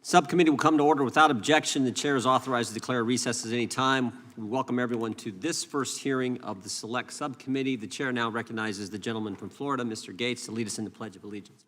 Subcommittee will come to order without objection. The chair is authorized to declare recess at any time. We welcome everyone to this first hearing of the Select Subcommittee. The chair now recognizes the gentleman from Florida, Mr. Gates, to lead us in the Pledge of Allegiance.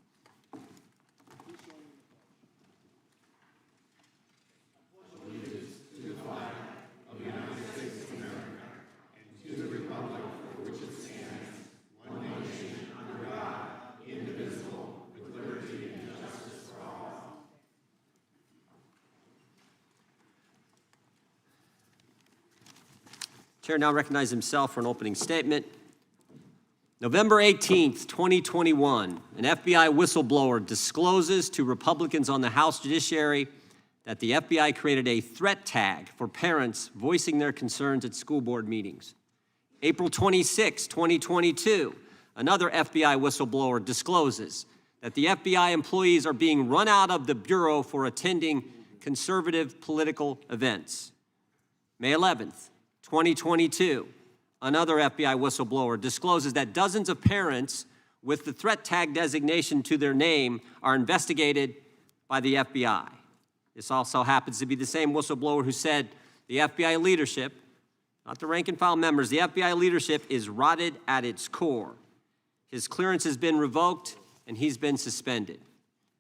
Chair now recognizes himself for an opening statement. November 18th, 2021, an FBI whistleblower discloses to Republicans on the House Judiciary that the FBI created a threat tag for parents voicing their concerns at school board meetings. April 26, 2022, another FBI whistleblower discloses that the FBI employees are being run out of the Bureau for attending conservative political events. May 11th, 2022, another FBI whistleblower discloses that dozens of parents with the threat tag designation to their name are investigated by the FBI. This also happens to be the same whistleblower who said the FBI leadership, not the rank and file members, the FBI leadership is rotted at its core. His clearance has been revoked and he's been suspended.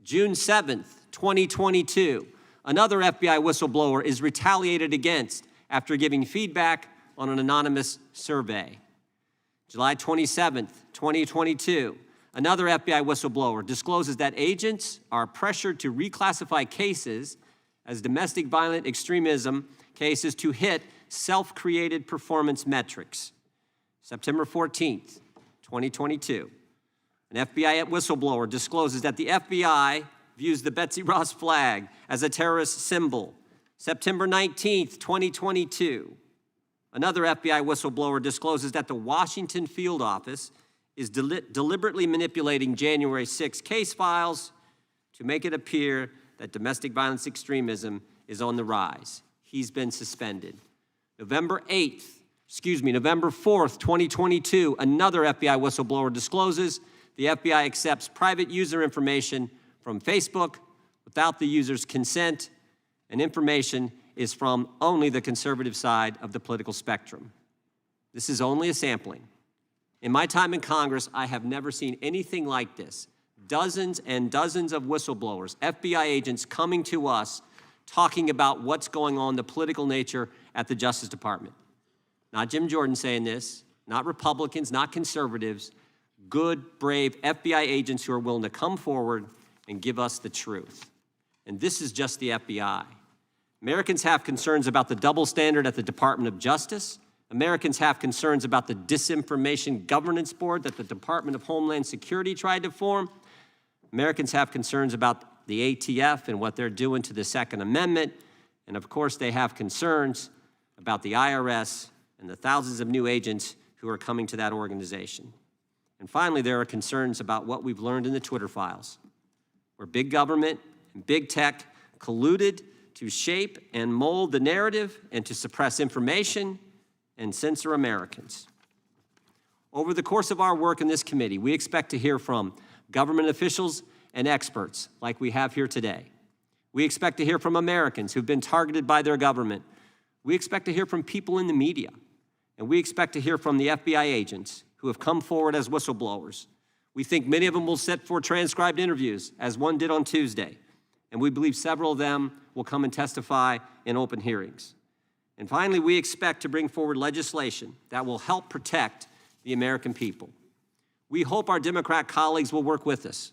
June 7th, 2022, another FBI whistleblower is retaliated against after giving feedback on an anonymous survey. July 27th, 2022, another FBI whistleblower discloses that agents are pressured to reclassify cases as domestic violent extremism cases to hit self-created performance metrics. September 14th, 2022, an FBI whistleblower discloses that the FBI views the Betsy Ross flag as a terrorist symbol. September 19th, 2022, another FBI whistleblower discloses that the Washington field office is deliberately manipulating January 6 case files to make it appear that domestic violence extremism is on the rise. He's been suspended. November 4th, 2022, another FBI whistleblower discloses the FBI accepts private user information from Facebook without the user's consent, and information is from only the conservative side of the political spectrum. This is only a sampling. In my time in Congress, I have never seen anything like this. Dozens and dozens of whistleblowers, FBI agents coming to us talking about what's going on, the political nature at the Justice Department. Not Jim Jordan saying this, not Republicans, not conservatives, good, brave FBI agents who are willing to come forward and give us the truth. And this is just the FBI. Americans have concerns about the double standard at the Department of Justice. Americans have concerns about the Disinformation Governance Board that the Department of Homeland Security tried to form. Americans have concerns about the ATF and what they're doing to the Second Amendment. And of course, they have concerns about the IRS and the thousands of new agents who are coming to that organization. And finally, there are concerns about what we've learned in the Twitter files, where big government and big tech colluded to shape and mold the narrative and to suppress information and censor Americans. Over the course of our work in this committee, we expect to hear from government officials and experts like we have here today. We expect to hear from Americans who've been targeted by their government. We expect to hear from people in the media. And we expect to hear from the FBI agents who have come forward as whistleblowers. We think many of them will sit for transcribed interviews, as one did on Tuesday. And we believe several of them will come and testify in open hearings. And finally, we expect to bring forward legislation that will help protect the American people. We hope our Democrat colleagues will work with us.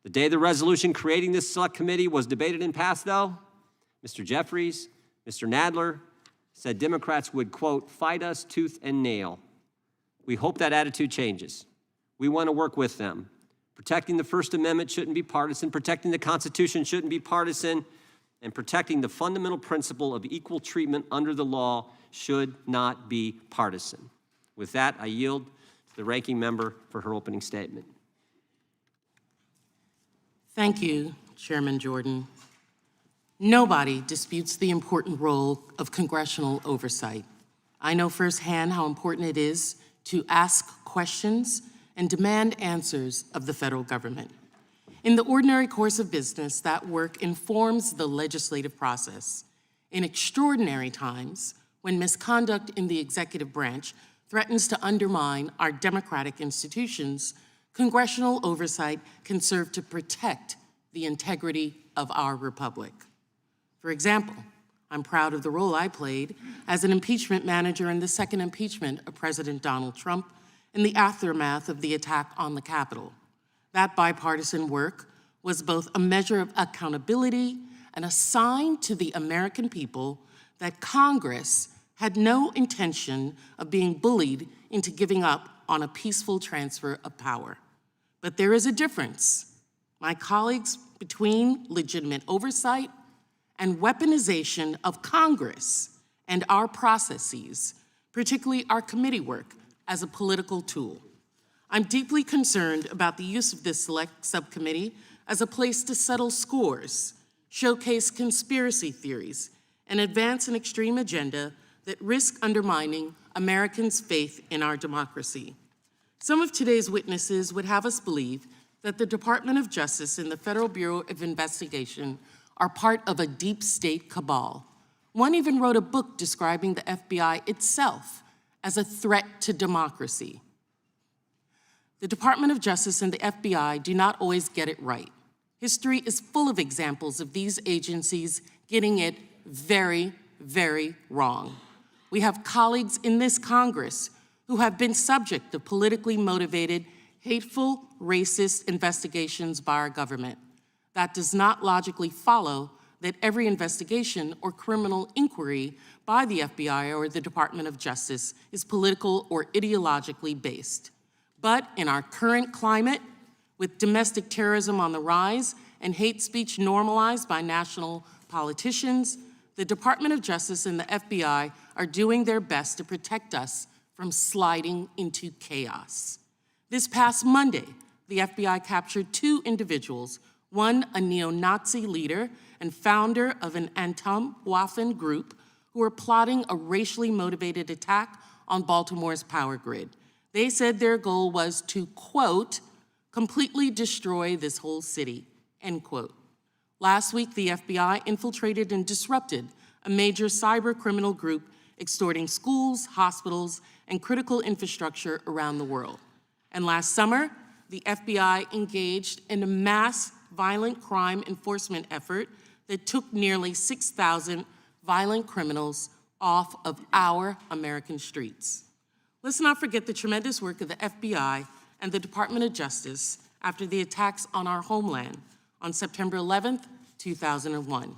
The day the resolution creating this select committee was debated and passed, though, Mr. Jeffries, Mr. Nadler said Democrats would, quote, fight us tooth and nail. We hope that attitude changes. We want to work with them. Protecting the First Amendment shouldn't be partisan. Protecting the Constitution shouldn't be partisan. And protecting the fundamental principle of equal treatment under the law should not be partisan. With that, I yield to the ranking member for her opening statement. Thank you, Chairman Jordan. Nobody disputes the important role of congressional oversight. I know firsthand how important it is to ask questions and demand answers of the federal government. In the ordinary course of business, that work informs the legislative process. In extraordinary times, when misconduct in the executive branch threatens to undermine our democratic institutions, congressional oversight can serve to protect the integrity of our republic. For example, I'm proud of the role I played as an impeachment manager in the second impeachment of President Donald Trump in the aftermath of the attack on the Capitol. That bipartisan work was both a measure of accountability and a sign to the American people that Congress had no intention of being bullied into giving up on a peaceful transfer of power. But there is a difference, my colleagues, between legitimate oversight and weaponization of Congress and our processes, particularly our committee work, as a political tool. I'm deeply concerned about the use of this select subcommittee as a place to settle scores, showcase conspiracy theories, and advance an extreme agenda that risk undermining Americans' faith in our democracy. Some of today's witnesses would have us believe that the Department of Justice and the Federal Bureau of Investigation are part of a deep state cabal. One even wrote a book describing the FBI itself as a threat to democracy. The Department of Justice and the FBI do not always get it right. History is full of examples of these agencies getting it very, very wrong. We have colleagues in this Congress who have been subject to politically motivated, hateful, racist investigations by our government. That does not logically follow that every investigation or criminal inquiry by the FBI or the Department of Justice is political or ideologically based. But in our current climate, with domestic terrorism on the rise and hate speech normalized by national politicians, the Department of Justice and the FBI are doing their best to protect us from sliding into chaos. This past Monday, the FBI captured 2 individuals, one a neo-Nazi leader and founder of an Anti-Waffen group who were plotting a racially motivated attack on Baltimore's power grid. They said their goal was to, quote, completely destroy this whole city, end quote. Last week, the FBI infiltrated and disrupted a major cyber criminal group extorting schools, hospitals, and critical infrastructure around the world. And last summer, the FBI engaged in a mass violent crime enforcement effort that took nearly 6,000 violent criminals off of our American streets. Let's not forget the tremendous work of the FBI and the Department of Justice after the attacks on our homeland on September 11th, 2001.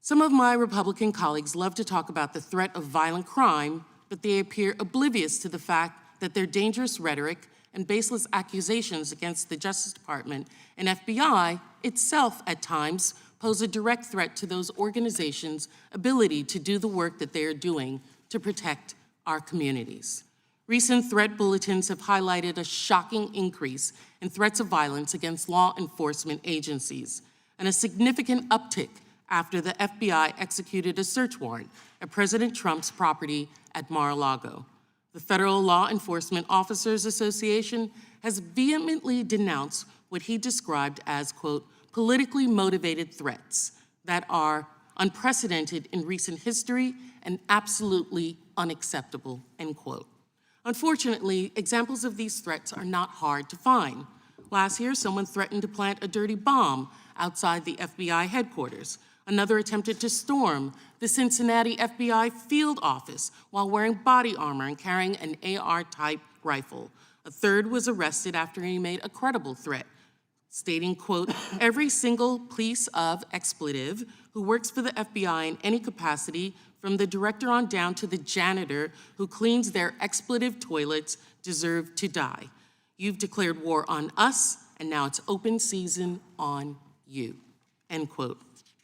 Some of my Republican colleagues love to talk about the threat of violent crime, but they appear oblivious to the fact that their dangerous rhetoric and baseless accusations against the Justice Department and FBI itself at times pose a direct threat to those organizations' ability to do the work that they are doing to protect our communities. Recent threat bulletins have highlighted a shocking increase in threats of violence against law enforcement agencies and a significant uptick after the FBI executed a search warrant at President Trump's property at Mar-a-Lago. The Federal Law Enforcement Officers Association has vehemently denounced what he described as, quote, politically motivated threats that are unprecedented in recent history and absolutely unacceptable, end quote. Unfortunately, examples of these threats are not hard to find. Last year, someone threatened to plant a dirty bomb outside the FBI headquarters. Another attempted to storm the Cincinnati FBI field office while wearing body armor and carrying an AR-type rifle. A third was arrested after he made a credible threat, stating, quote, every single piece of expletive who works for the FBI in any capacity, from the director on down to the janitor who cleans their expletive toilets, deserve to die. You've declared war on us, and now it's open season on you, end quote.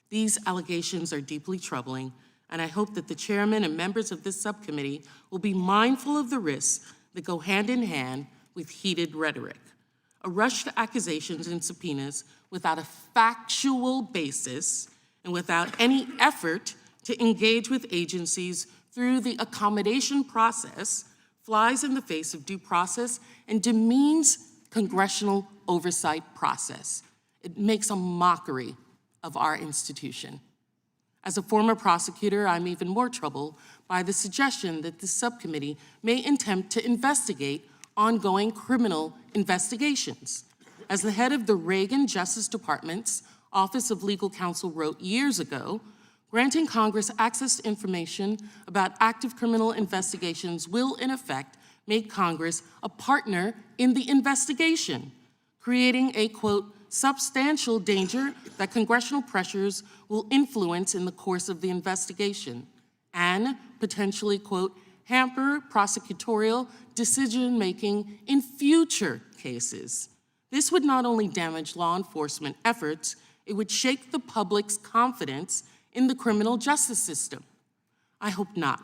These allegations are deeply troubling, and I hope that the chairman and members of this subcommittee will be mindful of the risks that go hand in hand with heated rhetoric. A rush to accusations and subpoenas without a factual basis and without any effort to engage with agencies through the accommodation process flies in the face of due process and demeans congressional oversight process. It makes a mockery of our institution. As a former prosecutor, I'm even more troubled by the suggestion that the subcommittee may attempt to investigate ongoing criminal investigations. As the head of the Reagan Justice Department's Office of Legal Counsel wrote years ago, granting Congress access to information about active criminal investigations will, in effect, make Congress a partner in the investigation, creating a, quote, substantial danger that congressional pressures will influence in the course of the investigation and potentially, quote, hamper prosecutorial decision-making in future cases. This would not only damage law enforcement efforts, it would shake the public's confidence in the criminal justice system. I hope not,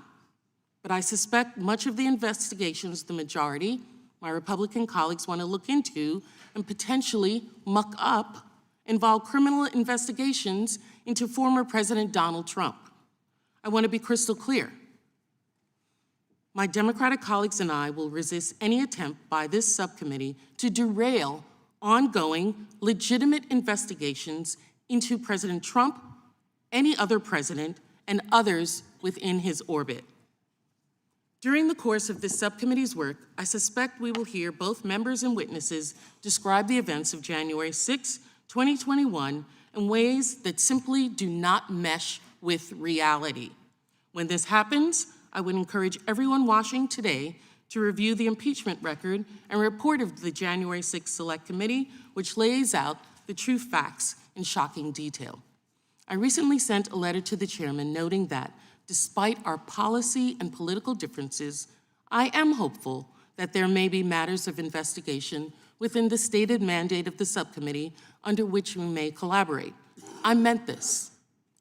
but I suspect much of the investigations the majority, my Republican colleagues, want to look into and potentially muck up involve criminal investigations into former President Donald Trump. I want to be crystal clear. My Democratic colleagues and I will resist any attempt by this subcommittee to derail ongoing, legitimate investigations into President Trump, any other president, and others within his orbit. During the course of this subcommittee's work, I suspect we will hear both members and witnesses describe the events of January 6, 2021 in ways that simply do not mesh with reality. When this happens, I would encourage everyone watching today to review the impeachment record and report of the January 6 Select Committee, which lays out the true facts in shocking detail. I recently sent a letter to the chairman noting that, despite our policy and political differences, I am hopeful that there may be matters of investigation within the stated mandate of the subcommittee under which we may collaborate. I meant this.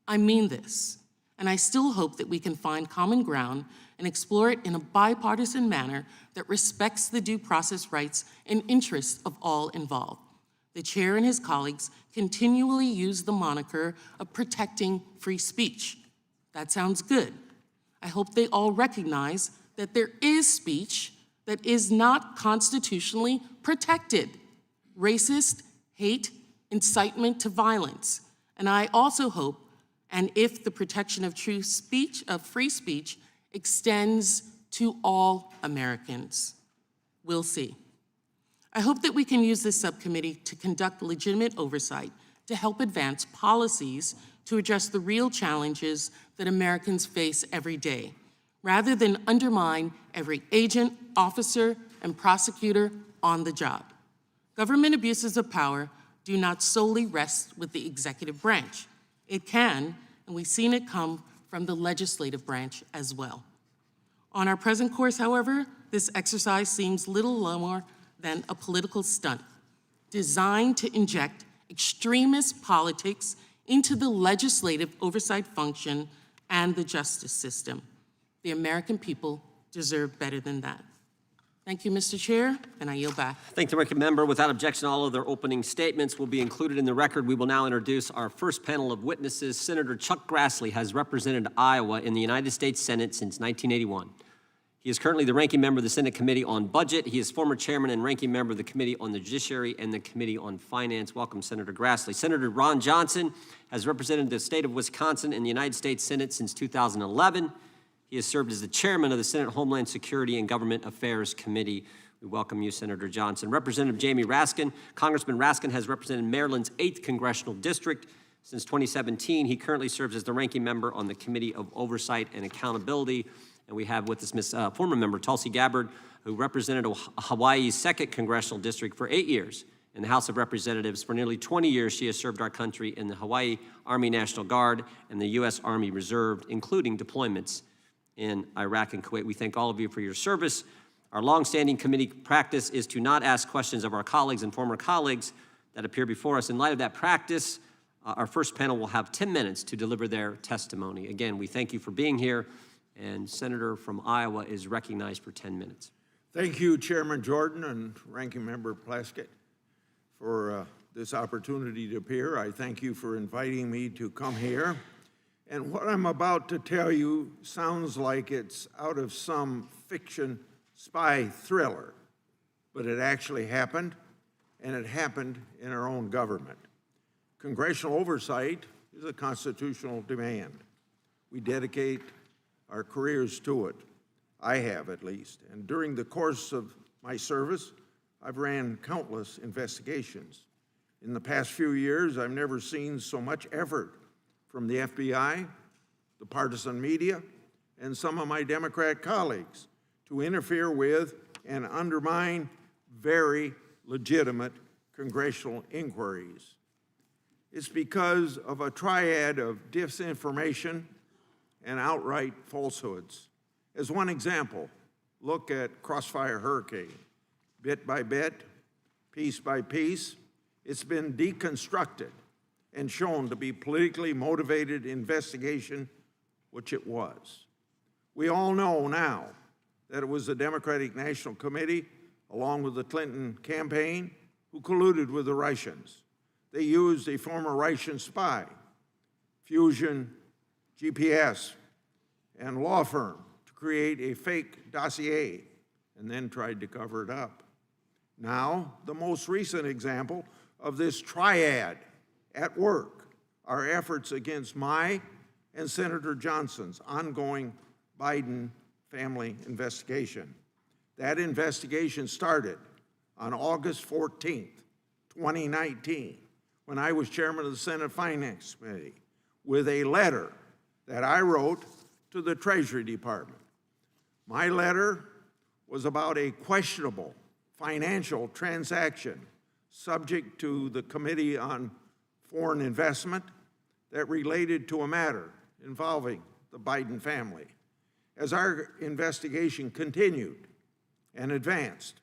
I mean this. And I still hope that we can find common ground and explore it in a bipartisan manner that respects the due process rights and interests of all involved. The chair and his colleagues continually use the moniker of protecting free speech. That sounds good. I hope they all recognize that there is speech that is not constitutionally protected. Racist, hate, incitement to violence. And I also hope, and if the protection of true speech, of free speech, extends to all Americans. We'll see. I hope that we can use this subcommittee to conduct legitimate oversight to help advance policies to address the real challenges that Americans face every day, rather than undermine every agent, officer, and prosecutor on the job. Government abuses of power do not solely rest with the executive branch. It can, and we've seen it come from the legislative branch as well. On our present course, however, this exercise seems little more than a political stunt designed to inject extremist politics into the legislative oversight function and the justice system. The American people deserve better than that. Thank you, Mr. Chair, and I yield back. Thank the ranking member. Without objection, all of their opening statements will be included in the record. We will now introduce our first panel of witnesses. Senator Chuck Grassley has represented Iowa in the United States Senate since 1981. He is currently the ranking member of the Senate Committee on Budget. He is former chairman and ranking member of the Committee on the Judiciary and the Committee on Finance. Welcome, Senator Grassley. Senator Ron Johnson has represented the state of Wisconsin in the United States Senate since 2011. He has served as the chairman of the Senate Homeland Security and Government Affairs Committee. We welcome you, Senator Johnson. Representative Jamie Raskin. Congressman Raskin has represented Maryland's 8th Congressional District since 2017. He currently serves as the ranking member on the Committee of Oversight and Accountability. And we have with us former member Tulsi Gabbard, who represented Hawaii's 2nd Congressional District for 8 years in the House of Representatives. For nearly 20 years, she has served our country in the Hawaii Army National Guard and the U.S. Army Reserve, including deployments in Iraq and Kuwait. We thank all of you for your service. Our longstanding committee practice is to not ask questions of our colleagues and former colleagues that appear before us. In light of that practice, our first panel will have 10 minutes to deliver their testimony. Again, we thank you for being here, and Senator from Iowa is recognized for 10 minutes. Thank you, Chairman Jordan and Ranking Member Plaskett, for this opportunity to appear. I thank you for inviting me to come here. And what I'm about to tell you sounds like it's out of some fiction spy thriller, but it actually happened. and it happened in our own government. Congressional oversight is a constitutional demand. We dedicate our careers to it. I have, at least. And during the course of my service, I've ran countless investigations. In the past few years, I've never seen so much effort from the FBI, the partisan media, and some of my Democrat colleagues to interfere with and undermine very legitimate congressional inquiries. It's because of a triad of disinformation and outright falsehoods. As one example, look at Crossfire Hurricane. Bit by bit, piece by piece, it's been deconstructed and shown to be politically motivated investigation, which it was. We all know now that it was the Democratic National Committee, along with the Clinton campaign, who colluded with the Russians. They used a former Russian spy, Fusion GPS, and law firm to create a fake dossier and then tried to cover it up. Now, the most recent example of this triad at work are efforts against my and Senator Johnson's ongoing Biden family investigation. That investigation started on August 14th, 2019, when I was chairman of the Senate Finance Committee, with a letter that I wrote to the Treasury Department. My letter was about a questionable financial transaction subject to the Committee on Foreign Investment that related to a matter involving the Biden family. As our investigation continued and advanced,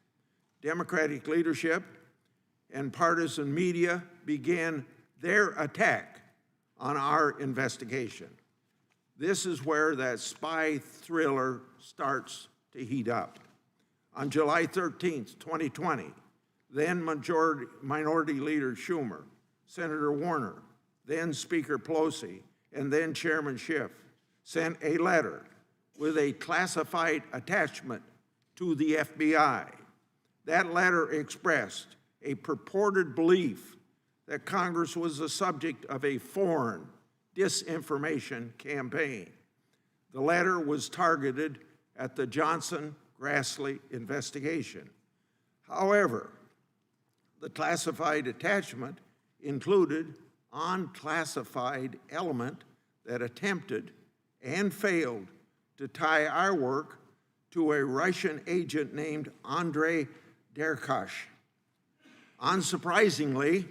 Democratic leadership and partisan media began their attack on our investigation. This is where that spy thriller starts to heat up. On July 13th, 2020, then Minority Leader Schumer, Senator Warner, then Speaker Pelosi, and then Chairman Schiff sent a letter with a classified attachment to the FBI. That letter expressed a purported belief that Congress was the subject of a foreign disinformation campaign. The letter was targeted at the Johnson-Grassley investigation. However, the classified attachment included unclassified element that attempted and failed to tie our work to a Russian agent named Andrei Derkash. Unsurprisingly,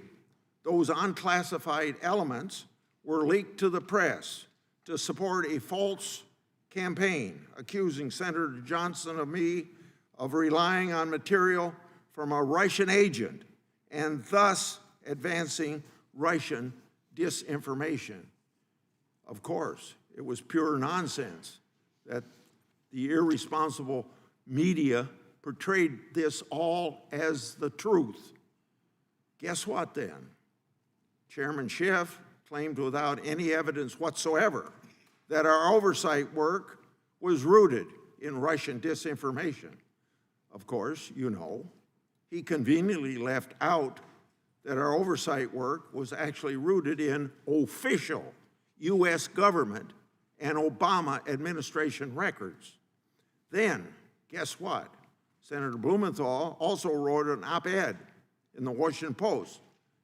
those unclassified elements were leaked to the press to support a false campaign accusing Senator Johnson of me of relying on material from a Russian agent and thus advancing Russian disinformation. Of course, it was pure nonsense that the irresponsible media portrayed this all as the truth. Guess what then? Chairman Schiff claimed without any evidence whatsoever that our oversight work was rooted in Russian disinformation. Of course, you know, he conveniently left out that our oversight work was actually rooted in official U.S. government and Obama administration records. Then, guess what? Senator Blumenthal also wrote an op-ed in the Washington Post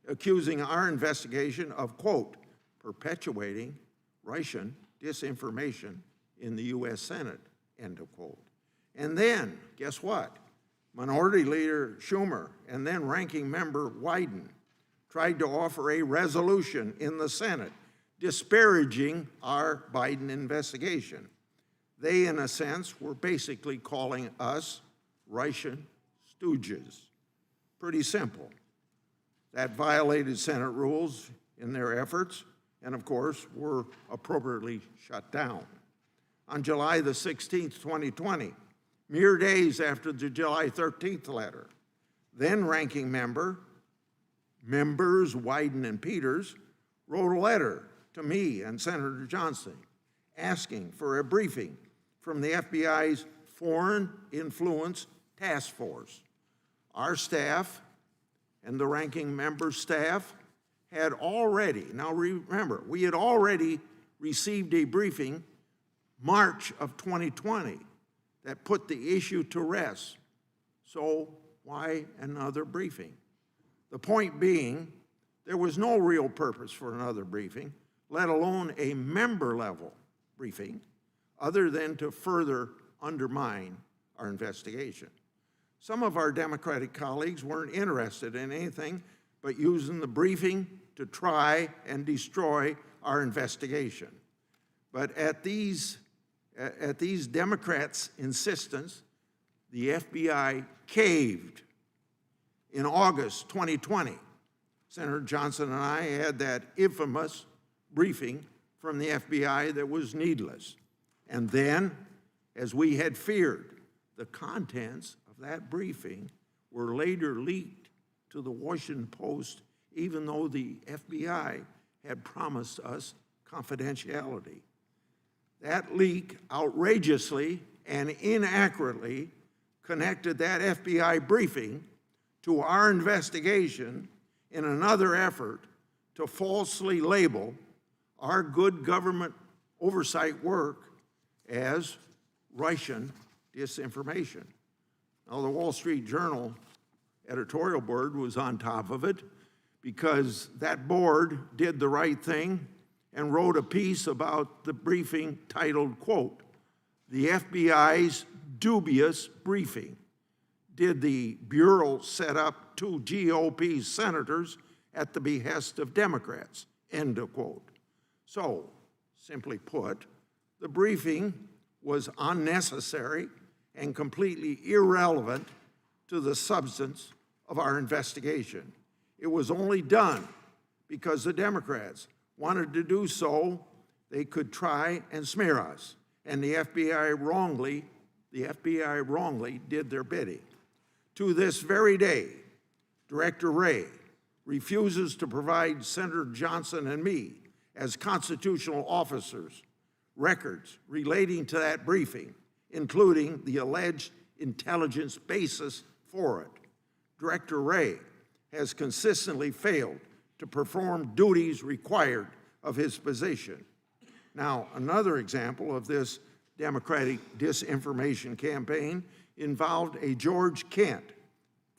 accusing our investigation of, quote, perpetuating Russian disinformation in the U.S. Senate, end of quote. And then, guess what? Minority Leader Schumer and then Ranking Member Wyden tried to offer a resolution in the Senate disparaging our Biden investigation. They, in a sense, were basically calling us Russian stooges. Pretty simple. That violated Senate rules in their efforts and, of course, were appropriately shut down. On July the 16th, 2020, mere days after the July 13th letter, then ranking members Wyden and Peters wrote a letter to me and Senator Johnson asking for a briefing from the FBI's Foreign Influence Task Force. Our staff and the ranking member staff had already, now remember, we had already received a briefing March of 2020 that put the issue to rest. So why another briefing? The point being, there was no real purpose for another briefing, let alone a member-level briefing, other than to further undermine our investigation. Some of our Democratic colleagues weren't interested in anything but using the briefing to try and destroy our investigation. But at these Democrats' insistence, the FBI caved. In August 2020, Senator Johnson and I had that infamous briefing from the FBI that was needless. And then, as we had feared, the contents of that briefing were later leaked to the Washington Post, even though the FBI had promised us confidentiality. That leak outrageously and inaccurately connected that FBI briefing to our investigation in another effort to falsely label our good government oversight work as Russian disinformation. Now, the Wall Street Journal editorial board was on top of it because that board did the right thing and wrote a piece about the briefing titled, quote, "The FBI's dubious briefing. Did the Bureau set up two GOP senators at the behest of Democrats?" End of quote. So, simply put, the briefing was unnecessary and completely irrelevant to the substance of our investigation. It was only done because the Democrats wanted to do so. They could try and smear us, and the FBI wrongly did their bidding. To this very day, Director Wray refuses to provide Senator Johnson and me, as constitutional officers, records relating to that briefing, including the alleged intelligence basis for it. Director Wray has consistently failed to perform duties required of his position. Now, another example of this Democratic disinformation campaign involved a George Kent,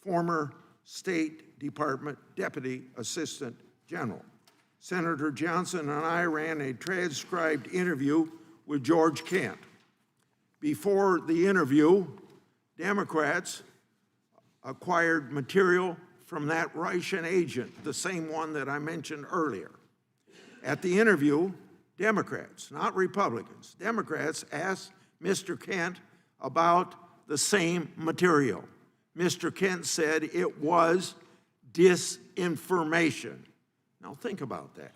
former State Department Deputy Assistant General. Senator Johnson and I ran a transcribed interview with George Kent. Before the interview, Democrats acquired material from that Russian agent, the same one that I mentioned earlier. At the interview, Democrats, not Republicans, Democrats asked Mr. Kent about the same material. Mr. Kent said it was disinformation. Now think about that.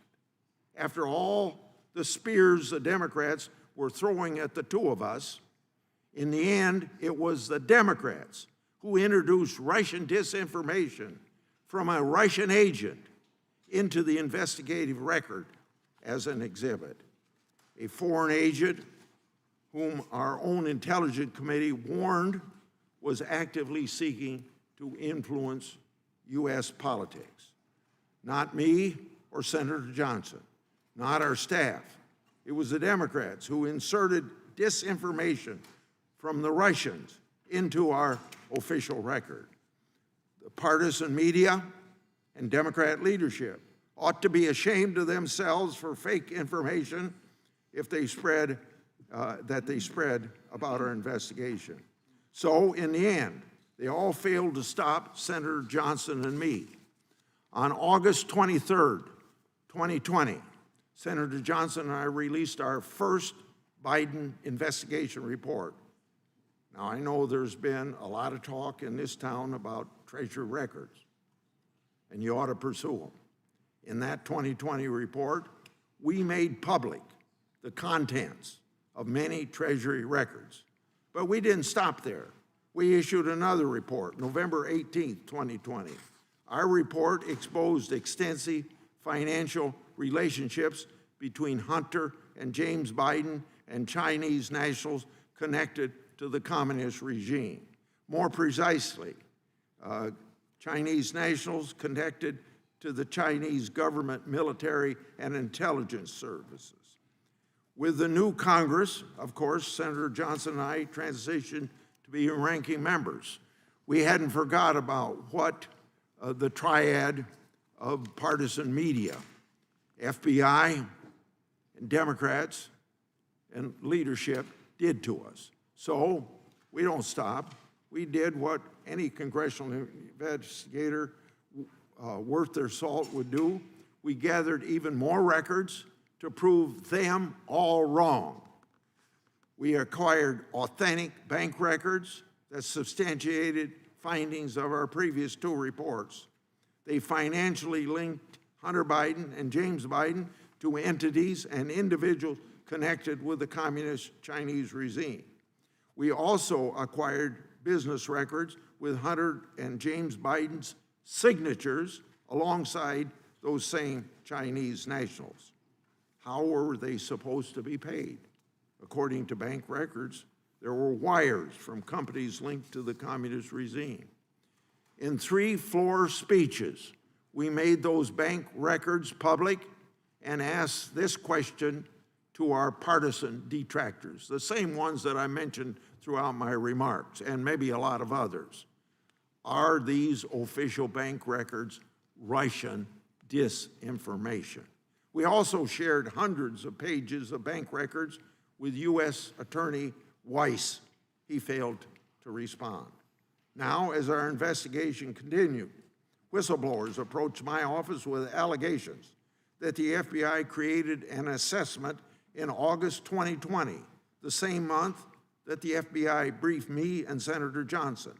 After all the spears the Democrats were throwing at the two of us, in the end, it was the Democrats who introduced Russian disinformation from a Russian agent into the investigative record as an exhibit. A foreign agent whom our own intelligence committee warned was actively seeking to influence U.S. politics. Not me or Senator Johnson, not our staff. It was the Democrats who inserted disinformation from the Russians into our official record. The partisan media and Democrat leadership ought to be ashamed of themselves for fake information if they spread about our investigation. So in the end, they all failed to stop Senator Johnson and me. On August 23rd, 2020, Senator Johnson and I released our first Biden investigation report. Now, I know there's been a lot of talk in this town about Treasury records, and you ought to pursue them. In that 2020 report, we made public the contents of many Treasury records. But we didn't stop there. We issued another report, November 18th, 2020. Our report exposed extensive financial relationships between Hunter and James Biden and Chinese nationals connected to the communist regime. More precisely, Chinese nationals connected to the Chinese government, military, and intelligence services. With the new Congress, of course, Senator Johnson and I transitioned to be ranking members. We hadn't forgot about what the triad of partisan media, FBI, and Democrats, and leadership did to us. So we don't stop. We did what any congressional investigator worth their salt would do. We gathered even more records to prove them all wrong. We acquired authentic bank records that substantiated findings of our previous two reports. They financially linked Hunter Biden and James Biden to entities and individuals connected with the communist Chinese regime. We also acquired business records with Hunter and James Biden's signatures alongside those same Chinese nationals. How were they supposed to be paid? According to bank records, there were wires from companies linked to the communist regime. In 3 floor speeches, we made those bank records public and asked this question to our partisan detractors, the same ones that I mentioned throughout my remarks, and maybe a lot of others. Are these official bank records Russian disinformation? We also shared hundreds of pages of bank records with U.S. Attorney Weiss. He failed to respond. Now, as our investigation continued, whistleblowers approached my office with allegations that the FBI created an assessment in August 2020, the same month that the FBI briefed me and Senator Johnson.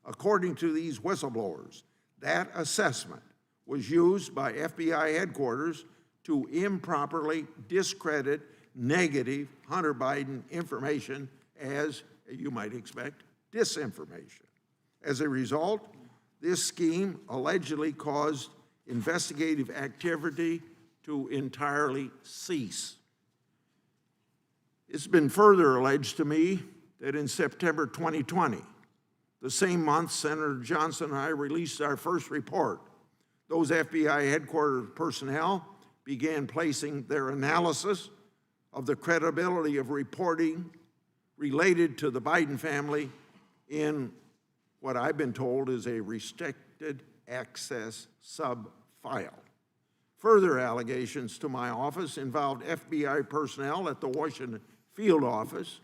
According to these whistleblowers, that assessment was used by FBI headquarters to improperly discredit negative Hunter Biden information as, you might expect, disinformation. As a result, this scheme allegedly caused investigative activity to entirely cease. It's been further alleged to me that in September 2020, the same month Senator Johnson and I released our first report, those FBI headquarters personnel began placing their analysis of the credibility of reporting related to the Biden family in what I've been told is a restricted access sub-file. Further allegations to my office involved FBI personnel at the Washington field office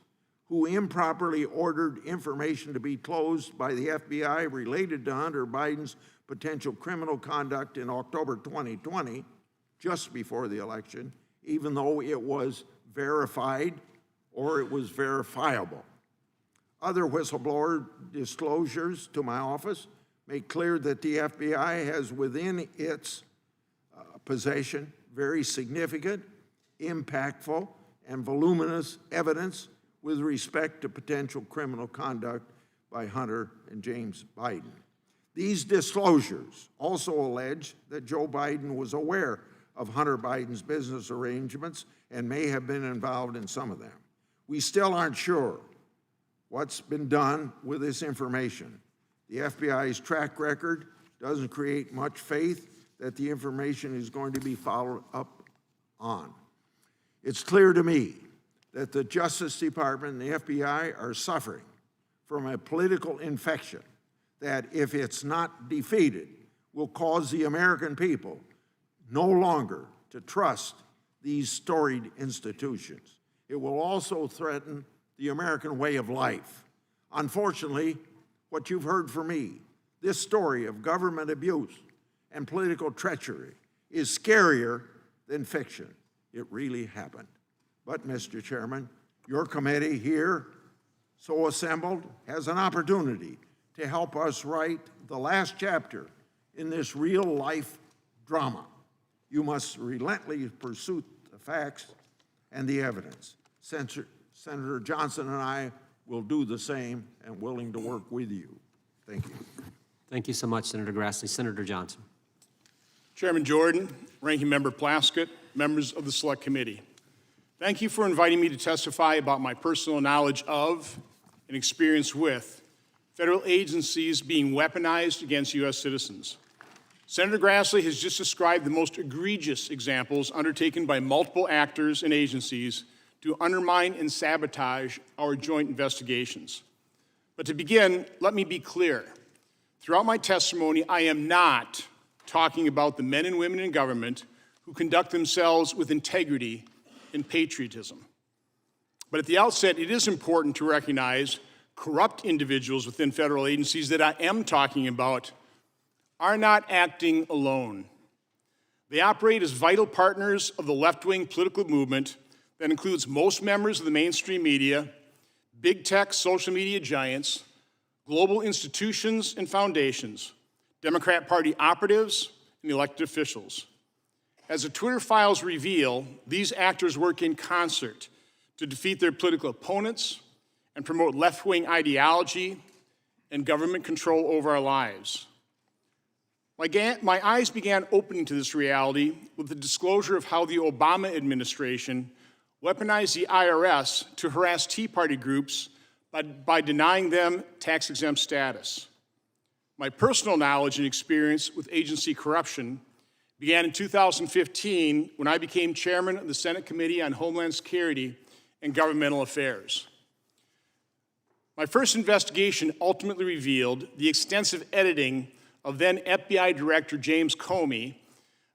who improperly ordered information to be closed by the FBI related to Hunter Biden's potential criminal conduct in October 2020, just before the election, even though it was verified or it was verifiable. Other whistleblower disclosures to my office make clear that the FBI has within its possession very significant, impactful, and voluminous evidence with respect to potential criminal conduct by Hunter and James Biden. These disclosures also allege that Joe Biden was aware of Hunter Biden's business arrangements and may have been involved in some of them. We still aren't sure what's been done with this information. The FBI's track record doesn't create much faith that the information is going to be followed up on. It's clear to me that the Justice Department and the FBI are suffering from a political infection that, if it's not defeated, will cause the American people no longer to trust these storied institutions. It will also threaten the American way of life. Unfortunately, what you've heard from me, this story of government abuse and political treachery, is scarier than fiction. It really happened. But, Mr. Chairman, your committee here, so assembled, has an opportunity to help us write the last chapter in this real-life drama. You must relentlessly pursue the facts and the evidence. Senator Johnson and I will do the same and willing to work with you. Thank you. Thank you so much, Senator Grassley. Senator Johnson. Chairman Jordan, Ranking Member Plaskett, members of the Select Committee. Thank you for inviting me to testify about my personal knowledge of and experience with federal agencies being weaponized against U.S. citizens. Senator Grassley has just described the most egregious examples undertaken by multiple actors and agencies to undermine and sabotage our joint investigations. But to begin, let me be clear. Throughout my testimony, I am not talking about the men and women in government who conduct themselves with integrity and patriotism. But at the outset, it is important to recognize corrupt individuals within federal agencies that I am talking about are not acting alone. They operate as vital partners of the left-wing political movement that includes most members of the mainstream media, big tech social media giants, global institutions and foundations, Democrat Party operatives, and elected officials. As the Twitter files reveal, these actors work in concert to defeat their political opponents and promote left-wing ideology and government control over our lives. My eyes began opening to this reality with the disclosure of how the Obama administration weaponized the IRS to harass Tea Party groups by denying them tax-exempt status. My personal knowledge and experience with agency corruption began in 2015 when I became chairman of the Senate Committee on Homeland Security and Governmental Affairs. My first investigation ultimately revealed the extensive editing of then FBI Director James Comey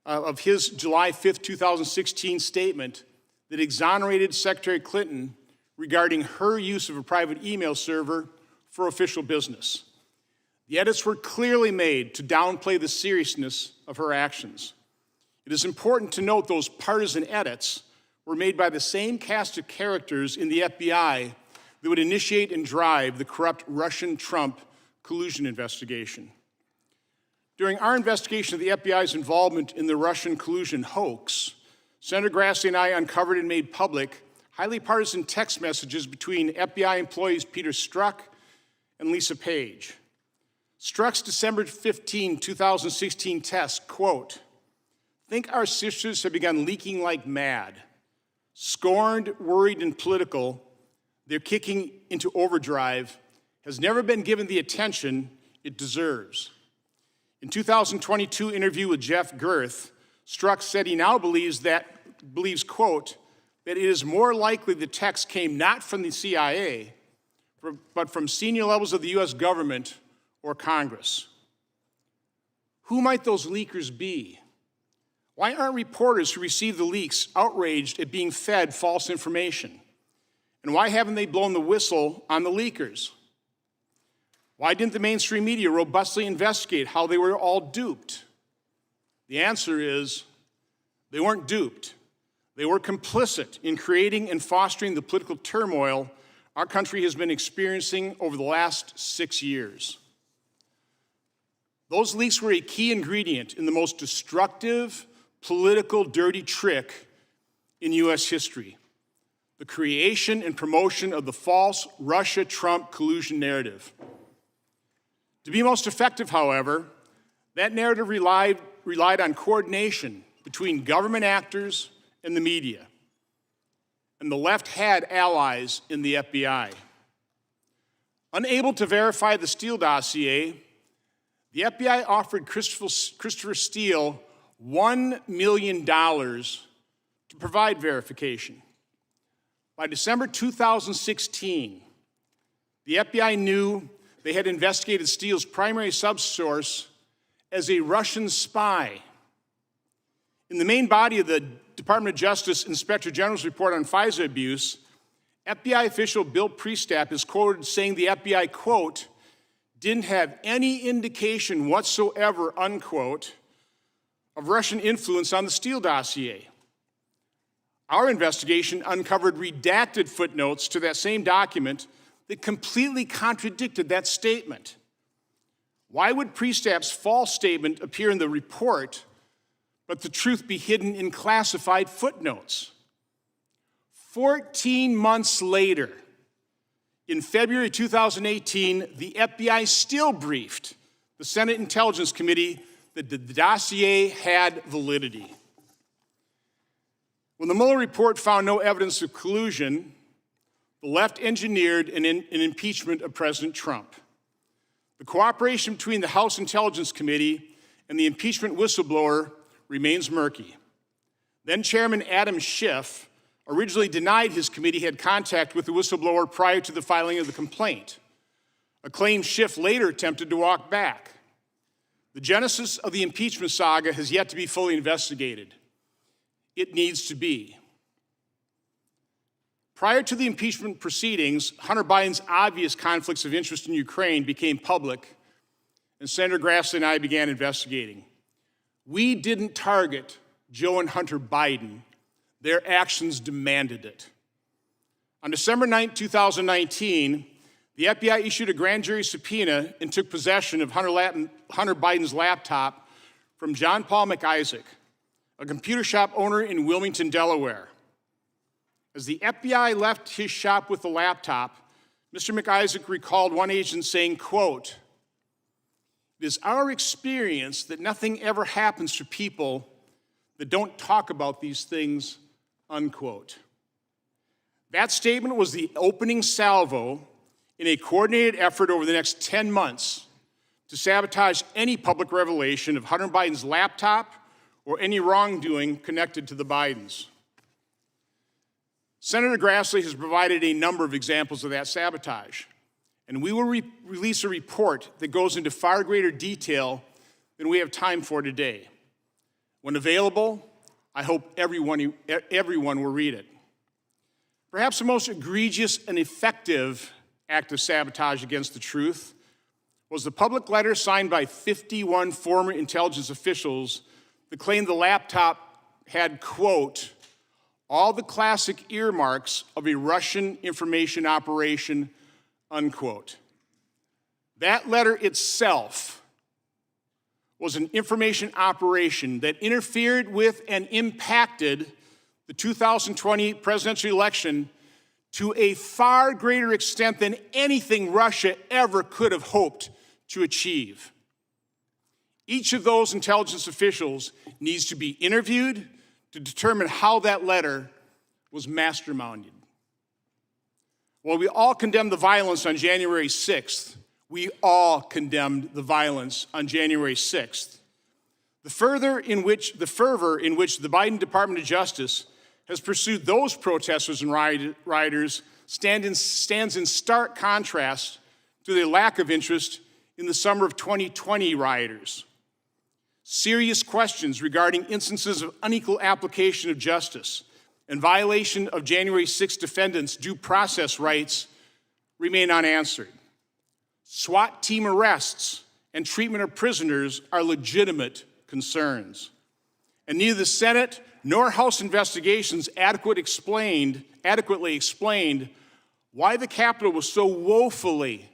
of his July 5, 2016 statement that exonerated Secretary Clinton regarding her use of a private email server for official business. The edits were clearly made to downplay the seriousness of her actions. It is important to note those partisan edits were made by the same cast of characters in the FBI that would initiate and drive the corrupt Russian-Trump collusion investigation. During our investigation of the FBI's involvement in the Russian collusion hoax, Senator Grassley and I uncovered and made public highly partisan text messages between FBI employees Peter Strzok and Lisa Page. Strzok's December 15, 2016 test, quote, "Think our sisters have begun leaking like mad. Scorned, worried, and political, they're kicking into overdrive, has never been given the attention it deserves." In 2022 interview with Jeff Girth, Strzok said he now believes, quote, that it is more likely the text came not from the CIA, but from senior levels of the U.S. government or Congress. Who might those leakers be? Why aren't reporters who received the leaks outraged at being fed false information? And why haven't they blown the whistle on the leakers? Why didn't the mainstream media robustly investigate how they were all duped? The answer is they weren't duped. They were complicit in creating and fostering the political turmoil our country has been experiencing over the last 6 years. Those leaks were a key ingredient in the most destructive, political, dirty trick in U.S. history: the creation and promotion of the false Russia-Trump collusion narrative. To be most effective, however, that narrative relied on coordination between government actors and the media. And the left had allies in the FBI. Unable to verify the Steele dossier, the FBI offered Christopher Steele $1 million to provide verification. By December 2016, the FBI knew they had investigated Steele's primary subsource as a Russian spy. In the main body of the Department of Justice Inspector General's report on FISA abuse, FBI official Bill Priestap is quoted saying the FBI, quote, didn't have any indication whatsoever, unquote, of Russian influence on the Steele dossier. Our investigation uncovered redacted footnotes to that same document that completely contradicted that statement. Why would Priestap's false statement appear in the report, but the truth be hidden in classified footnotes? 14 months later, in February 2018, the FBI still briefed the Senate Intelligence Committee that the dossier had validity. When the Mueller report found no evidence of collusion, the left engineered an impeachment of President Trump. The cooperation between the House Intelligence Committee and the impeachment whistleblower remains murky. Then Chairman Adam Schiff originally denied his committee had contact with the whistleblower prior to the filing of the complaint, a claim Schiff later attempted to walk back. The genesis of the impeachment saga has yet to be fully investigated. It needs to be. Prior to the impeachment proceedings, Hunter Biden's obvious conflicts of interest in Ukraine became public, and Senator Grassley and I began investigating. We didn't target Joe and Hunter Biden. Their actions demanded it. On December 9, 2019, the FBI issued a grand jury subpoena and took possession of Hunter Biden's laptop from John Paul McIsaac, a computer shop owner in Wilmington, Delaware. As the FBI left his shop with the laptop, Mr. McIsaac recalled one agent saying, quote, "It is our experience that nothing ever happens to people that don't talk about these things," unquote. That statement was the opening salvo in a coordinated effort over the next 10 months to sabotage any public revelation of Hunter Biden's laptop or any wrongdoing connected to the Bidens. Senator Grassley has provided a number of examples of that sabotage, and we will release a report that goes into far greater detail than we have time for today. When available, I hope everyone will read it. Perhaps the most egregious and effective act of sabotage against the truth was the public letter signed by 51 former intelligence officials that claimed the laptop had, quote, "all the classic earmarks of a Russian information operation," unquote. That letter itself was an information operation that interfered with and impacted the 2020 presidential election to a far greater extent than anything Russia ever could have hoped to achieve. Each of those intelligence officials needs to be interviewed to determine how that letter was masterminded. While we all condemned the violence on January 6th, we all condemned the violence on January 6th. The fervor in which the Biden Department of Justice has pursued those protesters and rioters stands in stark contrast to their lack of interest in the summer of 2020 rioters. Serious questions regarding instances of unequal application of justice and violation of January 6 defendants' due process rights remain unanswered. SWAT team arrests and treatment of prisoners are legitimate concerns. And neither the Senate nor House investigations adequately explained why the Capitol was so woefully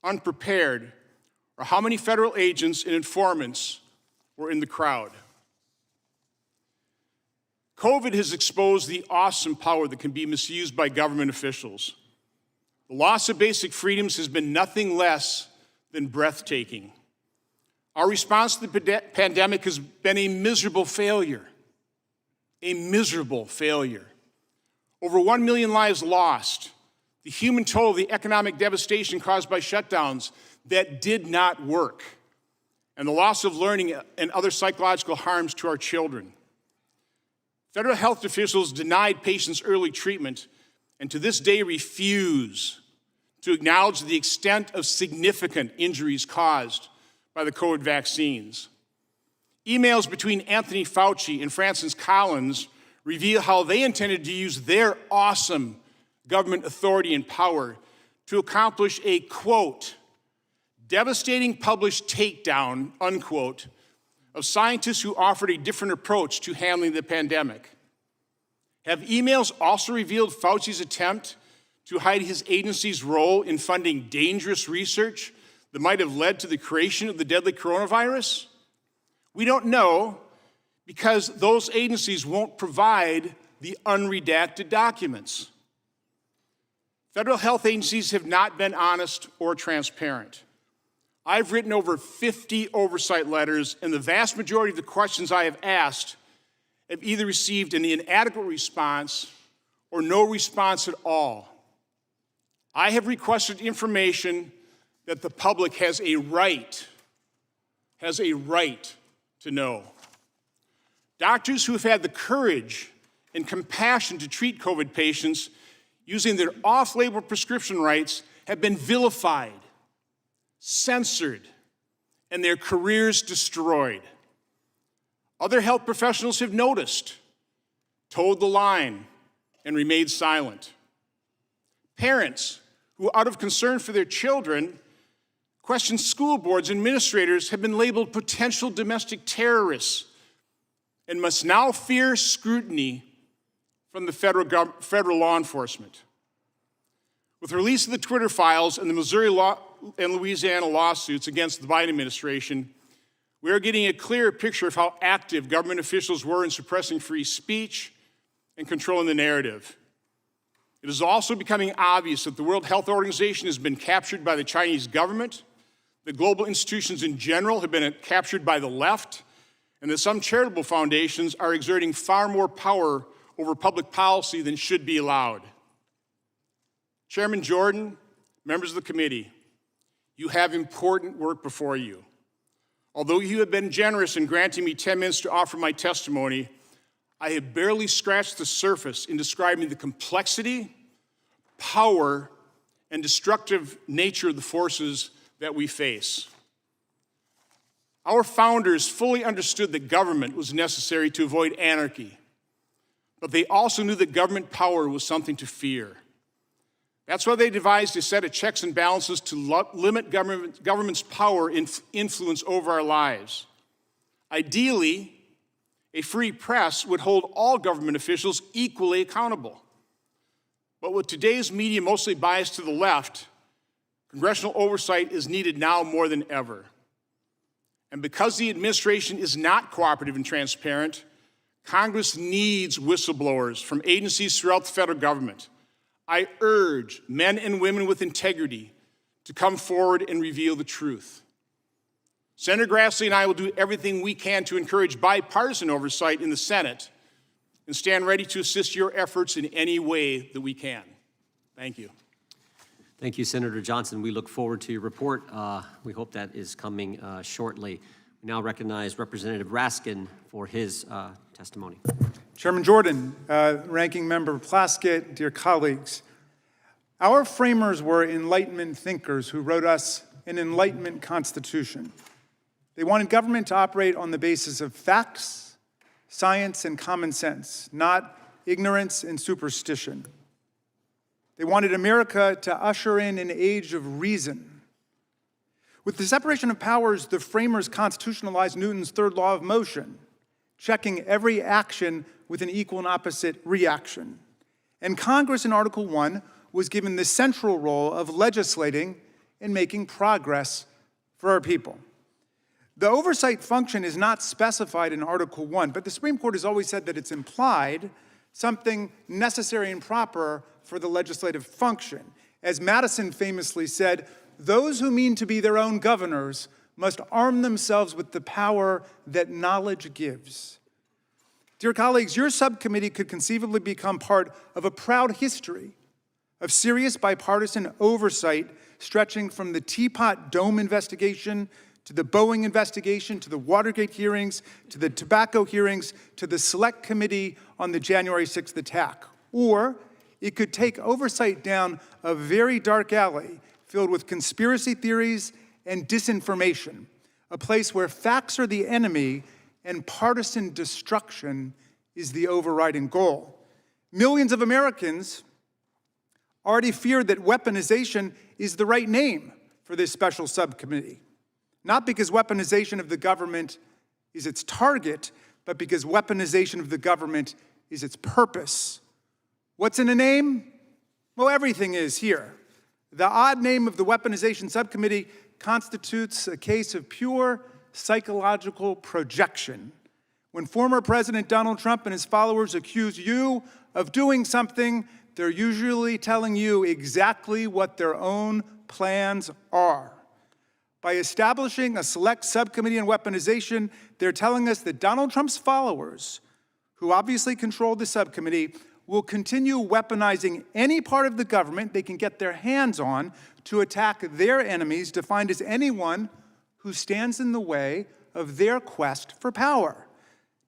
unprepared or how many federal agents and informants were in the crowd. COVID has exposed the awesome power that can be misused by government officials. The loss of basic freedoms has been nothing less than breathtaking. Our response to the pandemic has been a miserable failure. A miserable failure. Over 1 million lives lost. The human toll of the economic devastation caused by shutdowns that did not work. And the loss of learning and other psychological harms to our children. Federal health officials denied patients early treatment and to this day refuse to acknowledge the extent of significant injuries caused by the COVID vaccines. Emails between Anthony Fauci and Francis Collins reveal how they intended to use their awesome government authority and power to accomplish a, quote, devastating published takedown, unquote, of scientists who offered a different approach to handling the pandemic. Have emails also revealed Fauci's attempt to hide his agency's role in funding dangerous research that might have led to the creation of the deadly coronavirus? We don't know because those agencies won't provide the unredacted documents. Federal health agencies have not been honest or transparent. I've written over 50 oversight letters, and the vast majority of the questions I have asked have either received an inadequate response or no response at all. I have requested information that the public has a right to know. Doctors who have had the courage and compassion to treat COVID patients using their off-label prescription rights have been vilified, censored, and their careers destroyed. Other health professionals have noticed, toed the line, and remained silent. Parents who, out of concern for their children, question school boards and administrators have been labeled potential domestic terrorists and must now fear scrutiny from the federal law enforcement. With the release of the Twitter files and the Missouri and Louisiana lawsuits against the Biden administration, we are getting a clearer picture of how active government officials were in suppressing free speech and controlling the narrative. It is also becoming obvious that the World Health Organization has been captured by the Chinese government, that global institutions in general have been captured by the left, and that some charitable foundations are exerting far more power over public policy than should be allowed. Chairman Jordan, members of the committee, you have important work before you. Although you have been generous in granting me 10 minutes to offer my testimony, I have barely scratched the surface in describing the complexity, power, and destructive nature of the forces that we face. Our founders fully understood that government was necessary to avoid anarchy, but they also knew that government power was something to fear. That's why they devised a set of checks and balances to limit government's power and influence over our lives. Ideally, a free press would hold all government officials equally accountable. But with today's media mostly biased to the left, congressional oversight is needed now more than ever. And because the administration is not cooperative and transparent, Congress needs whistleblowers from agencies throughout the federal government. I urge men and women with integrity to come forward and reveal the truth. Senator Grassley and I will do everything we can to encourage bipartisan oversight in the Senate and stand ready to assist your efforts in any way that we can. Thank you. Thank you, Senator Johnson. We look forward to your report. We hope that is coming shortly. We now recognize Representative Raskin for his testimony. Chairman Jordan, Ranking Member Plaskett, dear colleagues, our framers were Enlightenment thinkers who wrote us an Enlightenment Constitution. They wanted government to operate on the basis of facts, science, and common sense, not ignorance and superstition. They wanted America to usher in an age of reason. With the separation of powers, the framers constitutionalized Newton's third law of motion, checking every action with an equal and opposite reaction. And Congress in Article 1 was given the central role of legislating and making progress for our people. The oversight function is not specified in Article 1, but the Supreme Court has always said that it's implied, something necessary and proper for the legislative function. As Madison famously said, those who mean to be their own governors must arm themselves with the power that knowledge gives. Dear colleagues, your subcommittee could conceivably become part of a proud history of serious bipartisan oversight stretching from the Teapot Dome investigation to the Boeing investigation, to the Watergate hearings, to the tobacco hearings, to the Select Committee on the January 6th attack. Or it could take oversight down a very dark alley filled with conspiracy theories and disinformation, a place where facts are the enemy and partisan destruction is the overriding goal. Millions of Americans already feared that weaponization is the right name for this special subcommittee. Not because weaponization of the government is its target, but because weaponization of the government is its purpose. What's in a name? Well, everything is here. The odd name of the Weaponization Subcommittee constitutes a case of pure psychological projection. When former President Donald Trump and his followers accuse you of doing something, they're usually telling you exactly what their own plans are. By establishing a select subcommittee on weaponization, they're telling us that Donald Trump's followers, who obviously controlled the subcommittee, will continue weaponizing any part of the government they can get their hands on to attack their enemies, defined as anyone who stands in the way of their quest for power.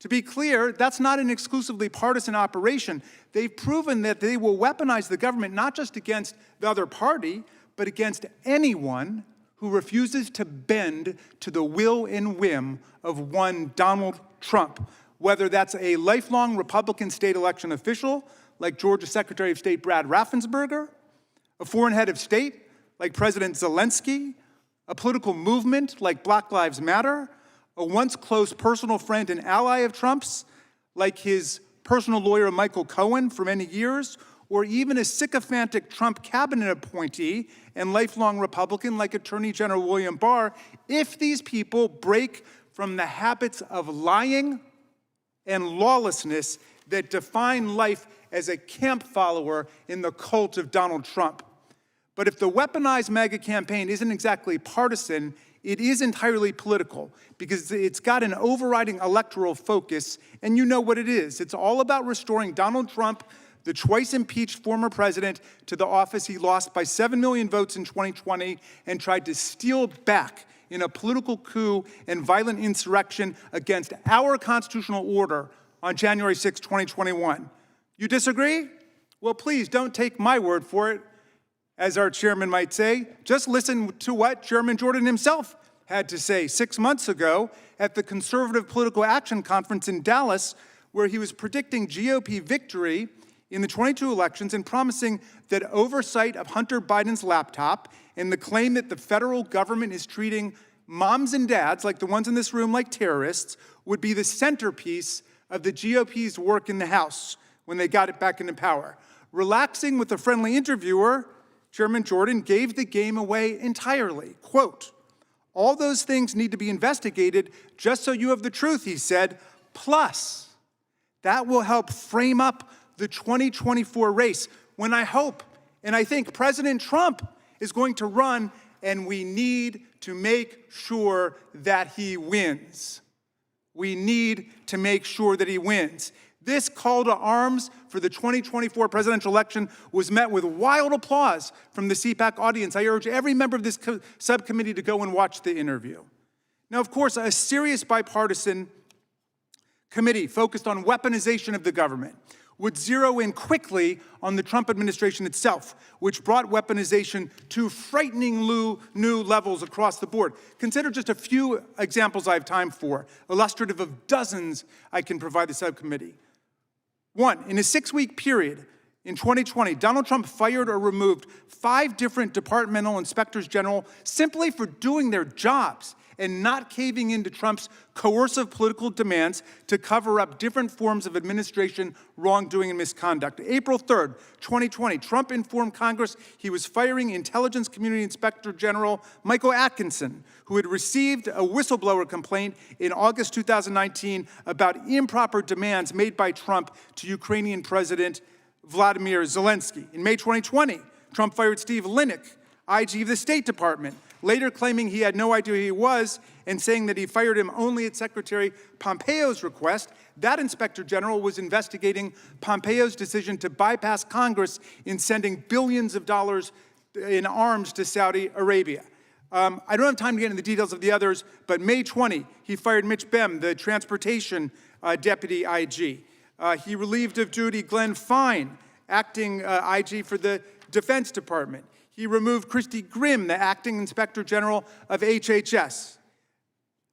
To be clear, that's not an exclusively partisan operation. They've proven that they will weaponize the government not just against the other party, but against anyone who refuses to bend to the will and whim of one Donald Trump, whether that's a lifelong Republican state election official like Georgia Secretary of State Brad Raffensperger, a foreign head of state like President Zelensky, a political movement like Black Lives Matter, a once close personal friend and ally of Trump's like his personal lawyer Michael Cohen for many years, or even a sycophantic Trump cabinet appointee and lifelong Republican like Attorney General William Barr, if these people break from the habits of lying and lawlessness that define life as a camp follower in the cult of Donald Trump. But if the weaponized MAGA campaign isn't exactly partisan, it is entirely political because it's got an overriding electoral focus, and you know what it is. It's all about restoring Donald Trump, the twice-impeached former president, to the office he lost by 7 million votes in 2020 and tried to steal back in a political coup and violent insurrection against our constitutional order on January 6, 2021. You disagree? Well, please don't take my word for it. As our chairman might say, just listen to what Chairman Jordan himself had to say 6 months ago at the Conservative Political Action Conference in Dallas, where he was predicting GOP victory in the 22 elections and promising that oversight of Hunter Biden's laptop and the claim that the federal government is treating moms and dads, like the ones in this room, like terrorists, would be the centerpiece of the GOP's work in the House when they got it back into power. Relaxing with a friendly interviewer, Chairman Jordan gave the game away entirely. Quote, "All those things need to be investigated just so you have the truth," he said. Plus, that will help frame up the 2024 race when I hope and I think President Trump is going to run, and we need to make sure that he wins. We need to make sure that he wins. This call to arms for the 2024 presidential election was met with wild applause from the CPAC audience. I urge every member of this subcommittee to go and watch the interview. Now, of course, a serious bipartisan committee focused on weaponization of the government would zero in quickly on the Trump administration itself, which brought weaponization to frightening new levels across the board. Consider just a few examples I have time for, illustrative of dozens I can provide the subcommittee. One, in a 6-week period in 2020, Donald Trump fired or removed 5 different departmental inspectors general simply for doing their jobs and not caving into Trump's coercive political demands to cover up different forms of administration wrongdoing and misconduct. April 3rd, 2020, Trump informed Congress he was firing Intelligence Community Inspector General Michael Atkinson, who had received a whistleblower complaint in August 2019 about improper demands made by Trump to Ukrainian President Vladimir Zelensky. In May 2020, Trump fired Steve Linick, IG of the State Department, later claiming he had no idea who he was and saying that he fired him only at Secretary Pompeo's request. That inspector general was investigating Pompeo's decision to bypass Congress in sending billions of dollars in arms to Saudi Arabia. I don't have time to get into the details of the others, but May 20, he fired Mitch Bem, the transportation deputy IG. He relieved of duty Glenn Fine, acting IG for the Defense Department. He removed Christy Grimm, the acting inspector general of HHS.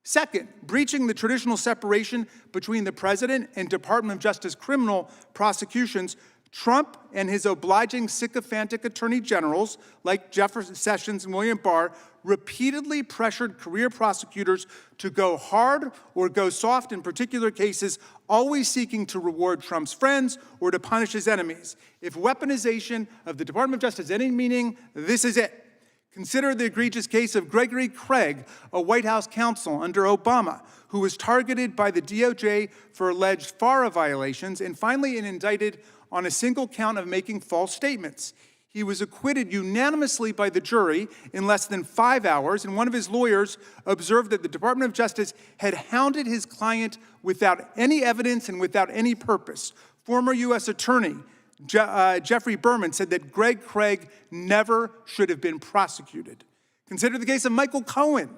Second, breaching the traditional separation between the president and Department of Justice criminal prosecutions, Trump and his obliging sycophantic attorney generals, like Jeff Sessions and William Barr, repeatedly pressured career prosecutors to go hard or go soft in particular cases, always seeking to reward Trump's friends or to punish his enemies. If weaponization of the Department of Justice has any meaning, this is it. Consider the egregious case of Gregory Craig, a White House counsel under Obama, who was targeted by the DOJ for alleged FARA violations and finally indicted on a single count of making false statements. He was acquitted unanimously by the jury in less than 5 hours, and one of his lawyers observed that the Department of Justice had hounded his client without any evidence and without any purpose. Former U.S. Attorney Jeffrey Berman said that Greg Craig never should have been prosecuted. Consider the case of Michael Cohen,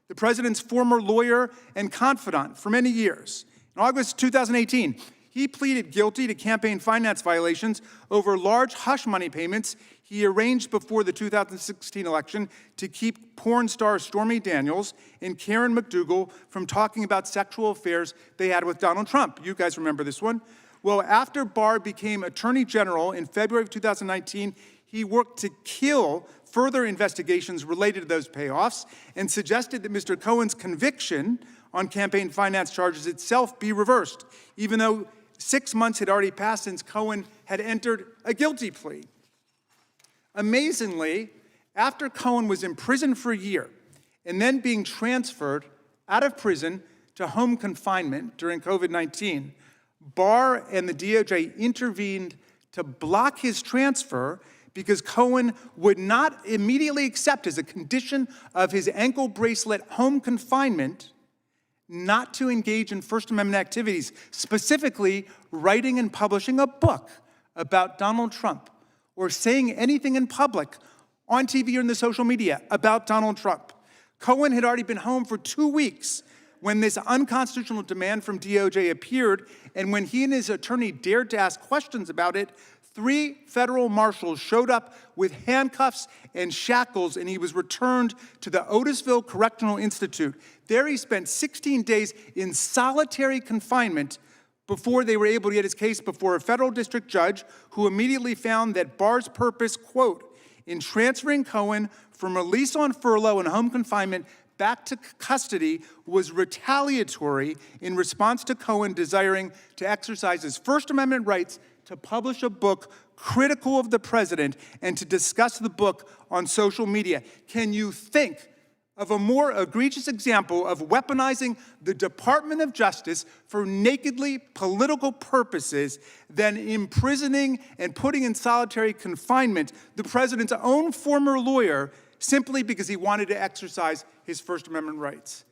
the president's former lawyer and confidant for many years. In August 2018, he pleaded guilty to campaign finance violations over large hush money payments he arranged before the 2016 election to keep porn star Stormy Daniels and Karen McDougal from talking about sexual affairs they had with Donald Trump. You guys remember this one? Well, after Barr became Attorney General in February of 2019, he worked to kill further investigations related to those payoffs and suggested that Mr. Cohen's conviction on campaign finance charges itself be reversed, even though 6 months had already passed since Cohen had entered a guilty plea. Amazingly, after Cohen was imprisoned for a year and then being transferred out of prison to home confinement during COVID-19, Barr and the DOJ intervened to block his transfer because Cohen would not immediately accept as a condition of his ankle bracelet home confinement not to engage in First Amendment activities, specifically writing and publishing a book about Donald Trump or saying anything in public on TV or in the social media about Donald Trump. Cohen had already been home for 2 weeks when this unconstitutional demand from DOJ appeared, and when he and his attorney dared to ask questions about it, 3 federal marshals showed up with handcuffs and shackles, and he was returned to the Otisville Correctional Institute. There he spent 16 days in solitary confinement before they were able to get his case before a federal district judge who immediately found that Barr's purpose, quote, in transferring Cohen from release on furlough and home confinement back to custody was retaliatory in response to Cohen desiring to exercise his First Amendment rights to publish a book critical of the president and to discuss the book on social media. Can you think of a more egregious example of weaponizing the Department of Justice for nakedly political purposes than imprisoning and putting in solitary confinement the president's own former lawyer simply because he wanted to exercise his First Amendment rights?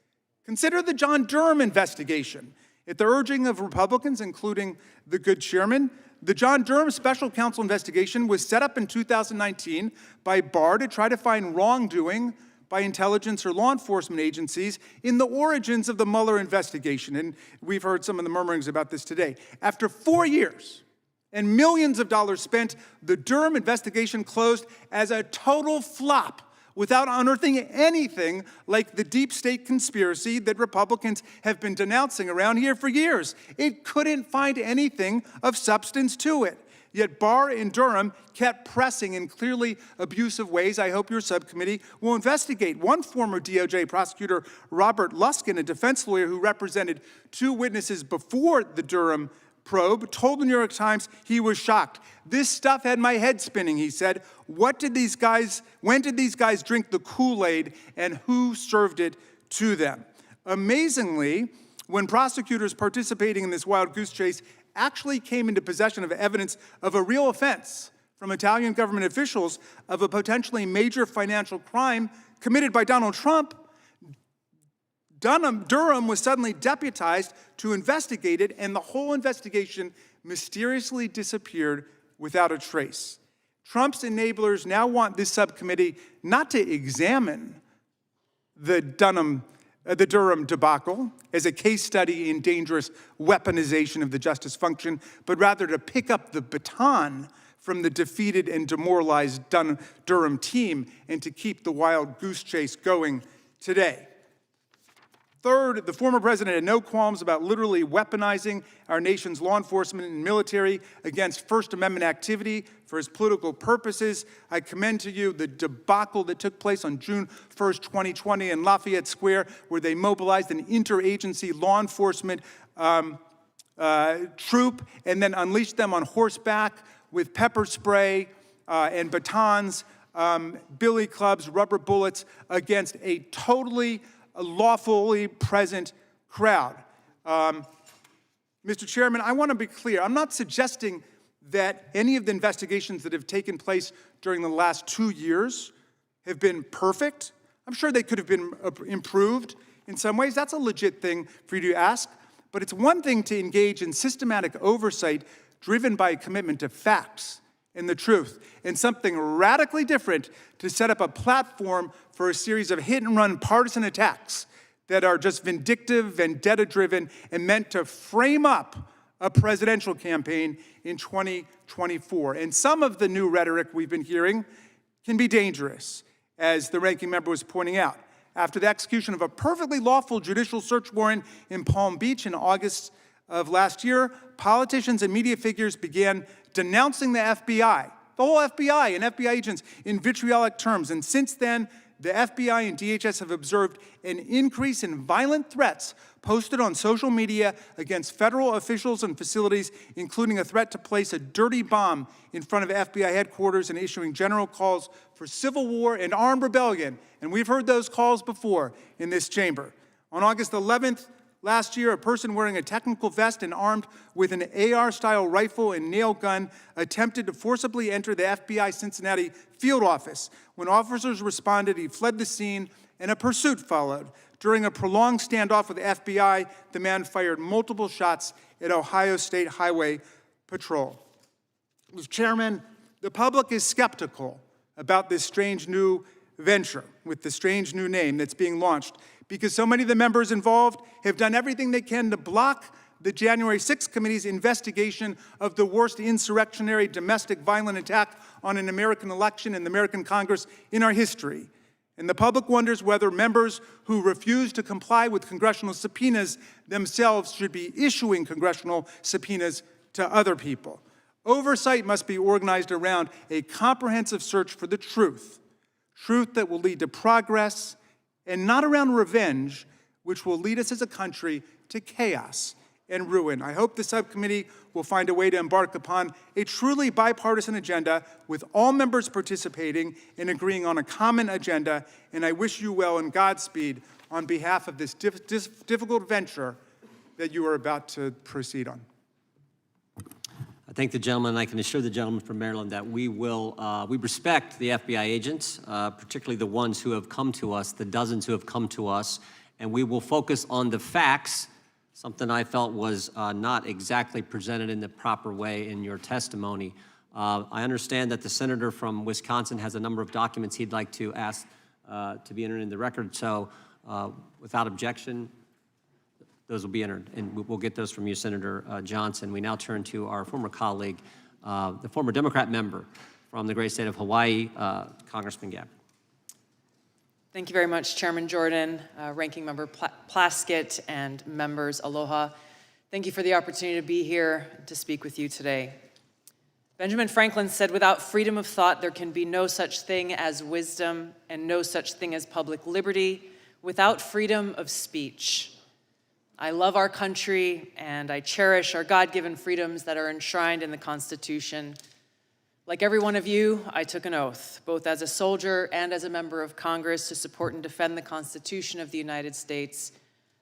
Consider the John Durham investigation. At the urging of Republicans, including the good chairman, the John Durham Special Counsel investigation was set up in 2019 by Barr to try to find wrongdoing by intelligence or law enforcement agencies in the origins of the Mueller investigation. And we've heard some of the murmurings about this today. After 4 years and millions of dollars spent, the Durham investigation closed as a total flop without unearthing anything like the deep state conspiracy that Republicans have been denouncing around here for years. It couldn't find anything of substance to it. Yet Barr and Durham kept pressing in clearly abusive ways. I hope your subcommittee will investigate. One former DOJ prosecutor, Robert Luskin, a defense lawyer who represented 2 witnesses before the Durham probe, told the New York Times he was shocked. This stuff had my head spinning, he said. When did these guys drink the Kool-Aid and who served it to them? Amazingly, when prosecutors participating in this wild goose chase actually came into possession of evidence of a real offense from Italian government officials of a potentially major financial crime committed by Donald Trump, Durham was suddenly deputized to investigate it, and the whole investigation mysteriously disappeared without a trace. Trump's enablers now want this subcommittee not to examine the Durham debacle as a case study in dangerous weaponization of the justice function, but rather to pick up the baton from the defeated and demoralized Durham team and to keep the wild goose chase going today. Third, the former president had no qualms about literally weaponizing our nation's law enforcement and military against First Amendment activity for his political purposes. I commend to you the debacle that took place on June 1st, 2020 in Lafayette Square, where they mobilized an interagency law enforcement troop and then unleashed them on horseback with pepper spray and batons, billy clubs, rubber bullets against a totally lawfully present crowd. Mr. Chairman, I want to be clear. I'm not suggesting that any of the investigations that have taken place during the last 2 years have been perfect. I'm sure they could have been improved in some ways. That's a legit thing for you to ask. But it's one thing to engage in systematic oversight driven by a commitment to facts and the truth, and something radically different to set up a platform for a series of hit-and-run partisan attacks that are just vindictive, vendetta-driven, and meant to frame up a presidential campaign in 2024. And some of the new rhetoric we've been hearing can be dangerous, as the ranking member was pointing out. After the execution of a perfectly lawful judicial search warrant in Palm Beach in August of last year, politicians and media figures began denouncing the FBI, the whole FBI and FBI agents, in vitriolic terms. And since then, the FBI and DHS have observed an increase in violent threats posted on social media against federal officials and facilities, including a threat to place a dirty bomb in front of FBI headquarters and issuing general calls for civil war and armed rebellion. And we've heard those calls before in this chamber. On August 11th, last year, a person wearing a technical vest and armed with an AR-style rifle and nail gun attempted to forcibly enter the FBI Cincinnati field office. When officers responded, he fled the scene and a pursuit followed. During a prolonged standoff with the FBI, the man fired multiple shots at Ohio State Highway Patrol. Mr. Chairman, the public is skeptical about this strange new venture with the strange new name that's being launched, because so many of the members involved have done everything they can to block the January 6th committee's investigation of the worst insurrectionary domestic violent attack on an American election in the American Congress in our history. And the public wonders whether members who refuse to comply with congressional subpoenas themselves should be issuing congressional subpoenas to other people. Oversight must be organized around a comprehensive search for the truth that will lead to progress, and not around revenge, which will lead us as a country to chaos and ruin. I hope the subcommittee will find a way to embark upon a truly bipartisan agenda with all members participating and agreeing on a common agenda, and I wish you well and Godspeed on behalf of this difficult venture that you are about to proceed on. I thank the gentleman, and I can assure the gentleman from Maryland that we respect the FBI agents, particularly the ones who have come to us, the dozens who have come to us, and we will focus on the facts, something I felt was not exactly presented in the proper way in your testimony. I understand that the senator from Wisconsin has a number of documents he'd like to ask to be entered in the record, so without objection, those will be entered, and we'll get those from you, Senator Johnson. We now turn to our former colleague, the former Democrat member from the great state of Hawaii, Congressman Gabbard. Thank you very much, Chairman Jordan, Ranking Member Plaskett, and members, aloha. Thank you for the opportunity to be here to speak with you today. Benjamin Franklin said, "Without freedom of thought, there can be no such thing as wisdom and no such thing as public liberty without freedom of speech." I love our country, and I cherish our God-given freedoms that are enshrined in the Constitution. Like every one of you, I took an oath, both as a soldier and as a member of Congress, to support and defend the Constitution of the United States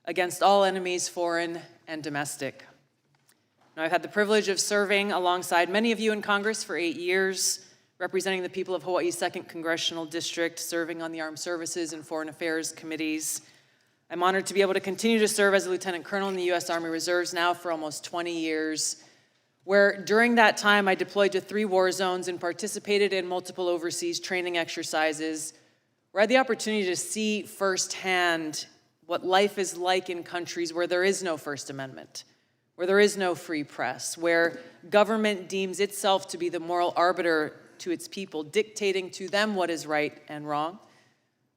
against all enemies, foreign and domestic. Now, I've had the privilege of serving alongside many of you in Congress for 8 years, representing the people of Hawaii's 2nd Congressional District, serving on the Armed Services and Foreign Affairs Committees. I'm honored to be able to continue to serve as a Lieutenant Colonel in the U.S. Army Reserves now for almost 20 years, where during that time I deployed to 3 war zones and participated in multiple overseas training exercises, where I had the opportunity to see firsthand what life is like in countries where there is no First Amendment, where there is no free press, where government deems itself to be the moral arbiter to its people, dictating to them what is right and wrong,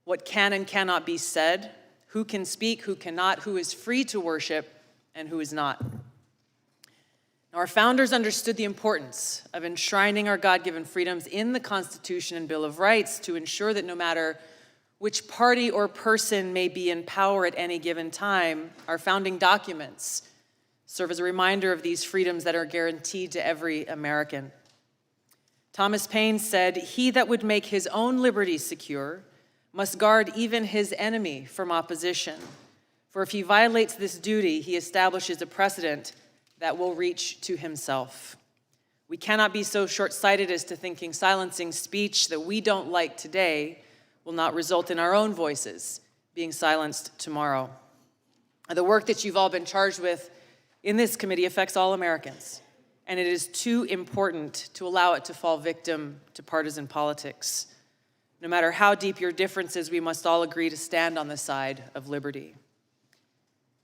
what can and cannot be said, who can speak, who cannot, who is free to worship, and who is not. Now, our founders understood the importance of enshrining our God-given freedoms in the Constitution and Bill of Rights to ensure that no matter which party or person may be in power at any given time, our founding documents serve as a reminder of these freedoms that are guaranteed to every American. Thomas Paine said, "He that would make his own liberty secure must guard even his enemy from opposition. For if he violates this duty, he establishes a precedent that will reach to himself." We cannot be so short-sighted as to thinking silencing speech that we don't like today will not result in our own voices being silenced tomorrow. The work that you've all been charged with in this committee affects all Americans, and it is too important to allow it to fall victim to partisan politics. No matter how deep your differences, we must all agree to stand on the side of liberty.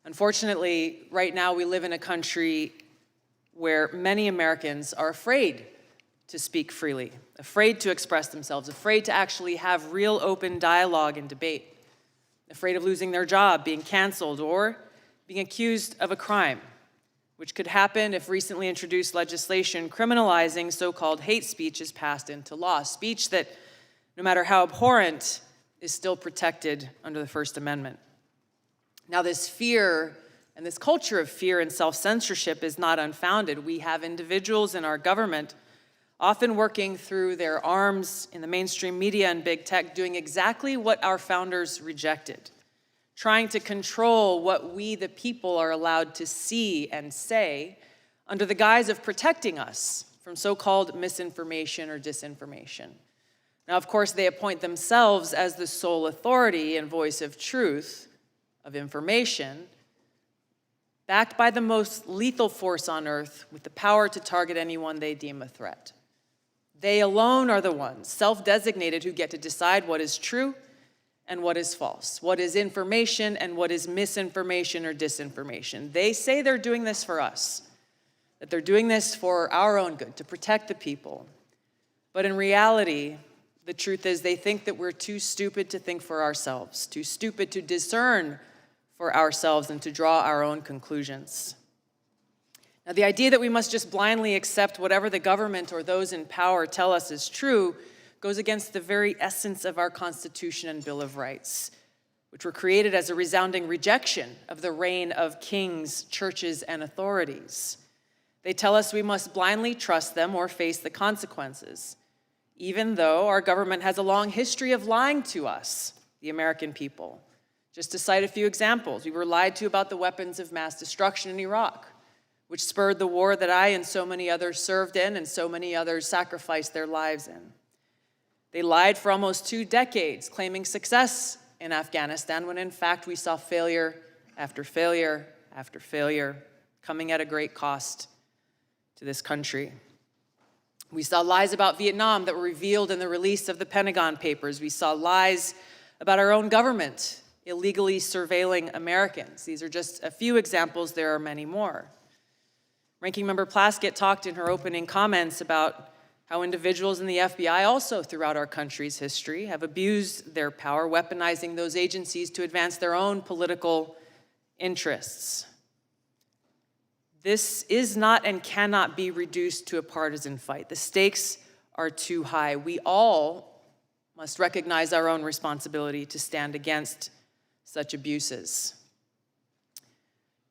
Unfortunately, right now we live in a country where many Americans are afraid to speak freely, afraid to express themselves, afraid to actually have real open dialogue and debate, afraid of losing their job, being canceled, or being accused of a crime, which could happen if recently introduced legislation criminalizing so-called hate speech is passed into law, speech that, no matter how abhorrent, is still protected under the First Amendment. Now, this fear and this culture of fear and self-censorship is not unfounded. We have individuals in our government often working through their arms in the mainstream media and big tech, doing exactly what our founders rejected, trying to control what we, the people, are allowed to see and say under the guise of protecting us from so-called misinformation or disinformation. Now, of course, they appoint themselves as the sole authority and voice of truth, of information, backed by the most lethal force on earth with the power to target anyone they deem a threat. They alone are the ones, self-designated, who get to decide what is true and what is false, what is information and what is misinformation or disinformation. They say they're doing this for us, that they're doing this for our own good, to protect the people. But in reality, the truth is they think that we're too stupid to think for ourselves, too stupid to discern for ourselves and to draw our own conclusions. Now, the idea that we must just blindly accept whatever the government or those in power tell us is true goes against the very essence of our Constitution and Bill of Rights, which were created as a resounding rejection of the reign of kings, churches, and authorities. They tell us we must blindly trust them or face the consequences, even though our government has a long history of lying to us, the American people. Just to cite a few examples, we were lied to about the weapons of mass destruction in Iraq, which spurred the war that I and so many others served in and so many others sacrificed their lives in. They lied for almost 2 decades, claiming success in Afghanistan, when in fact we saw failure after failure after failure, coming at a great cost to this country. We saw lies about Vietnam that were revealed in the release of the Pentagon Papers. We saw lies about our own government illegally surveilling Americans. These are just a few examples. There are many more. Ranking Member Plaskett talked in her opening comments about how individuals in the FBI also throughout our country's history have abused their power, weaponizing those agencies to advance their own political interests. This is not and cannot be reduced to a partisan fight. The stakes are too high. We all must recognize our own responsibility to stand against such abuses.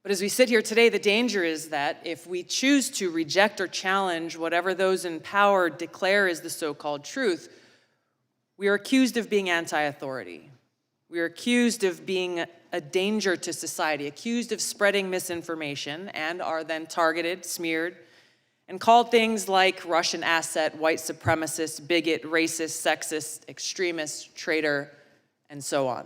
But as we sit here today, the danger is that if we choose to reject or challenge whatever those in power declare is the so-called truth, we are accused of being anti-authority. We are accused of being a danger to society, accused of spreading misinformation, and are then targeted, smeared, and called things like Russian asset, white supremacist, bigot, racist, sexist, extremist, traitor, and so on.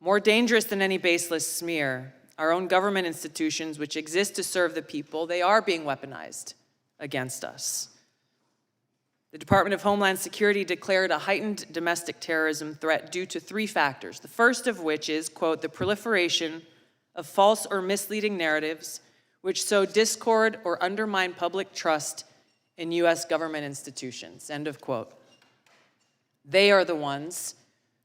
More dangerous than any baseless smear, our own government institutions, which exist to serve the people, they are being weaponized against us. The Department of Homeland Security declared a heightened domestic terrorism threat due to 3 factors, the first of which is, quote, the proliferation of false or misleading narratives which sow discord or undermine public trust in U.S. government institutions, end of quote. They are the ones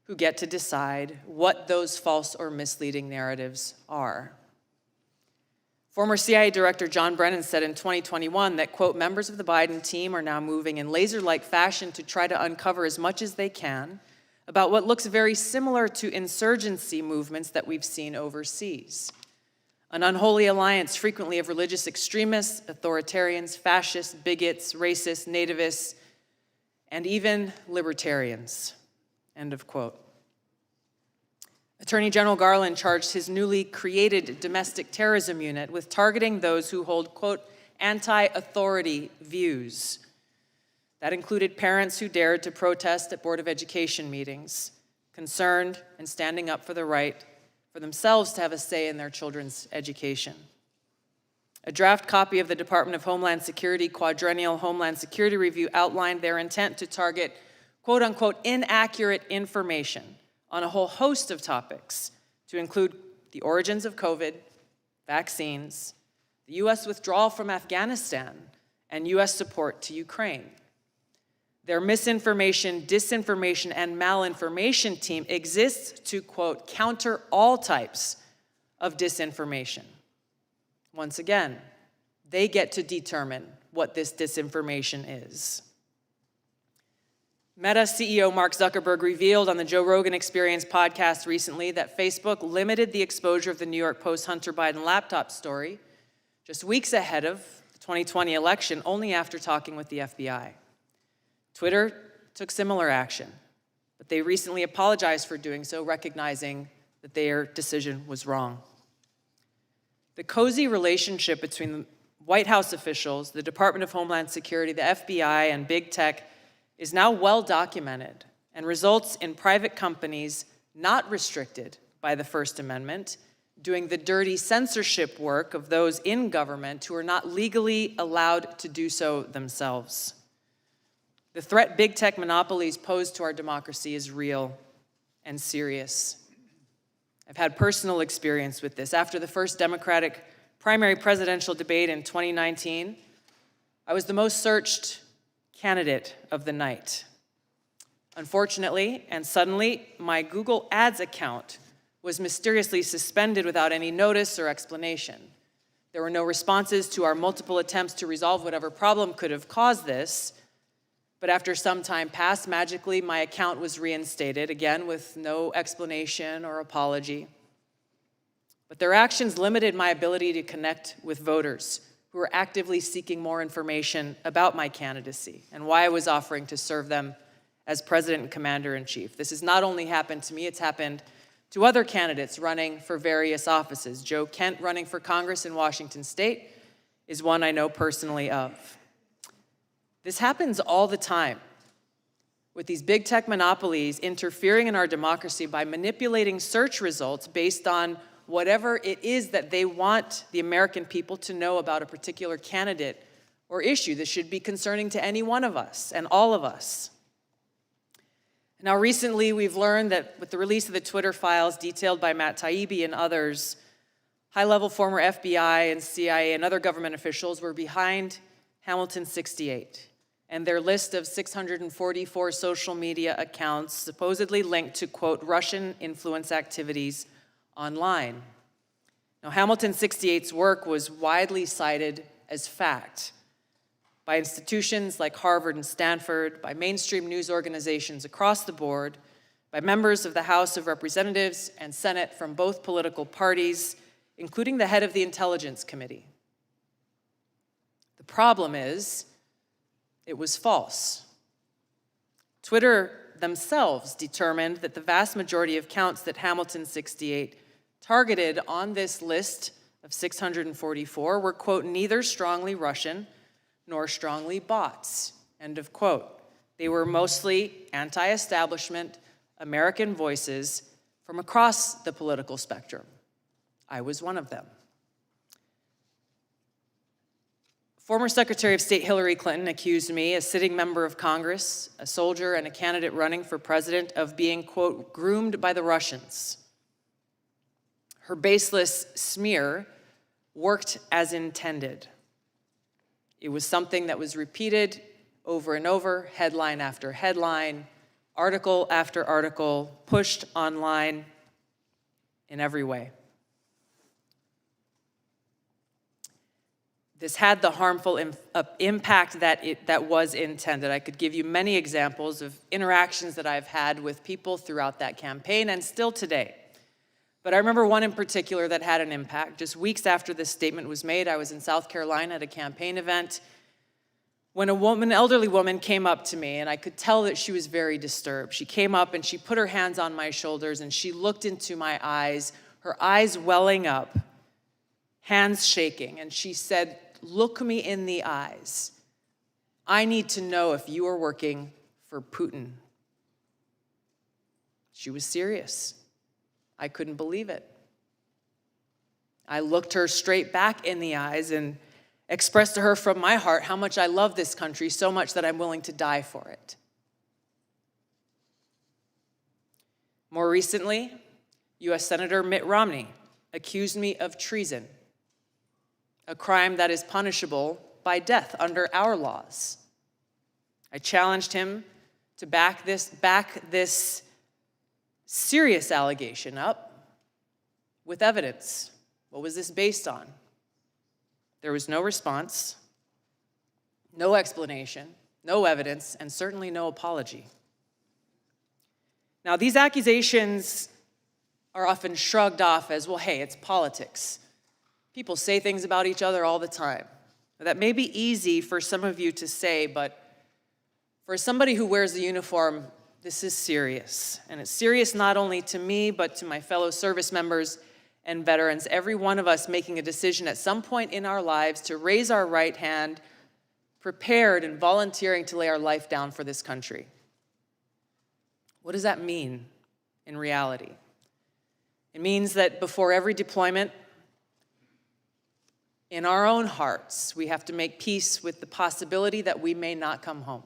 who get to decide what those false or misleading narratives are. Former CIA Director John Brennan said in 2021 that, quote, members of the Biden team are now moving in laser-like fashion to try to uncover as much as they can about what looks very similar to insurgency movements that we've seen overseas. An unholy alliance frequently of religious extremists, authoritarians, fascists, bigots, racists, nativists, and even libertarians. End of quote. Attorney General Garland charged his newly created domestic terrorism unit with targeting those who hold, quote, anti-authority views. That included parents who dared to protest at Board of Education meetings, concerned and standing up for the right for themselves to have a say in their children's education. A draft copy of the Department of Homeland Security Quadrennial Homeland Security Review outlined their intent to target quote-unquote inaccurate information on a whole host of topics, to include the origins of COVID, vaccines, the U.S. withdrawal from Afghanistan, and U.S. support to Ukraine. Their misinformation, disinformation, and malinformation team exists to, quote, counter all types of disinformation. Once again, they get to determine what this disinformation is. Meta CEO Mark Zuckerberg revealed on the Joe Rogan Experience podcast recently that Facebook limited the exposure of the New York Post Hunter Biden laptop story just weeks ahead of the 2020 election, only after talking with the FBI. Twitter took similar action, but they recently apologized for doing so, recognizing that their decision was wrong. The cozy relationship between the White House officials, the Department of Homeland Security, the FBI, and big tech is now well documented and results in private companies not restricted by the First Amendment doing the dirty censorship work of those in government who are not legally allowed to do so themselves. The threat big tech monopolies pose to our democracy is real and serious. I've had personal experience with this. After the first Democratic primary presidential debate in 2019, I was the most searched candidate of the night. Unfortunately, and suddenly, my Google Ads account was mysteriously suspended without any notice or explanation. There were no responses to our multiple attempts to resolve whatever problem could have caused this, but after some time passed, magically, my account was reinstated, again with no explanation or apology. But their actions limited my ability to connect with voters who were actively seeking more information about my candidacy and why I was offering to serve them as President and Commander-in-Chief. This has not only happened to me, it's happened to other candidates running for various offices. Joe Kent, running for Congress in Washington State, is one I know personally of. This happens all the time, with these big tech monopolies interfering in our democracy by manipulating search results based on whatever it is that they want the American people to know about a particular candidate or issue that should be concerning to any one of us and all of us. Now, recently, we've learned that with the release of the Twitter files detailed by Matt Taibbi and others, high-level former FBI and CIA and other government officials were behind Hamilton 68 and their list of 644 social media accounts supposedly linked to, quote, Russian influence activities online. Now, Hamilton 68's work was widely cited as fact by institutions like Harvard and Stanford, by mainstream news organizations across the board, by members of the House of Representatives and Senate from both political parties, including the head of the Intelligence Committee. The problem is, it was false. Twitter themselves determined that the vast majority of counts that Hamilton 68 targeted on this list of 644 were, quote, neither strongly Russian nor strongly bots, end of quote. They were mostly anti-establishment American voices from across the political spectrum. I was one of them. Former Secretary of State Hillary Clinton accused me, a sitting member of Congress, a soldier, and a candidate running for president, of being, quote, groomed by the Russians. Her baseless smear worked as intended. It was something that was repeated over and over, headline after headline, article after article, pushed online in every way. This had the harmful impact that was intended. I could give you many examples of interactions that I've had with people throughout that campaign and still today. But I remember one in particular that had an impact. Just weeks after this statement was made, I was in South Carolina at a campaign event when an elderly woman came up to me, and I could tell that she was very disturbed. She came up and she put her hands on my shoulders and she looked into my eyes, her eyes welling up, hands shaking, and she said, "Look me in the eyes. I need to know if you are working for Putin." She was serious. I couldn't believe it. I looked her straight back in the eyes and expressed to her from my heart how much I love this country, so much that I'm willing to die for it. More recently, U.S. Senator Mitt Romney accused me of treason, a crime that is punishable by death under our laws. I challenged him to back this serious allegation up with evidence. What was this based on? There was no response, no explanation, no evidence, and certainly no apology. Now, these accusations are often shrugged off as, well, hey, it's politics. People say things about each other all the time. That may be easy for some of you to say, but for somebody who wears the uniform, this is serious. And it's serious not only to me, but to my fellow service members and veterans, every one of us making a decision at some point in our lives to raise our right hand, prepared and volunteering to lay our life down for this country. What does that mean in reality? It means that before every deployment, in our own hearts, we have to make peace with the possibility that we may not come home.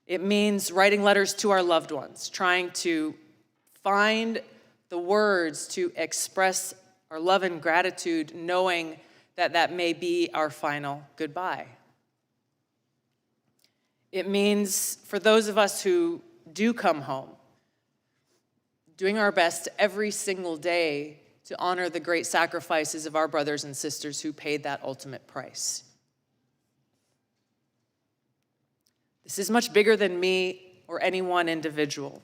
It means writing letters to our loved ones, trying to find the words to express our love and gratitude, knowing that that may be our final goodbye. It means for those of us who do come home, doing our best every single day to honor the great sacrifices of our brothers and sisters who paid that ultimate price. This is much bigger than me or any one individual.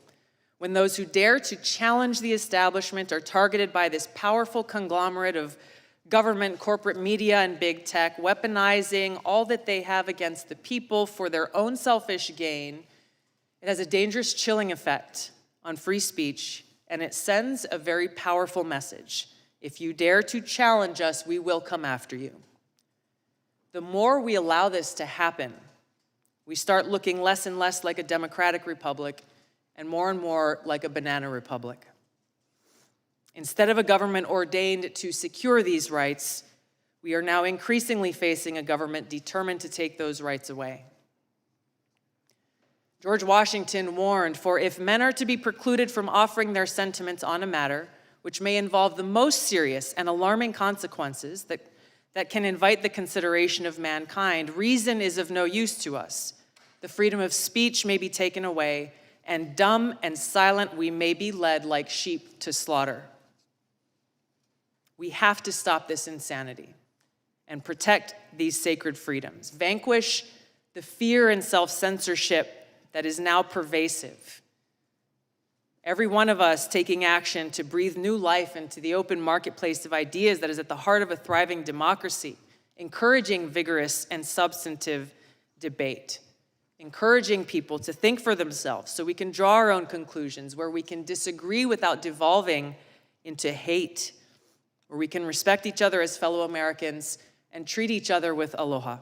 When those who dare to challenge the establishment are targeted by this powerful conglomerate of government, corporate media, and big tech, weaponizing all that they have against the people for their own selfish gain, it has a dangerous chilling effect on free speech, and it sends a very powerful message. If you dare to challenge us, we will come after you. The more we allow this to happen, we start looking less and less like a democratic republic and more like a banana republic. Instead of a government ordained to secure these rights, we are now increasingly facing a government determined to take those rights away. George Washington warned, "For if men are to be precluded from offering their sentiments on a matter which may involve the most serious and alarming consequences that can invite the consideration of mankind, reason is of no use to us. The freedom of speech may be taken away, and dumb and silent we may be led like sheep to slaughter." We have to stop this insanity and protect these sacred freedoms. Vanquish the fear and self-censorship that is now pervasive. Every one of us taking action to breathe new life into the open marketplace of ideas that is at the heart of a thriving democracy, encouraging vigorous and substantive debate, encouraging people to think for themselves so we can draw our own conclusions, where we can disagree without devolving into hate, where we can respect each other as fellow Americans and treat each other with aloha.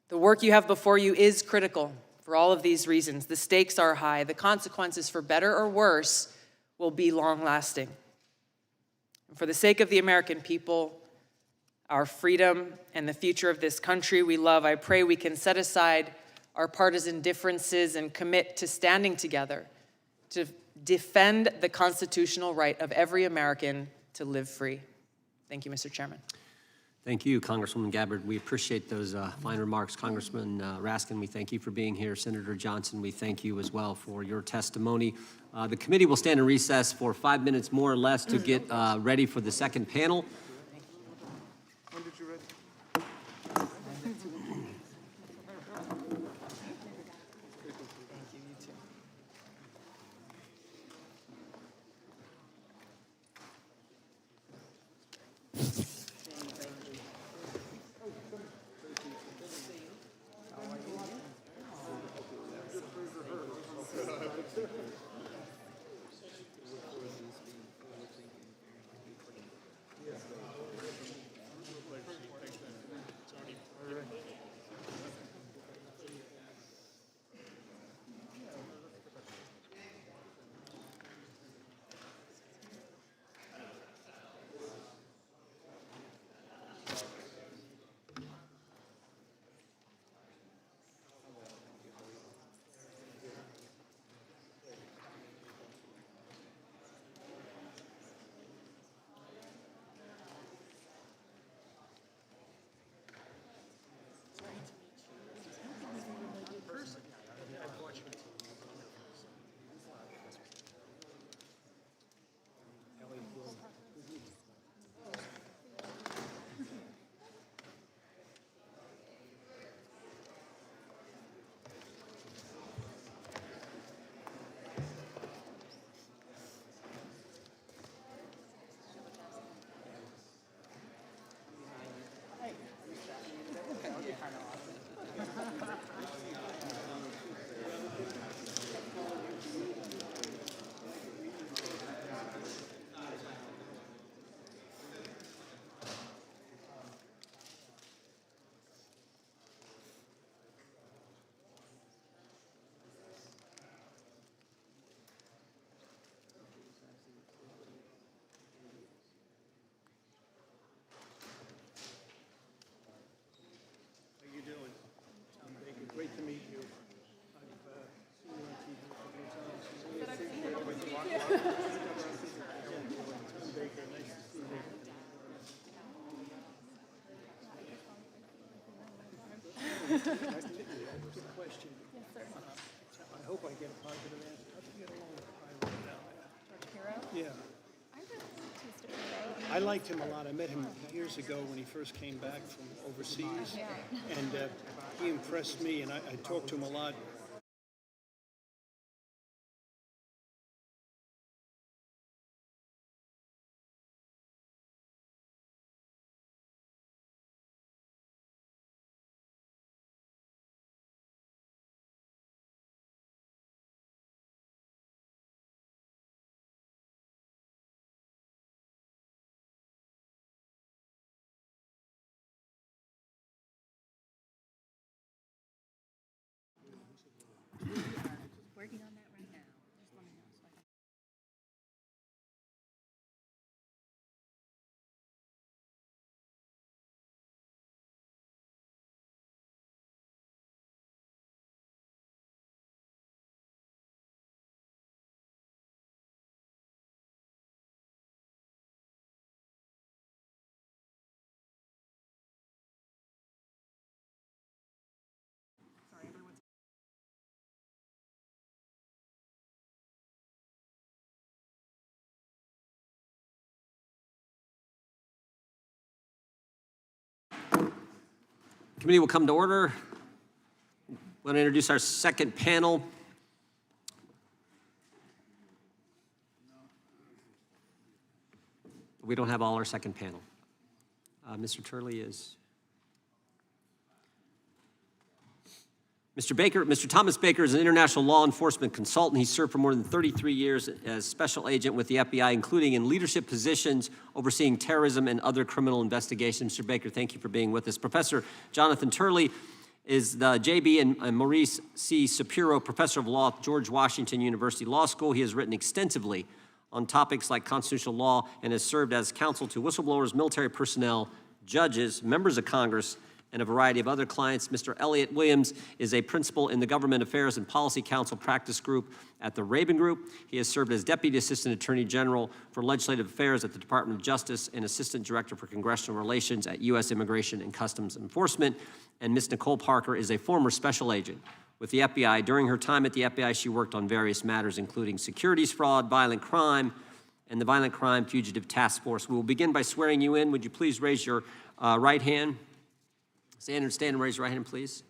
The work you have before you is critical for all of these reasons. The stakes are high. The consequences, for better or worse, will be long-lasting. For the sake of the American people, our freedom, and the future of this country we love, I pray we can set aside our partisan differences and commit to standing together to defend the constitutional right of every American to live free. Thank you, Mr. Chairman. Thank you, Congresswoman Gabbard. We appreciate those fine remarks. Congressman Raskin, we thank you for being here. Senator Johnson, we thank you as well for your testimony. The committee will stand in recess for 5 minutes more or less to get ready for the second panel. When did you ready? hope I get a positive answer. How'd you get along with Pyro down there? Yeah. I liked him a lot. I met him years ago when he first came back from overseas. And he impressed me, and I talked to him a lot. Working on that right now. Just let me know so I can. Committee will come to order. I want to introduce our second panel. We don't have all our second panel. Mr. Turley is. Mr. Baker, Mr. Thomas Baker is an international law enforcement consultant. He served for more than 33 years as special agent with the FBI, including in leadership positions overseeing terrorism and other criminal investigations. Mr. Baker, thank you for being with us. Professor Jonathan Turley is the J.B. and Maurice C. Shapiro Professor of Law at George Washington University Law School. He has written extensively on topics like constitutional law and has served as counsel to whistleblowers, military personnel, judges, members of Congress, and a variety of other clients. Mr. Elliott Williams is a principal in the Government Affairs and Policy Council Practice Group at the Rabin Group. He has served as Deputy Assistant Attorney General for Legislative Affairs at the Department of Justice and Assistant Director for Congressional Relations at U.S. Immigration and Customs Enforcement. And Ms. Nicole Parker is a former special agent with the FBI. During her time at the FBI, she worked on various matters, including securities fraud, violent crime, and the Violent Crime Fugitive Task Force. We will begin by swearing you in. Would you please raise your right hand? Stand and raise your right hand, please.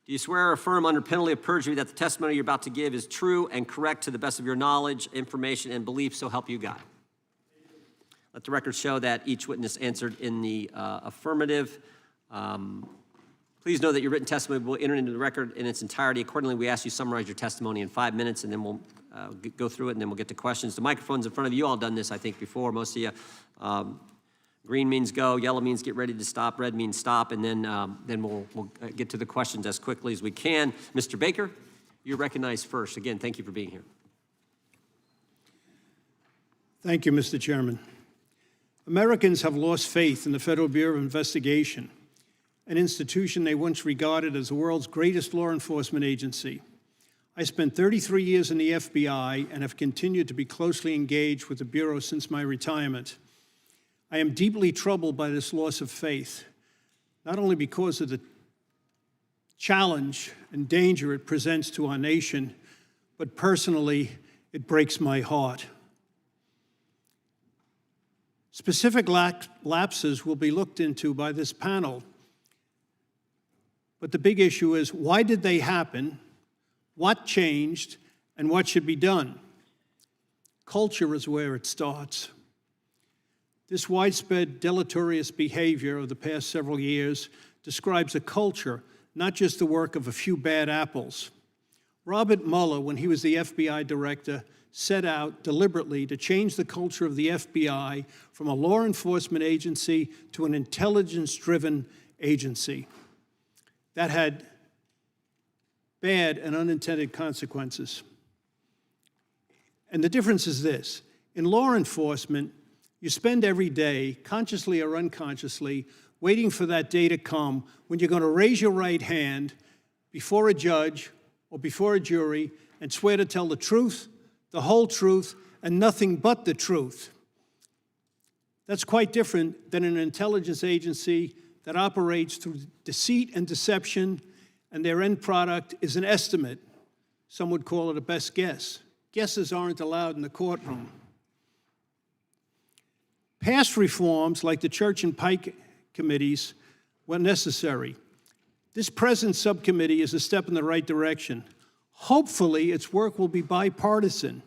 Do you swear or affirm under penalty of perjury that the testimony you're about to give is true and correct to the best of your knowledge, information, and belief, so help you God? Let the record show that each witness answered in the affirmative. Please know that your written testimony will enter into the record in its entirety. Accordingly, we ask you to summarize your testimony in 5 minutes, and then we'll go through it, and then we'll get to questions. The microphone's in front of you. You all done this, I think, before, most of you. Green means go, yellow means get ready to stop, red means stop, and then we'll get to the questions as quickly as we can. Mr. Baker, you're recognized first. Again, thank you for being here. Thank you, Mr. Chairman. Americans have lost faith in the Federal Bureau of Investigation, an institution they once regarded as the world's greatest law enforcement agency. I spent 33 years in the FBI and have continued to be closely engaged with the Bureau since my retirement. I am deeply troubled by this loss of faith, not only because of the challenge and danger it presents to our nation, but personally, it breaks my heart. Specific lapses will be looked into by this panel, but the big issue is, why did they happen, what changed, and what should be done? Culture is where it starts. This widespread deleterious behavior of the past several years describes a culture, not just the work of a few bad apples. Robert Mueller, when he was the FBI director, set out deliberately to change the culture of the FBI from a law enforcement agency to an intelligence-driven agency. That had bad and unintended consequences. And the difference is this: in law enforcement, you spend every day, consciously or unconsciously, waiting for that day to come when you're going to raise your right hand before a judge or before a jury and swear to tell the truth, the whole truth, and nothing but the truth. That's quite different than an intelligence agency that operates through deceit and deception, and their end product is an estimate. Some would call it a best guess. Guesses aren't allowed in the courtroom. Past reforms, like the Church and Pike committees, were necessary. This present subcommittee is a step in the right direction. Hopefully, its work will be bipartisan,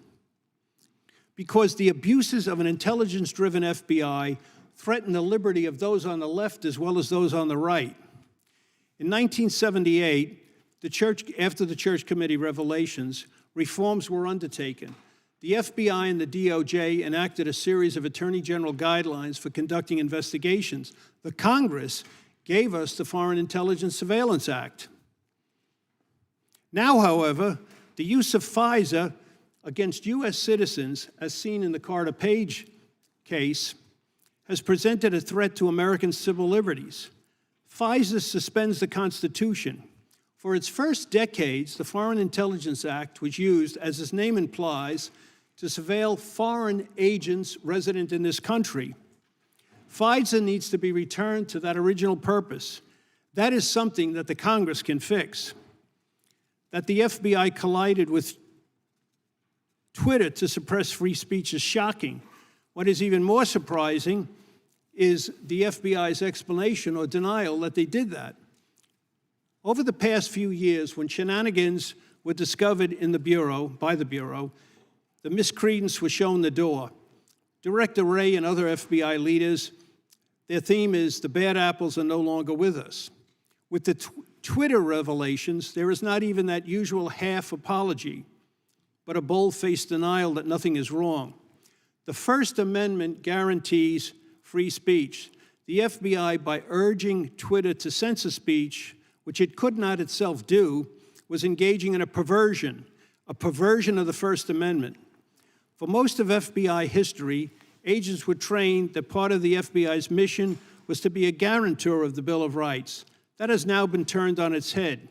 because the abuses of an intelligence-driven FBI threaten the liberty of those on the left as well as those on the right. In 1978, after the Church Committee revelations, reforms were undertaken. The FBI and the DOJ enacted a series of Attorney General guidelines for conducting investigations. The Congress gave us the Foreign Intelligence Surveillance Act. Now, however, the use of FISA against U.S. citizens, as seen in the Carter Page case, has presented a threat to American civil liberties. FISA suspends the Constitution. For its first decades, the Foreign Intelligence Act was used, as its name implies, to surveil foreign agents resident in this country. FISA needs to be returned to that original purpose. That is something that the Congress can fix. That the FBI collided with Twitter to suppress free speech is shocking. What is even more surprising is the FBI's explanation or denial that they did that. Over the past few years, when shenanigans were discovered in the Bureau, by the Bureau, the miscreants were shown the door. Director Wray and other FBI leaders, their theme is the bad apples are no longer with us. With the Twitter revelations, there is not even that usual half apology, but a bold-faced denial that nothing is wrong. The First Amendment guarantees free speech. The FBI, by urging Twitter to censor speech, which it could not itself do, was engaging in a perversion of the First Amendment. For most of FBI history, agents were trained that part of the FBI's mission was to be a guarantor of the Bill of Rights. That has now been turned on its head.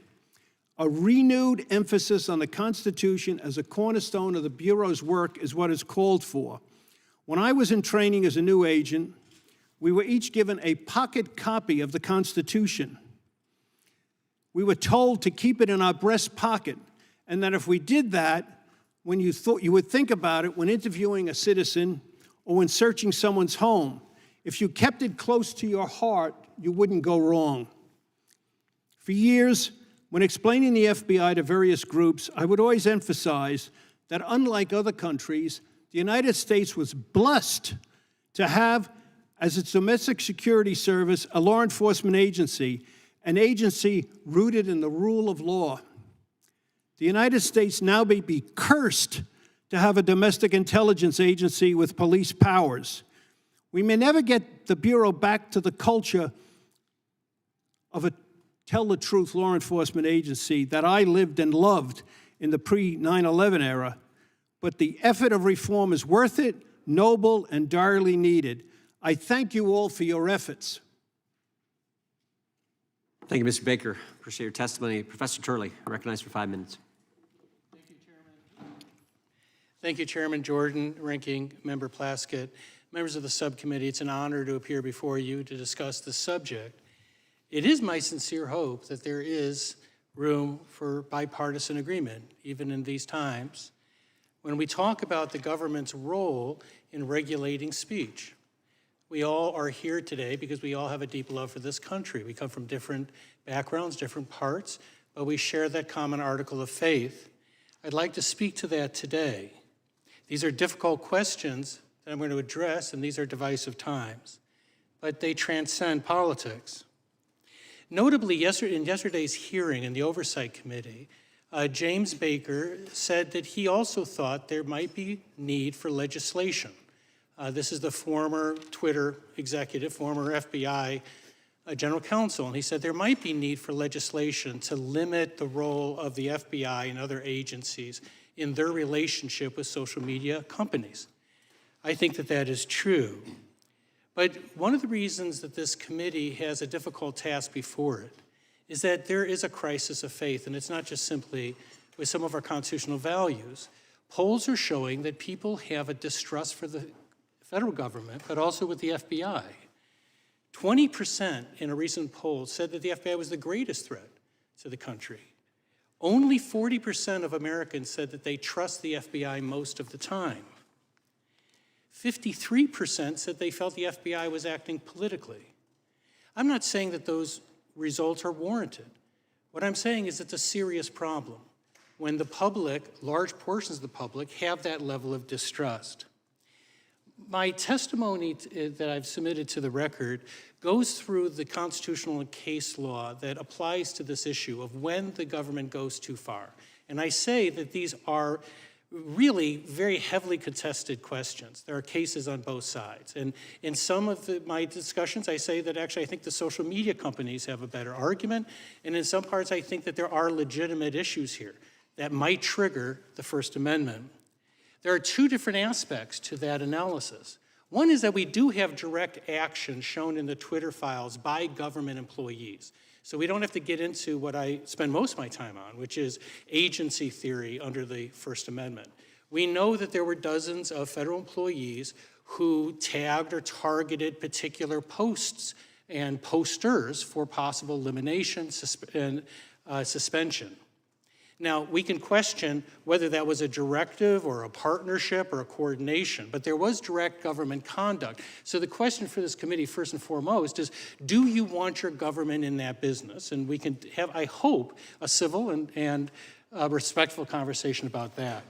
A renewed emphasis on the Constitution as a cornerstone of the Bureau's work is what is called for. When I was in training as a new agent, we were each given a pocket copy of the Constitution. We were told to keep it in our breast pocket, and that if we did that, when you would think about it when interviewing a citizen or when searching someone's home, if you kept it close to your heart, you wouldn't go wrong. For years, when explaining the FBI to various groups, I would always emphasize that unlike other countries, the United States was blessed to have, as its domestic security service, a law enforcement agency, an agency rooted in the rule of law. The United States now may be cursed to have a domestic intelligence agency with police powers. We may never get the Bureau back to the culture of a tell-the-truth law enforcement agency that I lived and loved in the pre-9/11 era, but the effort of reform is worth it, noble, and direly needed. I thank you all for your efforts. Thank you, Mr. Baker. Appreciate your testimony. Professor Turley, recognized for 5 minutes. Thank you, Chairman Jordan, Ranking Member Plaskett, members of the subcommittee. It's an honor to appear before you to discuss this subject. It is my sincere hope that there is room for bipartisan agreement, even in these times, when we talk about the government's role in regulating speech. We all are here today because we all have a deep love for this country. We come from different backgrounds, different parts, but we share that common article of faith. I'd like to speak to that today. These are difficult questions that I'm going to address, and these are divisive times, but they transcend politics. Notably, in yesterday's hearing in the Oversight Committee, James Baker said that he also thought there might be need for legislation. This is the former Twitter executive, former FBI general counsel, and he said there might be need for legislation to limit the role of the FBI and other agencies in their relationship with social media companies. I think that that is true. But one of the reasons that this committee has a difficult task before it is that there is a crisis of faith, and it's not just simply with some of our constitutional values. Polls are showing that people have a distrust for the federal government, but also with the FBI. 20% in a recent poll said that the FBI was the greatest threat to the country. Only 40% of Americans said that they trust the FBI most of the time. 53% said they felt the FBI was acting politically. I'm not saying that those results are warranted. What I'm saying is it's a serious problem when the public, large portions of the public, have that level of distrust. My testimony that I've submitted to the record goes through the constitutional and case law that applies to this issue of when the government goes too far. And I say that these are really very heavily contested questions. There are cases on both sides. And in some of my discussions, I say that actually I think the social media companies have a better argument. And in some parts, I think that there are legitimate issues here that might trigger the First Amendment. There are two different aspects to that analysis. One is that we do have direct action shown in the Twitter files by government employees. So we don't have to get into what I spend most of my time on, which is agency theory under the First Amendment. We know that there were dozens of federal employees who tagged or targeted particular posts and posters for possible elimination and suspension. Now, we can question whether that was a directive or a partnership or a coordination, but there was direct government conduct. So the question for this committee, first and foremost, is do you want your government in that business? And we can have, I hope, a civil and respectful conversation about that.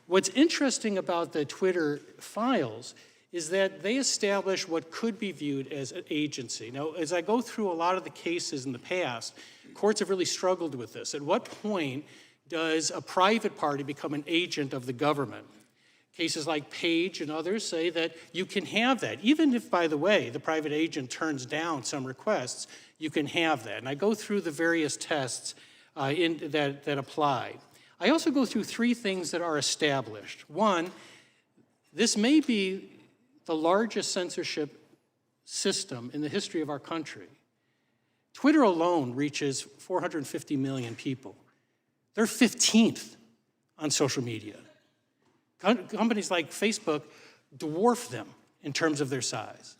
What's interesting about the Twitter files is that they establish what could be viewed as an agency. Now, as I go through a lot of the cases in the past, courts have really struggled with this. At what point does a private party become an agent of the government? Cases like Page and others say that you can have that. Even if, by the way, the private agent turns down some requests, you can have that. And I go through the various tests that apply. I also go through three things that are established. One, this may be the largest censorship system in the history of our country. Twitter alone reaches 450 million people. They're 15th on social media. Companies like Facebook dwarf them in terms of their size.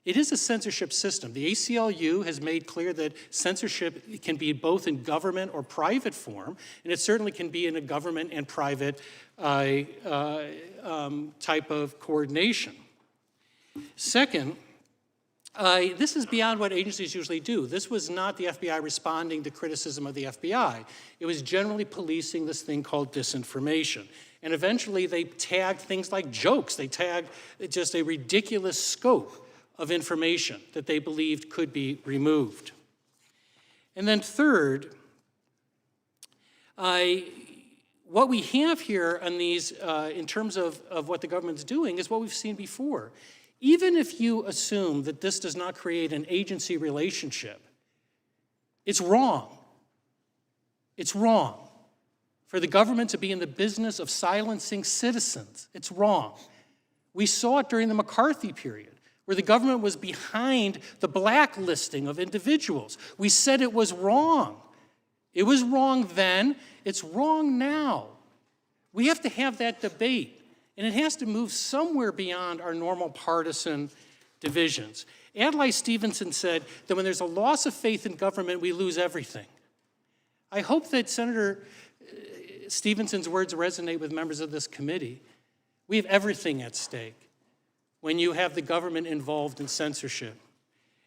It is a censorship system. The ACLU has made clear that censorship can be both in government or private form, and it certainly can be in a government and private type of coordination. Second, this is beyond what agencies usually do. This was not the FBI responding to criticism of the FBI. It was generally policing this thing called disinformation. And eventually they tagged things like jokes. They tagged just a ridiculous scope of information that they believed could be removed. And then third, what we have here on these, in terms of what the government's doing, is what we've seen before. Even if you assume that this does not create an agency relationship, it's wrong. It's wrong for the government to be in the business of silencing citizens. It's wrong. We saw it during the McCarthy period, where the government was behind the blacklisting of individuals. We said it was wrong. It was wrong then. It's wrong now. We have to have that debate. And it has to move somewhere beyond our normal partisan divisions. Adlai Stevenson said that when there's a loss of faith in government, we lose everything. I hope that Senator Stevenson's words resonate with members of this committee. We have everything at stake when you have the government involved in censorship.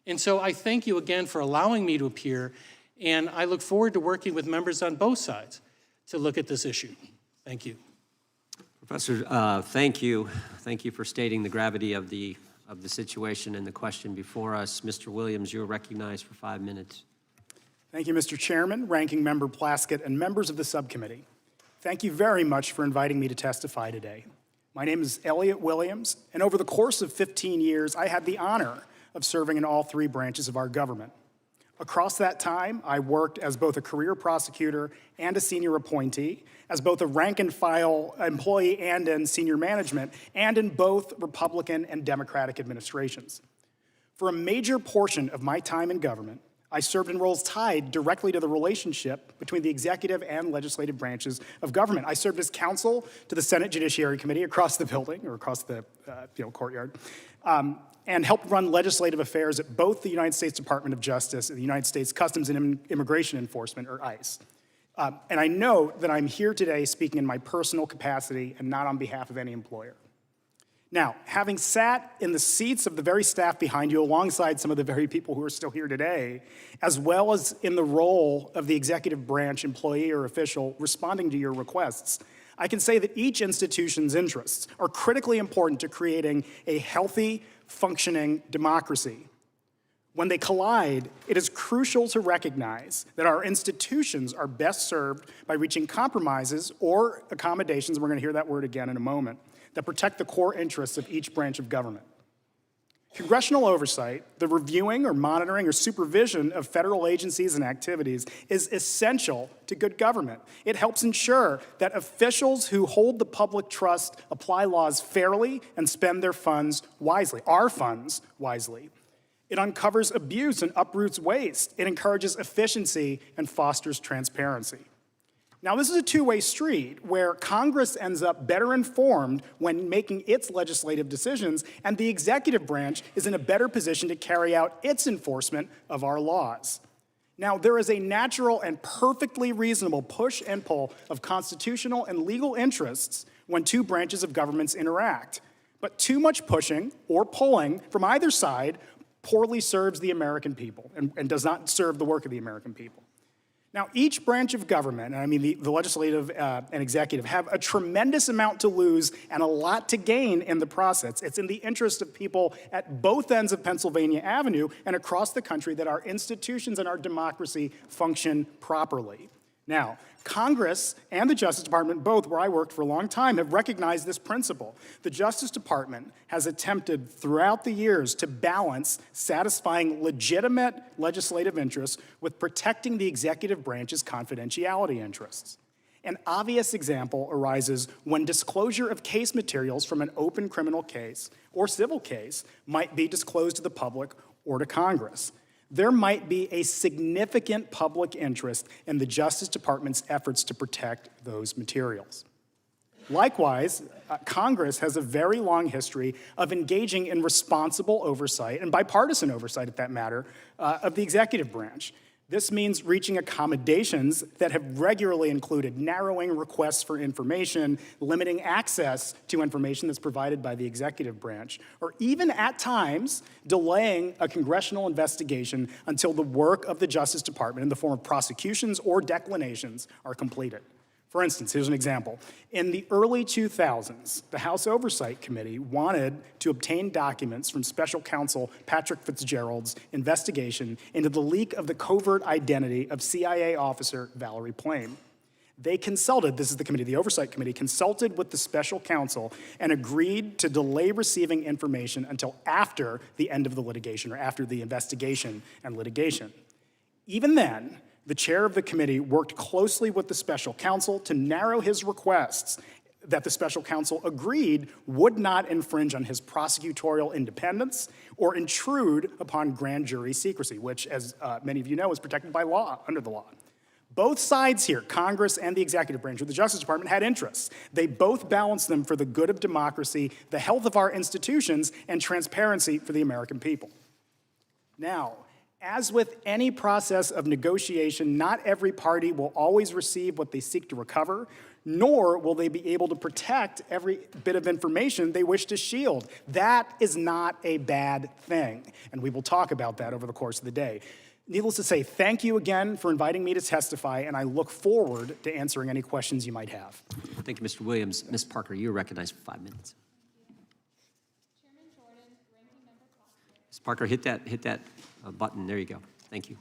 And so I thank you again for allowing me to appear, and I look forward to working with members on both sides to look at this issue. Thank you. Professor, thank you. Thank you for stating the gravity of the situation and the question before us. Mr. Williams, you're recognized for 5 minutes. Thank you, Mr. Chairman, Ranking Member Plaskett, and members of the subcommittee. Thank you very much for inviting me to testify today. My name is Elliot Williams, and over the course of 15 years, I had the honor of serving in all three branches of our government. Across that time, I worked as both a career prosecutor and a senior appointee, as both a rank-and-file employee and in senior management, and in both Republican and Democratic administrations. For a major portion of my time in government, I served in roles tied directly to the relationship between the executive and legislative branches of government. I served as counsel to the Senate Judiciary Committee across the building, or across the courtyard. and helped run legislative affairs at both the United States Department of Justice and the United States Customs and Immigration Enforcement, or ICE. And I know that I'm here today speaking in my personal capacity and not on behalf of any employer. Now, having sat in the seats of the very staff behind you alongside some of the very people who are still here today, as well as in the role of the executive branch employee or official responding to your requests, I can say that each institution's interests are critically important to creating a healthy, functioning democracy. When they collide, it is crucial to recognize that our institutions are best served by reaching compromises or accommodations, and we're going to hear that word again in a moment, that protect the core interests of each branch of government. Congressional oversight, the reviewing or monitoring or supervision of federal agencies and activities, is essential to good government. It helps ensure that officials who hold the public trust apply laws fairly and spend their funds wisely, our funds wisely. It uncovers abuse and uproots waste. It encourages efficiency and fosters transparency. Now, this is a two-way street where Congress ends up better informed when making its legislative decisions, and the executive branch is in a better position to carry out its enforcement of our laws. Now, there is a natural and perfectly reasonable push and pull of constitutional and legal interests when two branches of governments interact. But too much pushing or pulling from either side poorly serves the American people and does not serve the work of the American people. Now, each branch of government, and I mean the legislative and executive, have a tremendous amount to lose and a lot to gain in the process. It's in the interest of people at both ends of Pennsylvania Avenue and across the country that our institutions and our democracy function properly. Now, Congress and the Justice Department, both where I worked for a long time, have recognized this principle. The Justice Department has attempted throughout the years to balance satisfying legitimate legislative interests with protecting the executive branch's confidentiality interests. An obvious example arises when disclosure of case materials from an open criminal case or civil case might be disclosed to the public or to Congress. There might be a significant public interest in the Justice Department's efforts to protect those materials. Likewise, Congress has a very long history of engaging in responsible oversight, and bipartisan oversight at that matter, of the executive branch. This means reaching accommodations that have regularly included narrowing requests for information, limiting access to information that's provided by the executive branch, or even at times delaying a congressional investigation until the work of the Justice Department in the form of prosecutions or declinations are completed. For instance, here's an example. In the early 2000s, the House Oversight Committee wanted to obtain documents from Special Counsel Patrick Fitzgerald's investigation into the leak of the covert identity of CIA officer Valerie Plame. They consulted, this is the committee, the Oversight Committee, consulted with the Special Counsel and agreed to delay receiving information until after the end of the litigation or after the investigation and litigation. Even then, the chair of the committee worked closely with the special counsel to narrow his requests that the special counsel agreed would not infringe on his prosecutorial independence or intrude upon grand jury secrecy, which, as many of you know, is protected by law, under the law. Both sides here, Congress and the executive branch or the Justice Department, had interests. They both balanced them for the good of democracy, the health of our institutions, and transparency for the American people. Now, as with any process of negotiation, not every party will always receive what they seek to recover, nor will they be able to protect every bit of information they wish to shield. That is not a bad thing, and we will talk about that over the course of the day. Needless to say, thank you again for inviting me to testify, and I look forward to answering any questions you might have. Thank you, Mr. Williams. Ms. Parker, you're recognized for 5 minutes. Ms. Parker, hit that button. There you go. Thank you.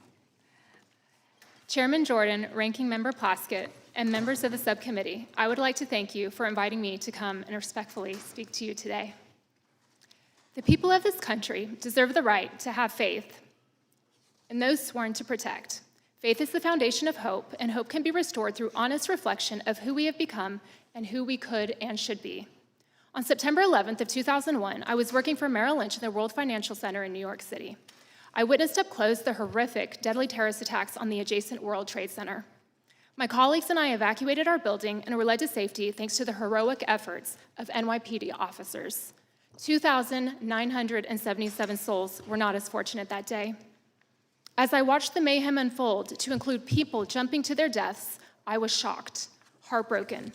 Chairman Jordan, Ranking Member Plaskett, and members of the subcommittee, I would like to thank you for inviting me to come and respectfully speak to you today. The people of this country deserve the right to have faith in those sworn to protect. Faith is the foundation of hope, and hope can be restored through honest reflection of who we have become and who we could and should be. On September 11th of 2001, I was working for Merrill Lynch in the World Financial Center in New York City. I witnessed up close the horrific, deadly terrorist attacks on the adjacent World Trade Center. My colleagues and I evacuated our building and were led to safety thanks to the heroic efforts of NYPD officers. 2,977 souls were not as fortunate that day. As I watched the mayhem unfold to include people jumping to their deaths, I was shocked, heartbroken.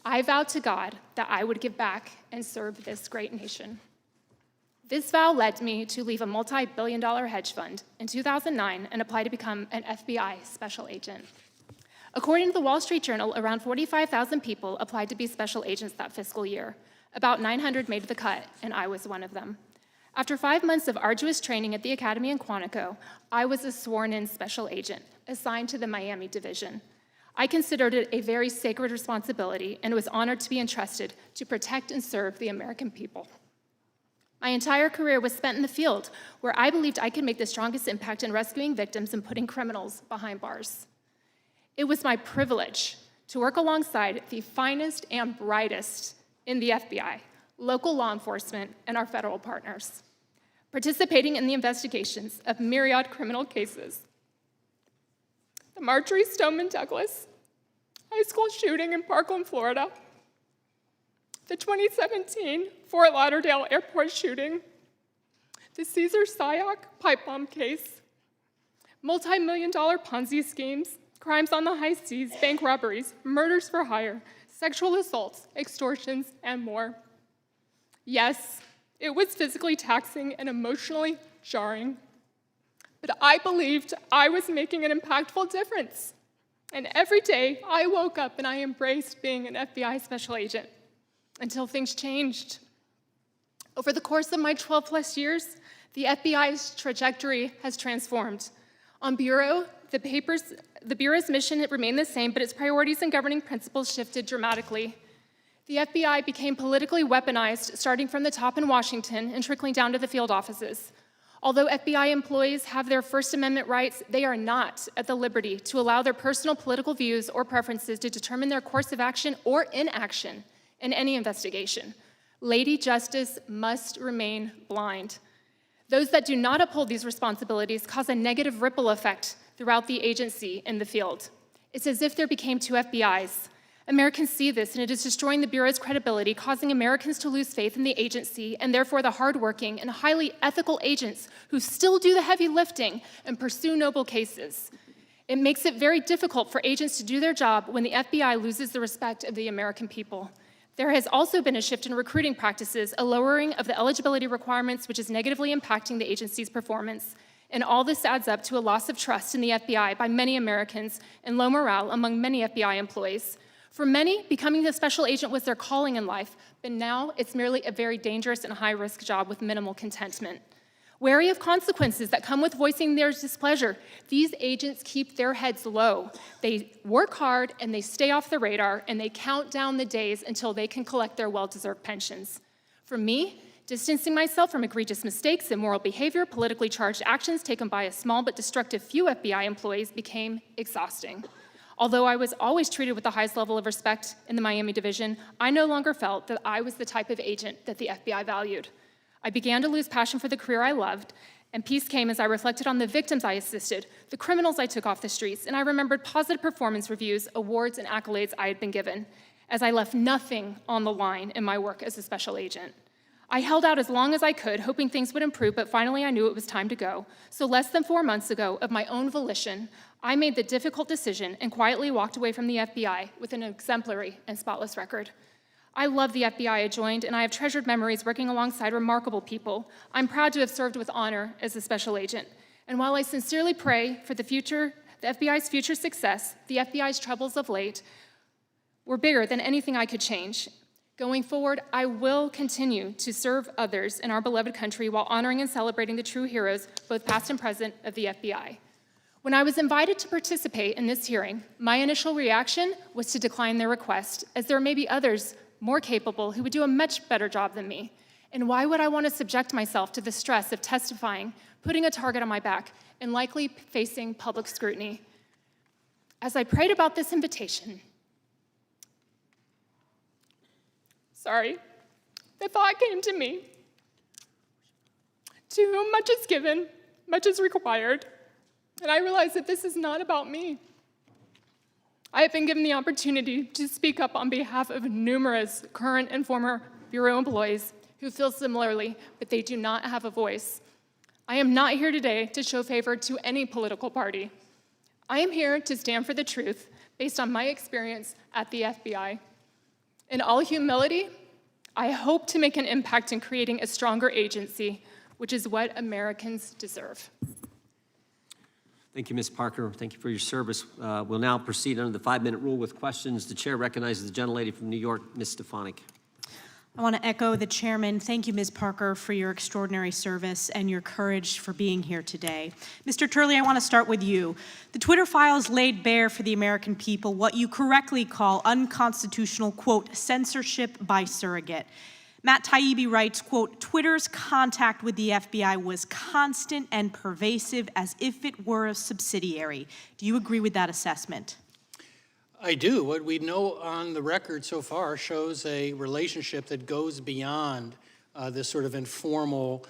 I vowed to God that I would give back and serve this great nation. This vow led me to leave a multi-billion-dollar hedge fund in 2009 and apply to become an FBI special agent. According to the Wall Street Journal, around 45,000 people applied to be special agents that fiscal year. About 900 made the cut, and I was one of them. After 5 months of arduous training at the Academy in Quantico, I was a sworn-in special agent assigned to the Miami division. I considered it a very sacred responsibility and was honored to be entrusted to protect and serve the American people. My entire career was spent in the field, where I believed I could make the strongest impact in rescuing victims and putting criminals behind bars. It was my privilege to work alongside the finest and brightest in the FBI, local law enforcement, and our federal partners, participating in the investigations of myriad criminal cases. The Marjorie Stoneman Douglas High School shooting in Parkland, Florida, the 2017 Fort Lauderdale Airport shooting, the Cesar Sayoc pipe bomb case, multi-million-dollar Ponzi schemes, crimes on the high seas, bank robberies, murders for hire, sexual assaults, extortions, and more. Yes, it was physically taxing and emotionally jarring, but I believed I was making an impactful difference. And every day I woke up and I embraced being an FBI special agent until things changed. Over the course of my 12+ years, the FBI's trajectory has transformed. On Bureau, the Bureau's mission remained the same, but its priorities and governing principles shifted dramatically. The FBI became politically weaponized, starting from the top in Washington and trickling down to the field offices. Although FBI employees have their First Amendment rights, they are not at the liberty to allow their personal political views or preferences to determine their course of action or inaction in any investigation. Lady Justice must remain blind. Those that do not uphold these responsibilities cause a negative ripple effect throughout the agency in the field. It's as if there became two FBIs. Americans see this, and it is destroying the Bureau's credibility, causing Americans to lose faith in the agency, and therefore the hardworking and highly ethical agents who still do the heavy lifting and pursue noble cases. It makes it very difficult for agents to do their job when the FBI loses the respect of the American people. There has also been a shift in recruiting practices, a lowering of the eligibility requirements, which is negatively impacting the agency's performance. And all this adds up to a loss of trust in the FBI by many Americans and low morale among many FBI employees. For many, becoming a special agent was their calling in life, but now it's merely a very dangerous and high-risk job with minimal contentment. Wary of consequences that come with voicing their displeasure, these agents keep their heads low. They work hard and they stay off the radar, and they count down the days until they can collect their well-deserved pensions. For me, distancing myself from egregious mistakes, immoral behavior, politically charged actions taken by a small but destructive few FBI employees became exhausting. Although I was always treated with the highest level of respect in the Miami division, I no longer felt that I was the type of agent that the FBI valued. I began to lose passion for the career I loved, and peace came as I reflected on the victims I assisted, the criminals I took off the streets, and I remembered positive performance reviews, awards, and accolades I had been given, as I left nothing on the line in my work as a special agent. I held out as long as I could, hoping things would improve, but finally I knew it was time to go. So less than 4 months ago, of my own volition, I made the difficult decision and quietly walked away from the FBI with an exemplary and spotless record. I love the FBI I joined, and I have treasured memories working alongside remarkable people. I'm proud to have served with honor as a special agent. And while I sincerely pray for the FBI's future success, the FBI's troubles of late were bigger than anything I could change. Going forward, I will continue to serve others in our beloved country while honoring and celebrating the true heroes, both past and present, of the FBI. When I was invited to participate in this hearing, my initial reaction was to decline their request, as there may be others more capable who would do a much better job than me. And why would I want to subject myself to the stress of testifying, putting a target on my back, and likely facing public scrutiny? As I prayed about this invitation, the thought came to me: to whom much is given, much is required. And I realized that this is not about me. I have been given the opportunity to speak up on behalf of numerous current and former Bureau employees, who feel similarly, but they do not have a voice. I am not here today to show favor to any political party. I am here to stand for the truth based on my experience at the FBI. In all humility, I hope to make an impact in creating a stronger agency, which is what Americans deserve. Thank you, Ms. Parker. Thank you for your service. We'll now proceed under the 5-minute rule with questions. The chair recognizes the gentlelady from New York, Ms. Stefanik. I want to echo the chairman. Thank you, Ms. Parker, for your extraordinary service and your courage for being here today. Mr. Turley, I want to start with you. The Twitter files laid bare for the American people what you correctly call unconstitutional, quote, censorship by surrogate. Matt Taibbi writes, quote, Twitter's contact with the FBI was constant and pervasive as if it were a subsidiary. Do you agree with that assessment? I do. What we know on the record so far shows a relationship that goes beyond this sort of informal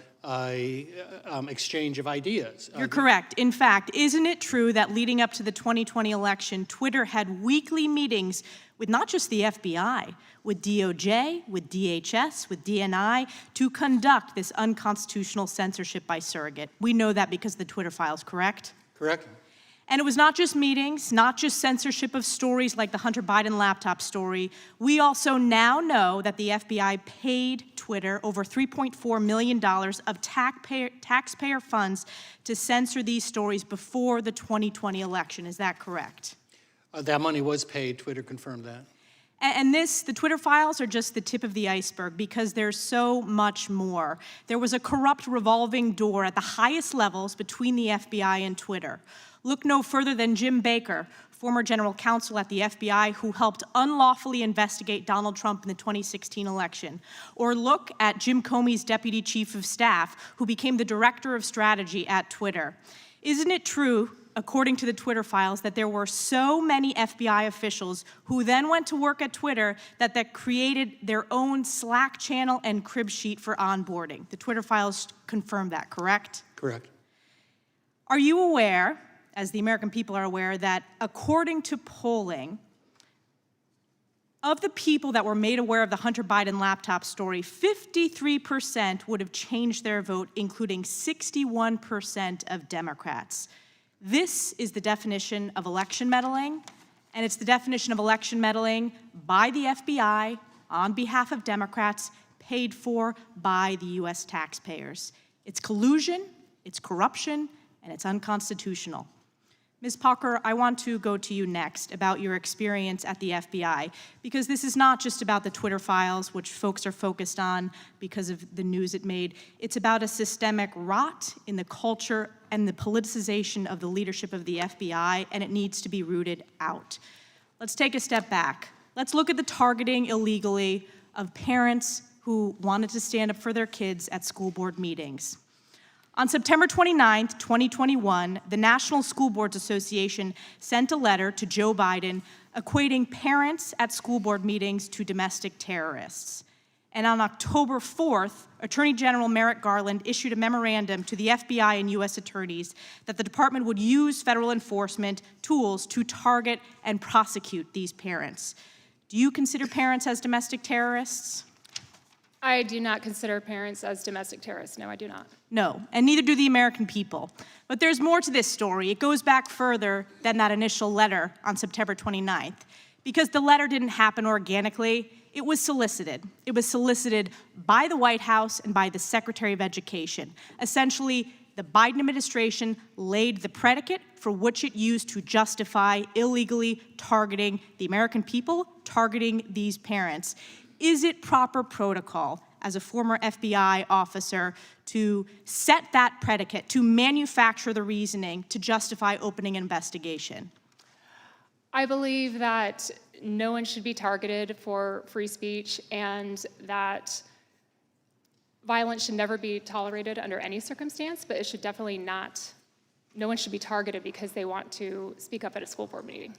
exchange of ideas. You're correct. In fact, isn't it true that leading up to the 2020 election, Twitter had weekly meetings with not just the FBI, with DOJ, with DHS, with DNI, to conduct this unconstitutional censorship by surrogate? We know that because of the Twitter files, correct? Correct. And it was not just meetings, not just censorship of stories like the Hunter Biden laptop story. We also now know that the FBI paid Twitter over $3.4 million of taxpayer funds to censor these stories before the 2020 election. Is that correct? That money was paid. Twitter confirmed that. And the Twitter files are just the tip of the iceberg because there's so much more. There was a corrupt revolving door at the highest levels between the FBI and Twitter. Look no further than Jim Baker, former general counsel at the FBI who helped unlawfully investigate Donald Trump in the 2016 election. Or look at Jim Comey's deputy chief of staff, who became the director of strategy at Twitter. Isn't it true, according to the Twitter files, that there were so many FBI officials who then went to work at Twitter that created their own Slack channel and crib sheet for onboarding? The Twitter files confirm that, correct? Correct. Are you aware, as the American people are aware, that according to polling, of the people that were made aware of the Hunter Biden laptop story, 53% would have changed their vote, including 61% of Democrats. This is the definition of election meddling, and it's the definition of election meddling by the FBI on behalf of Democrats, paid for by the U.S. taxpayers. It's collusion, it's corruption, and it's unconstitutional. Ms. Parker, I want to go to you next about your experience at the FBI, because this is not just about the Twitter files, which folks are focused on because of the news it made. It's about a systemic rot in the culture and the politicization of the leadership of the FBI, and it needs to be rooted out. Let's take a step back. Let's look at the targeting illegally of parents who wanted to stand up for their kids at school board meetings. On September 29, 2021, the National School Boards Association sent a letter to Joe Biden equating parents at school board meetings to domestic terrorists. And on October 4th, Attorney General Merrick Garland issued a memorandum to the FBI and U.S. attorneys that the department would use federal enforcement tools to target and prosecute these parents. Do you consider parents as domestic terrorists? I do not consider parents as domestic terrorists. No, I do not. No, and neither do the American people. But there's more to this story. It goes back further than that initial letter on September 29th, because the letter didn't happen organically. It was solicited. It was solicited by the White House and by the Secretary of Education. Essentially, the Biden administration laid the predicate for which it used to justify illegally targeting the American people, targeting these parents. Is it proper protocol, as a former FBI officer, to set that predicate, to manufacture the reasoning to justify opening an investigation? I believe that no one should be targeted for free speech and that violence should never be tolerated under any circumstance, but it should definitely not, no one should be targeted because they want to speak up at a school board meeting.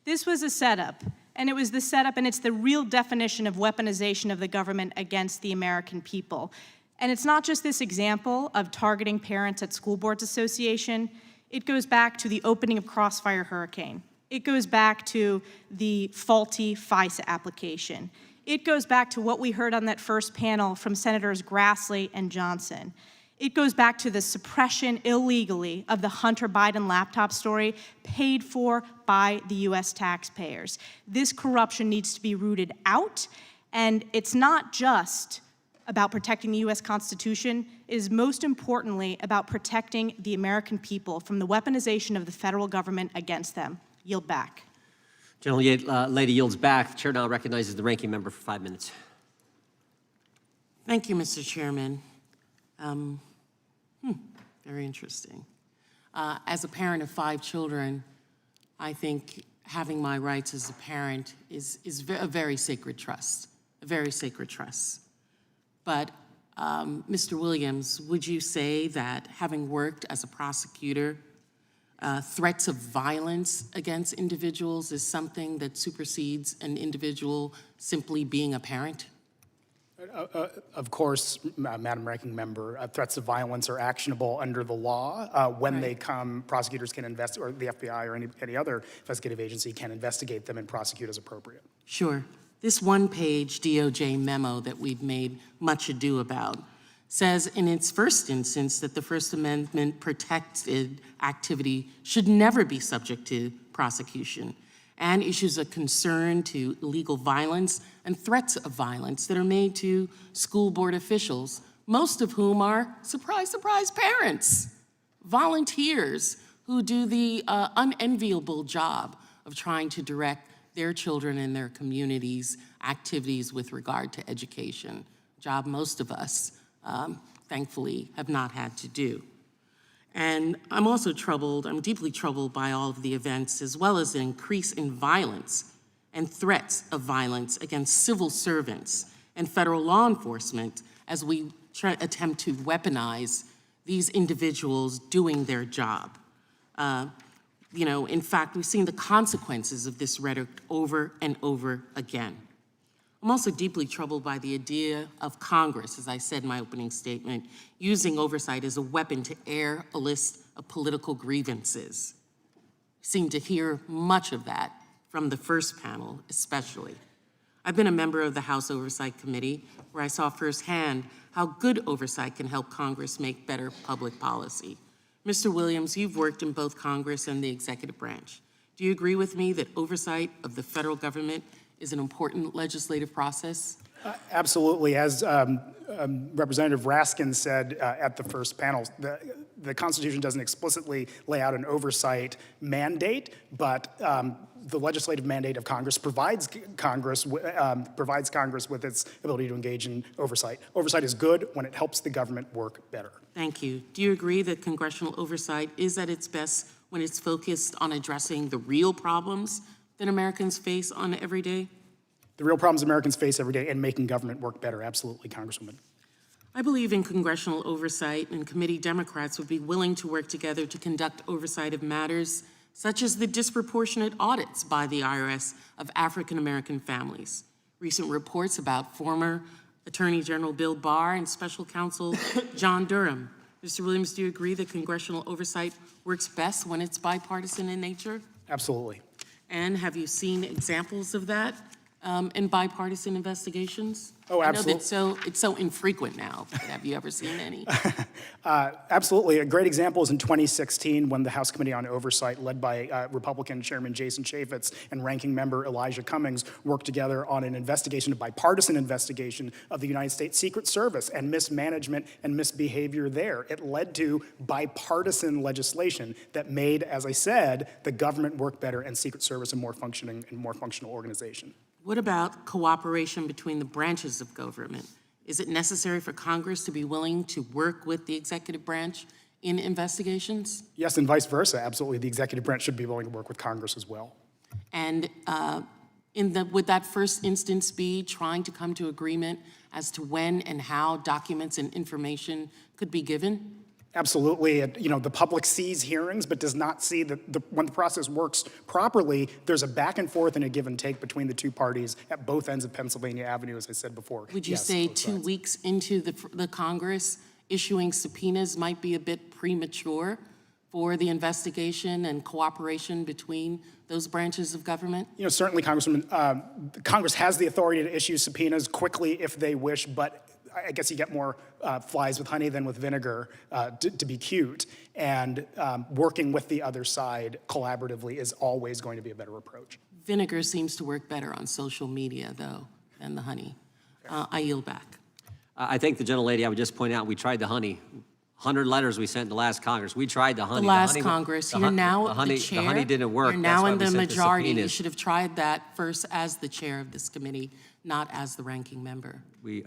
This was a setup, and it was the setup, and it's the real definition of weaponization of the government against the American people. And it's not just this example of targeting parents at School Boards Association. It goes back to the opening of Crossfire Hurricane. It goes back to the faulty FISA application. It goes back to what we heard on that first panel from Senators Grassley and Johnson. It goes back to the suppression illegally of the Hunter Biden laptop story paid for by the US taxpayers. This corruption needs to be rooted out, and it's not just about protecting the US Constitution. It is most importantly about protecting the American people from the weaponization of the federal government against them. Yield back. Lady yields back. The chair now recognizes the ranking member for 5 minutes. Thank you, Mr. Chairman. Very interesting. As a parent of 5 children, I think having my rights as a parent is a very sacred trust, a very sacred trust. But Mr. Williams, would you say that having worked as a prosecutor, threats of violence against individuals is something that supersedes an individual simply being a parent? Of course, Madam Ranking Member, threats of violence are actionable under the law. When they come, prosecutors can investigate, or the FBI or any other investigative agency can investigate them and prosecute as appropriate. Sure. This one-page DOJ memo that we've made much ado about says in its first instance that the First Amendment protected activity should never be subject to prosecution, and issues a concern to illegal violence and threats of violence that are made to school board officials, most of whom are, surprise, surprise, parents, volunteers who do the unenviable job of trying to direct their children and their communities' activities with regard to education, a job most of us, thankfully, have not had to do. And I'm also troubled, I'm deeply troubled by all of the events, as well as the increase in violence and threats of violence against civil servants and federal law enforcement as we attempt to weaponize these individuals doing their job. In fact, we've seen the consequences of this rhetoric over and over again. I'm also deeply troubled by the idea of Congress, as I said in my opening statement, using oversight as a weapon to air a list of political grievances. We seem to hear much of that from the first panel, especially. I've been a member of the House Oversight Committee, where I saw firsthand how good oversight can help Congress make better public policy. Mr. Williams, you've worked in both Congress and the executive branch. Do you agree with me that oversight of the federal government is an important legislative process? Absolutely. As Representative Raskin said at the first panel, the Constitution doesn't explicitly lay out an oversight mandate, but the legislative mandate of Congress provides Congress with its ability to engage in oversight. Oversight is good when it helps the government work better. Thank you. Do you agree that congressional oversight is at its best when it's focused on addressing the real problems that Americans face on every day? The real problems Americans face every day and making government work better, absolutely, Congresswoman. I believe in congressional oversight, and committee Democrats would be willing to work together to conduct oversight of matters such as the disproportionate audits by the IRS of African-American families. Recent reports about former Attorney General Bill Barr and Special Counsel John Durham. Mr. Williams, do you agree that congressional oversight works best when it's bipartisan in nature? Absolutely. And have you seen examples of that in bipartisan investigations? Oh, absolutely. I know that it's so infrequent now, but have you ever seen any? Absolutely. A great example is in 2016 when the House Committee on Oversight, led by Republican Chairman Jason Chaffetz and Ranking Member Elijah Cummings, worked together on an investigation, a bipartisan investigation of the United States Secret Service and mismanagement and misbehavior there. It led to bipartisan legislation that made, as I said, the government work better and Secret Service a more functional organization. What about cooperation between the branches of government? Is it necessary for Congress to be willing to work with the executive branch in investigations? Yes, and vice versa. Absolutely. The executive branch should be willing to work with Congress as well. And would that first instance be trying to come to agreement as to when and how documents and information could be given? Absolutely. The public sees hearings, but does not see that when the process works properly, there's a back and forth and a give and take between the two parties at both ends of Pennsylvania Avenue, as I said before. Would you say 2 weeks into the Congress issuing subpoenas might be a bit premature for the investigation and cooperation between those branches of government? You know, certainly, Congressman, Congress has the authority to issue subpoenas quickly if they wish, but I guess you get more flies with honey than with vinegar, to be cute. And working with the other side collaboratively is always going to be a better approach. Vinegar seems to work better on social media, though, than the honey. I yield back. I think the gentlelady, I would just point out, we tried the honey. 100 letters we sent in the last Congress. We tried the honey. The last honey, Congress, you're now the chair. The honey didn't work. You're That's now why in we the sent majority. You subpoenas. should have tried that first as the chair of this committee, not as the ranking member. We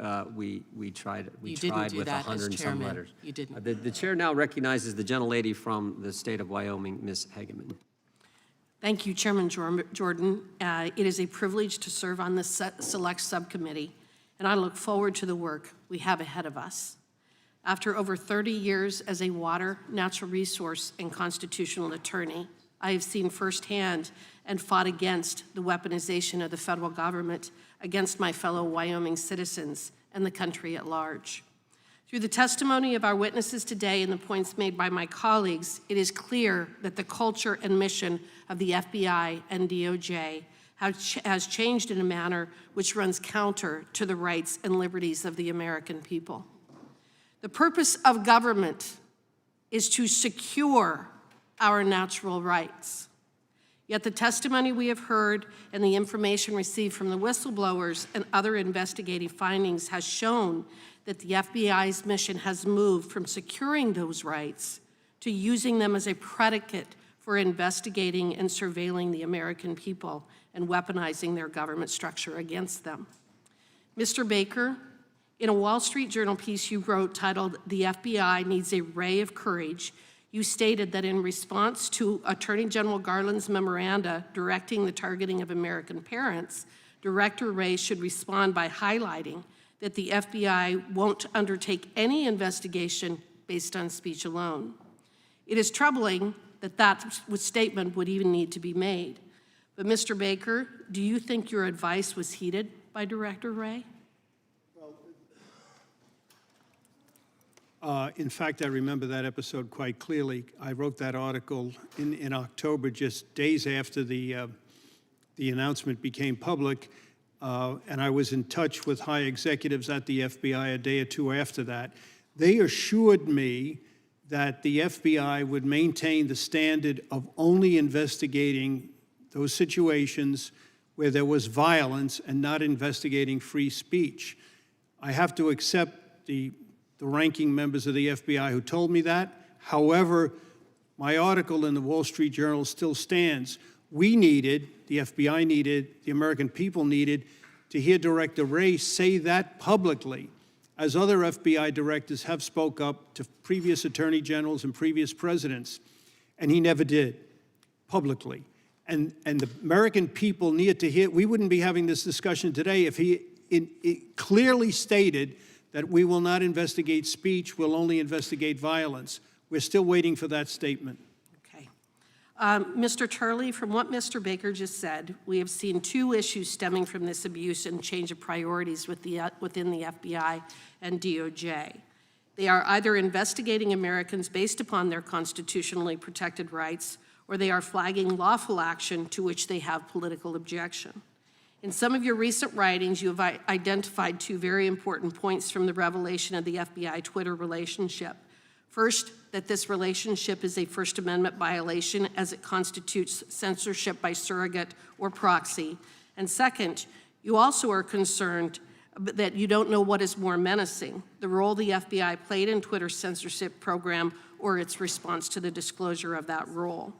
tried. We You didn't tried do with that as 100 and some chairman. letters. You didn't. The chair now recognizes the gentlelady from the state of Wyoming, Ms. Hageman. Thank you, Chairman Jordan. It is a privilege to serve on this select subcommittee, and I look forward to the work we have ahead of us. After over 30 years as a water, natural resource, and constitutional attorney, I have seen firsthand and fought against the weaponization of the federal government against my fellow Wyoming citizens and the country at large. Through the testimony of our witnesses today and the points made by my colleagues, it is clear that the culture and mission of the FBI and DOJ has changed in a manner which runs counter to the rights and liberties of the American people. The purpose of government is to secure our natural rights. Yet the testimony we have heard and the information received from the whistleblowers and other investigative findings has shown that the FBI's mission has moved from securing those rights to using them as a predicate for investigating and surveilling the American people and weaponizing their government structure against them. Mr. Baker, in a Wall Street Journal piece you wrote titled, "The FBI Needs a Ray of Courage," you stated that in response to Attorney General Garland's memoranda directing the targeting of American parents, Director Wray should respond by highlighting that the FBI won't undertake any investigation based on speech alone. It is troubling that that statement would even need to be made. But Mr. Baker, do you think your advice was heeded by Director Wray? In fact, I remember that episode quite clearly. I wrote that article in October, just days after the announcement became public, and I was in touch with high executives at the FBI a day or two after that. They assured me that the FBI would maintain the standard of only investigating those situations where there was violence and not investigating free speech. I have to accept the ranking members of the FBI who told me that. However, my article in the Wall Street Journal still stands. We needed, the FBI needed, the American people needed to hear Director Wray say that publicly, as other FBI directors have spoke up to previous attorney generals and previous presidents, and he never did publicly. And the American people needed to hear, we wouldn't be having this discussion today if he clearly stated that we will not investigate speech, we'll only investigate violence. We're still waiting for that statement. Okay. Mr. Turley, from what Mr. Baker just said, we have seen two issues stemming from this abuse and change of priorities within the FBI and DOJ. They are either investigating Americans based upon their constitutionally protected rights, or they are flagging lawful action to which they have political objection. In some of your recent writings, you have identified two very important points from the revelation of the FBI Twitter relationship. First, that this relationship is a First Amendment violation as it constitutes censorship by surrogate or proxy. And second, you also are concerned that you don't know what is more menacing, the role the FBI played in Twitter's censorship program or its response to the disclosure of that role.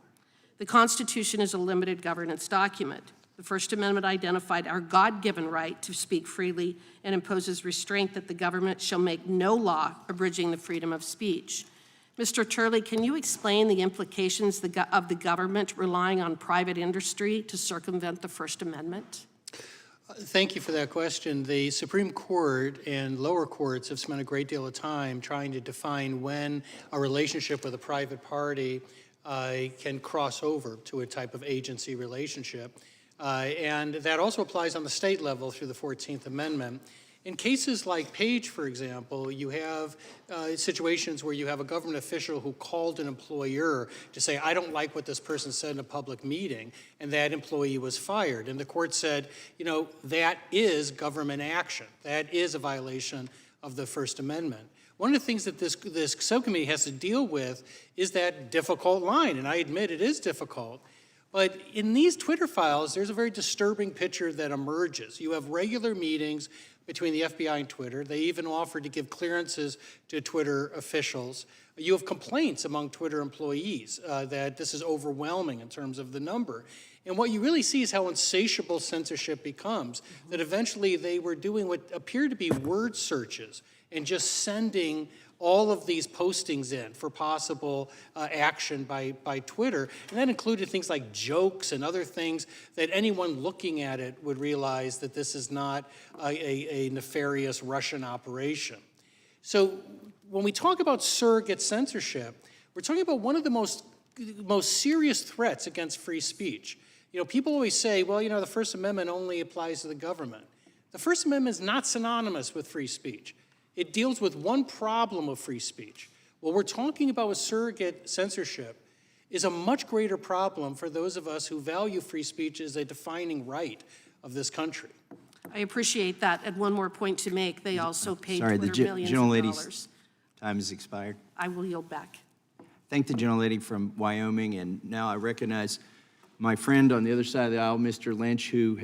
The Constitution is a limited governance document. The First Amendment identified our God-given right to speak freely and imposes restraint that the government shall make no law abridging the freedom of speech. Mr. Turley, can you explain the implications of the government relying on private industry to circumvent the First Amendment? Thank you for that question. The Supreme Court and lower courts have spent a great deal of time trying to define when a relationship with a private party can cross over to a type of agency relationship. And that also applies on the state level through the 14th Amendment. In cases like Page, for example, you have situations where you have a government official who called an employer to say, I don't like what this person said in a public meeting, and that employee was fired. And the court said, you know, that is government action. That is a violation of the First Amendment. One of the things that this subcommittee has to deal with is that difficult line, and I admit it is difficult. But in these Twitter files, there's a very disturbing picture that emerges. You have regular meetings between the FBI and Twitter. They even offered to give clearances to Twitter officials. You have complaints among Twitter employees that this is overwhelming in terms of the number. And what you really see is how insatiable censorship becomes, that eventually they were doing what appeared to be word searches and just sending all of these postings in for possible action by Twitter. And that included things like jokes and other things that anyone looking at it would realize that this is not a nefarious Russian operation. So when we talk about surrogate censorship, we're talking about one of the most serious threats against free speech. You know, people always say, well, you know, the First Amendment only applies to the government. The First Amendment is not synonymous with free speech. It deals with one problem of free speech. What we're talking about with surrogate censorship is a much greater problem for those of us who value free speech as a defining right of this country. I appreciate that. And one more point to make, they also paid Sorry, the Twitter millions of gentlelady's dollars. time has expired. I will yield back. Thank the gentlelady from Wyoming, and now I recognize my friend on the other side of the aisle, Mr. Lynch, who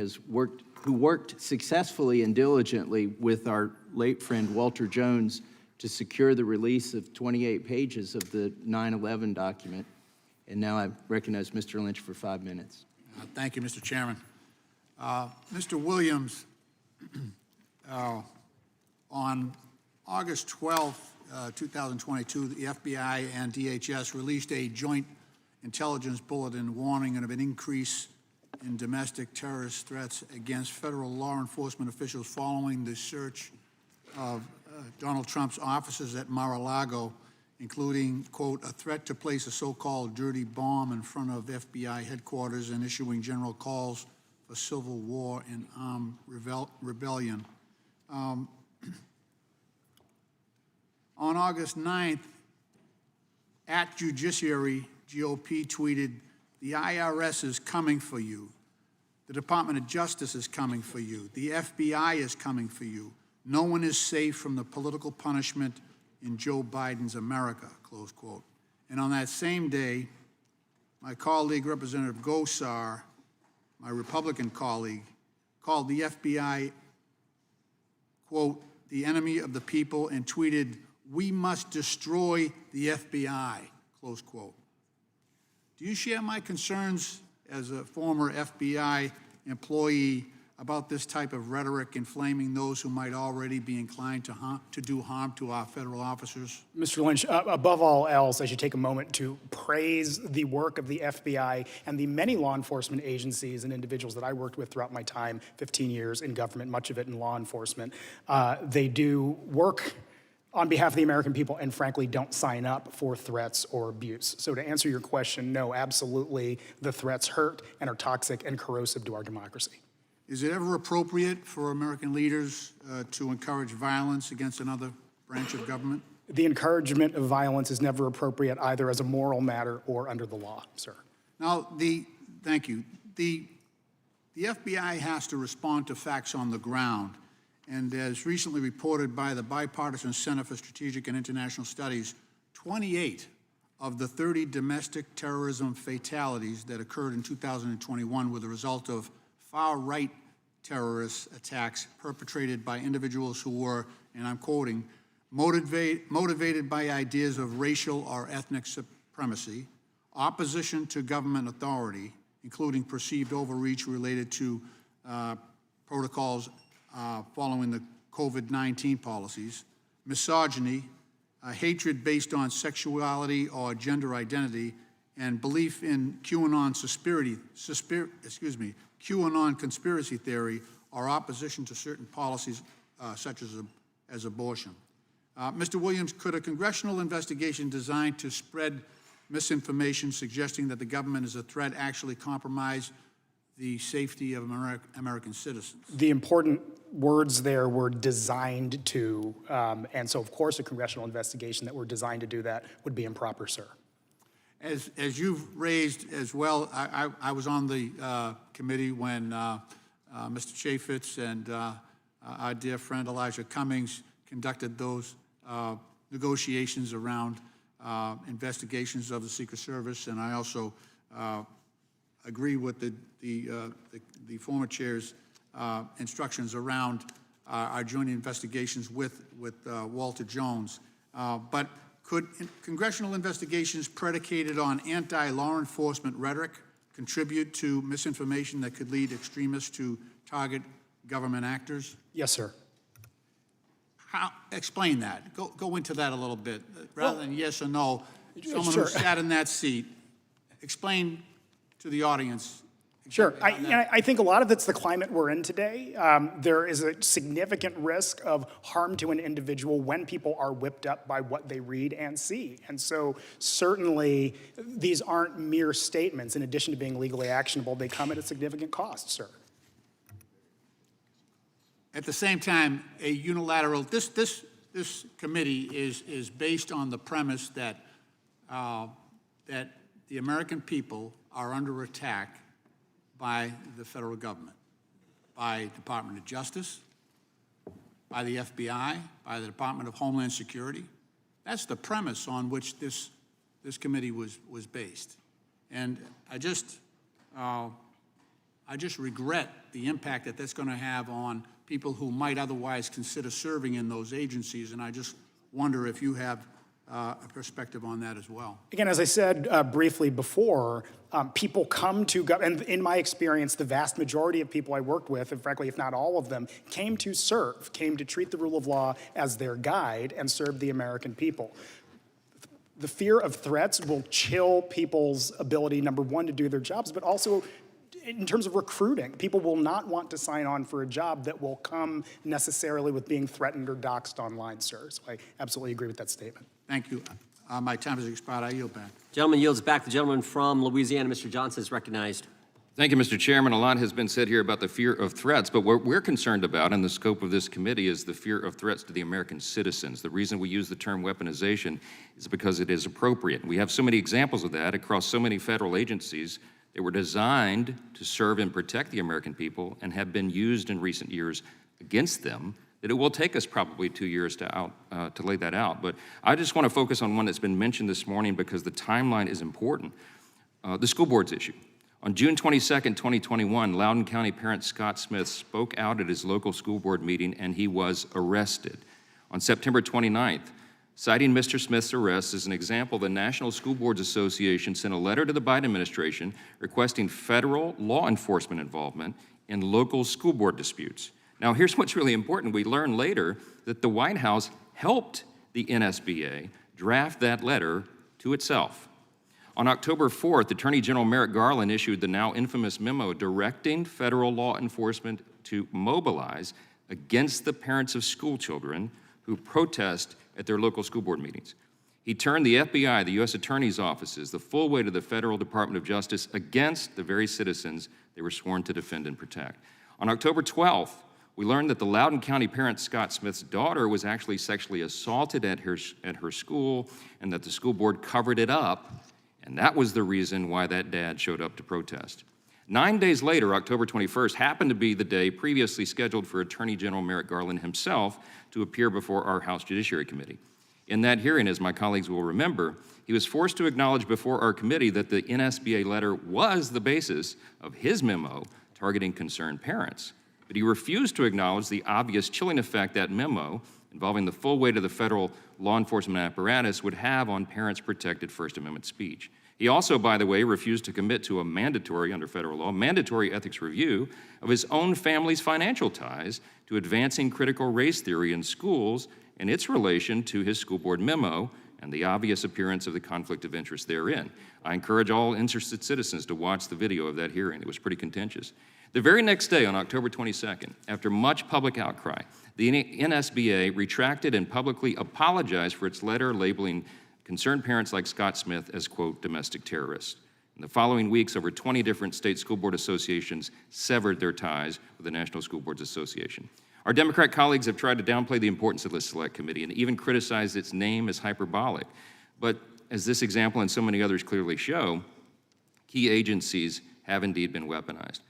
worked successfully and diligently with our late friend Walter Jones to secure the release of 28 pages of the 9/11 document. And now I recognize Mr. Lynch for 5 minutes. Thank you, Mr. Chairman. Mr. Williams, on August 12th, 2022, the FBI and DHS released a joint intelligence bulletin warning of an increase in domestic terrorist threats against federal law enforcement officials following the search of Donald Trump's offices at Mar-a-Lago, including, quote, a threat to place a so-called dirty bomb in front of FBI headquarters and issuing general calls for civil war and armed rebellion. On August 9th, at Judiciary, GOP tweeted, the IRS is coming for you. The Department of Justice is coming for you. The FBI is coming for you. No one is safe from the political punishment in Joe Biden's America, close quote. And on that same day, my colleague, Representative Gosar, my Republican colleague, called the FBI, quote, the enemy of the people, and tweeted, we must destroy the FBI, close quote. Do you share my concerns as a former FBI employee about this type of rhetoric inflaming those who might already be inclined to do harm to our federal officers? Mr. Lynch, above all else, I should take a moment to praise the work of the FBI and the many law enforcement agencies and individuals that I worked with throughout my time, 15 years in government, much of it in law enforcement. They do work on behalf of the American people and frankly don't sign up for threats or abuse. So to answer your question, no, absolutely, the threats hurt and are toxic and corrosive to our democracy. Is it ever appropriate for American leaders to encourage violence against another branch of government? The encouragement of violence is never appropriate either as a moral matter or under the law, sir. Now, thank you. The FBI has to respond to facts on the ground. And as recently reported by the Bipartisan Center for Strategic and International Studies, 28 of the 30 domestic terrorism fatalities that occurred in 2021 were the result of far-right terrorist attacks perpetrated by individuals who were, and I'm quoting, motivated by ideas of racial or ethnic supremacy, opposition to government authority, including perceived overreach related to protocols following the COVID-19 policies, misogyny, hatred based on sexuality or gender identity, and belief in QAnon conspiracy theory or opposition to certain policies such as abortion. Mr. Williams, could a congressional investigation designed to spread misinformation suggesting that the government is a threat actually compromise the safety of American citizens? The important words there were designed to, and so of course a congressional investigation that were designed to do that would be improper, sir. As you've raised as well, I was on the committee when Mr. Chaffetz and our dear friend Elijah Cummings conducted those negotiations around investigations of the Secret Service, and I also agree with the former chair's instructions around our joint investigations with Walter Jones. But could congressional investigations predicated on anti-law enforcement rhetoric contribute to misinformation that could lead extremists to target government actors? Yes, sir. Explain that. Go into that a little bit. Rather than yes or no, someone sure. who sat in that seat, explain to the audience. Sure. I think a lot of it's the climate we're in today. There is a significant risk of harm to an individual when people are whipped up by what they read and see. And so certainly these aren't mere statements. In addition to being legally actionable, they come at a significant cost, sir. At the same time, a unilateral, this committee is based on the premise that that the American people are under attack by the federal government, by Department of Justice, by the FBI, by the Department of Homeland Security. That's the premise on which this committee was based. And I just regret the impact that that's going to have on people who might otherwise consider serving in those agencies, and I just wonder if you have a perspective on that as well. Again, as I said briefly before, people come to, and in my experience, the vast majority of people I worked with, and frankly, if not all of them, came to serve, came to treat the rule of law as their guide and serve the American people. The fear of threats will chill people's ability, number one, to do their jobs, but also in terms of recruiting. People will not want to sign on for a job that will come necessarily with being threatened or doxxed online, sir. So I absolutely agree with that statement. Thank you. My time has expired. I yield back. Gentleman yields back. The gentleman from Louisiana, Mr. Johnson, is recognized. Thank you, Mr. Chairman. A lot has been said here about the fear of threats, but what we're concerned about in the scope of this committee is the fear of threats to the American citizens. The reason we use the term weaponization is because it is appropriate. We have so many examples of that across so many federal agencies that were designed to serve and protect the American people and have been used in recent years against them, that it will take us probably 2 years to lay that out. But I just want to focus on one that's been mentioned this morning because the timeline is important. The school boards issue. On June 22nd, 2021, Loudoun County parent Scott Smith spoke out at his local school board meeting and he was arrested. On September 29th, citing Mr. Smith's arrest as an example, the National School Boards Association sent a letter to the Biden administration requesting federal law enforcement involvement in local school board disputes. Now, here's what's really important. We learned later that the White House helped the NSBA draft that letter to itself. On October 4th, Attorney General Merrick Garland issued the now infamous memo directing federal law enforcement to mobilize against the parents of school children who protest at their local school board meetings. He turned the FBI, the U.S. Attorney's offices, the full weight of the Federal Department of Justice against the very citizens they were sworn to defend and protect. On October 12th, we learned that the Loudoun County parent Scott Smith's daughter was actually sexually assaulted at her school and that the school board covered it up, and that was the reason why that dad showed up to protest. 9 days later, October 21st, happened to be the day previously scheduled for Attorney General Merrick Garland himself to appear before our House Judiciary Committee. In that hearing, as my colleagues will remember, he was forced to acknowledge before our committee that the NSBA letter was the basis of his memo targeting concerned parents. But he refused to acknowledge the obvious chilling effect that memo, involving the full weight of the federal law enforcement apparatus, would have on parents' protected First Amendment speech. He also, by the way, refused to commit to a mandatory, under federal law, mandatory ethics review of his own family's financial ties to advancing critical race theory in schools and its relation to his school board memo and the obvious appearance of the conflict of interest therein. I encourage all interested citizens to watch the video of that hearing. It was pretty contentious. The very next day, on October 22nd, after much public outcry, the NSBA retracted and publicly apologized for its letter labeling concerned parents like Scott Smith as, quote, domestic terrorists. In the following weeks, over 20 different state school board associations severed their ties with the National School Boards Association. Our Democrat colleagues have tried to downplay the importance of the Select Committee and even criticized its name as hyperbolic. But as this example and so many others clearly show, key agencies have indeed been weaponized.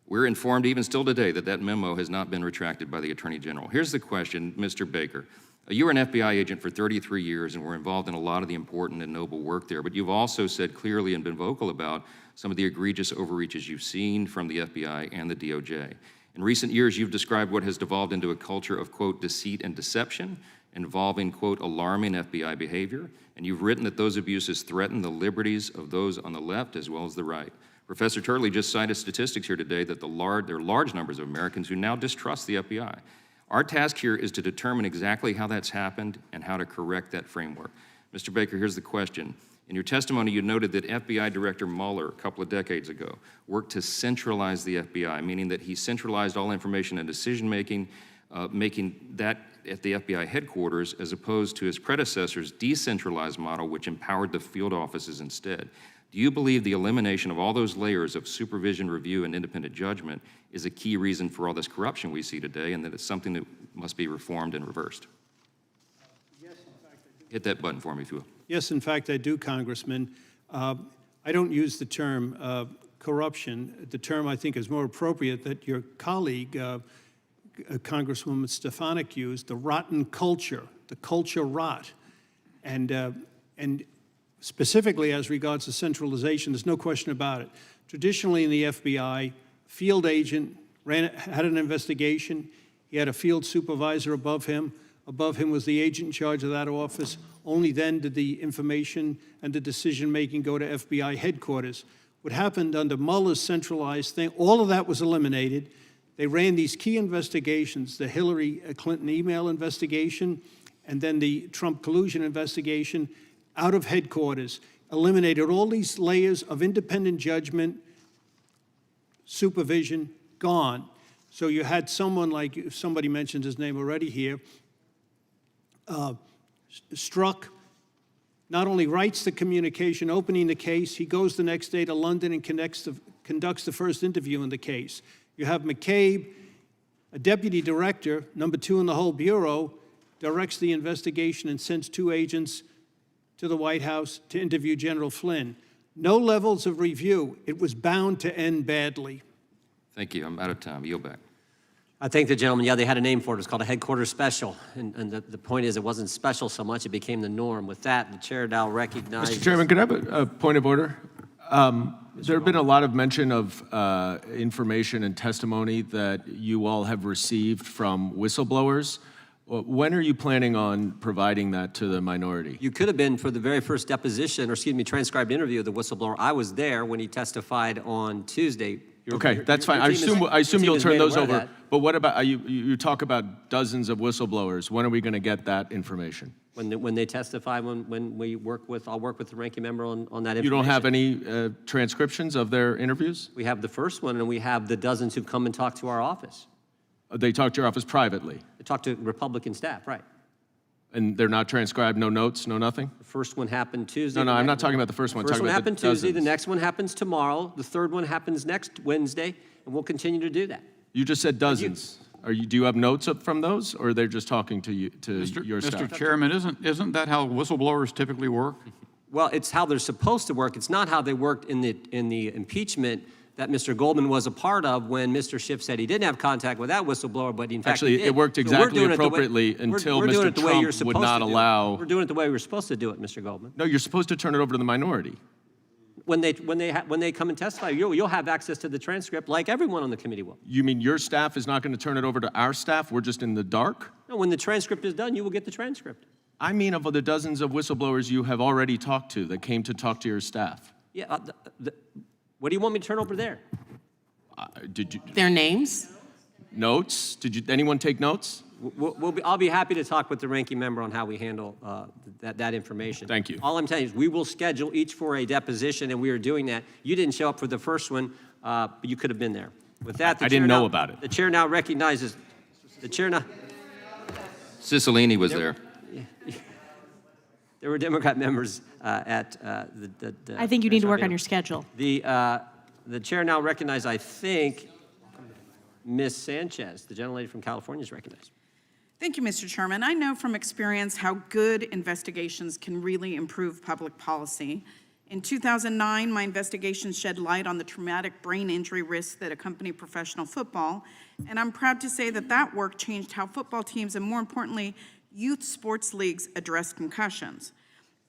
We're informed even still today that that memo has not been retracted by the Attorney General. Here's the question, Mr. Baker. You were an FBI agent for 33 years and were involved in a lot of the important and noble work there, but you've also said clearly and been vocal about some of the egregious overreaches you've seen from the FBI and the DOJ. In recent years, you've described what has devolved into a culture of, quote, deceit and deception, involving, quote, alarming FBI behavior, and you've written that those abuses threaten the liberties of those on the left as well as the right. Professor Turley just cited statistics here today that there are large numbers of Americans who now distrust the FBI. Our task here is to determine exactly how that's happened and how to correct that framework. Mr. Baker, here's the question. In your testimony, you noted that FBI Director Mueller, a couple of decades ago, worked to centralize the FBI, meaning that he centralized all information and decision-making, making that at the FBI headquarters, as opposed to his predecessor's decentralized model, which empowered the field offices instead. Do you believe the elimination of all those layers of supervision, review, and independent judgment is a key reason for all this corruption we see today, and that it's something that must be reformed and reversed? Yes, in fact, I do. Hit that button for me, if you will. Yes, in fact, I do, Congressman. I don't use the term corruption. The term I think is more appropriate that your colleague, Congresswoman Stefanik, used, the rotten culture, the culture rot. And specifically as regards to centralization, there's no question about it. Traditionally in the FBI, field agent had an investigation. He had a field supervisor above him. Above him was the agent in charge of that office. Only then did the information and the decision-making go to FBI headquarters. What happened under Mueller's centralized thing, all of that was eliminated. They ran these key investigations, the Hillary Clinton email investigation, and then the Trump collusion investigation, out of headquarters, eliminated all these layers of independent judgment, supervision, gone. So you had someone like, somebody mentioned his name already here, Strzok not only writes the communication opening the case, he goes the next day to London and conducts the first interview in the case. You have McCabe, a deputy director, number 2 in the whole Bureau, directs the investigation and sends 2 agents to the White House to interview General Flynn. No levels of review. It was bound to end badly. Thank you. I'm out of time. Yield back. I thank the gentleman. Yeah, they had a name for it. It's called a headquarters special. And the point is, it wasn't special so much, it became the norm. With that, the chair now recognizes... Mr. Chairman, could I have a point of order? There have been a lot of mention of information and testimony that you all have received from whistleblowers. When are you planning on providing that to the minority? You could have been for the very first deposition, or excuse me, transcribed interview of the whistleblower. I was there when he testified on Tuesday. Okay, that's fine. I assume you'll turn those over. But what about, you talk about dozens of whistleblowers. When are we going to get that information? When they testify, when we work with, I'll work with the ranking member on that information. You don't have any transcriptions of their interviews? We have the first one, and we have the dozens who've come and talked to our office. They talk to your office privately? They talk to Republican staff, right. And they're not transcribed, no notes, no nothing? The first one happened Tuesday. No, I'm not talking about the first one. The first one happened Tuesday, the dozens. next one happens tomorrow, the third one happens next Wednesday, and we'll continue to do that. You just said dozens. Do you have notes from those, or they're just talking to you, your staff? Mr. Chairman, isn't that how whistleblowers typically work? Well, it's how they're supposed to work. It's not how they worked in the impeachment that Mr. Goldman was a part of when Mr. Schiff said he didn't have contact with that whistleblower, but in fact Actually, he did. it worked exactly appropriately until we're doing Mr. it the way you're Trump would supposed not to do it. allow. We're doing it the way we're supposed to do it, Mr. Goldman. No, you're supposed to turn it over to the minority. When they come and testify, you'll have access to the transcript like everyone on the committee will. You mean your staff is not going to turn it over to our staff? We're just in the dark? No, when the transcript is done, you will get the transcript. I mean of the dozens of whistleblowers you have already talked to that came to talk to your staff. Yeah, what do you want me to turn over there? Did you? Their names? Notes? Anyone take notes? I'll be happy to talk with the ranking member on how we handle that information. Thank you. All I'm telling you is we will schedule each for a deposition, and we are doing that. You didn't show up for the first one, but you could have been there. With that, I didn't know about it. The chair now recognizes. The chair now. Cicilline was there. There were Democrat members at the. I think you need to work on your schedule. The chair now recognizes, I think, Ms. Sanchez, the gentlelady from California, is recognized. Thank you, Mr. Chairman. I know from experience how good investigations can really improve public policy. In 2009, my investigation shed light on the traumatic brain injury risks that accompany professional football, and I'm proud to say that that work changed how football teams and, more importantly, youth sports leagues address concussions.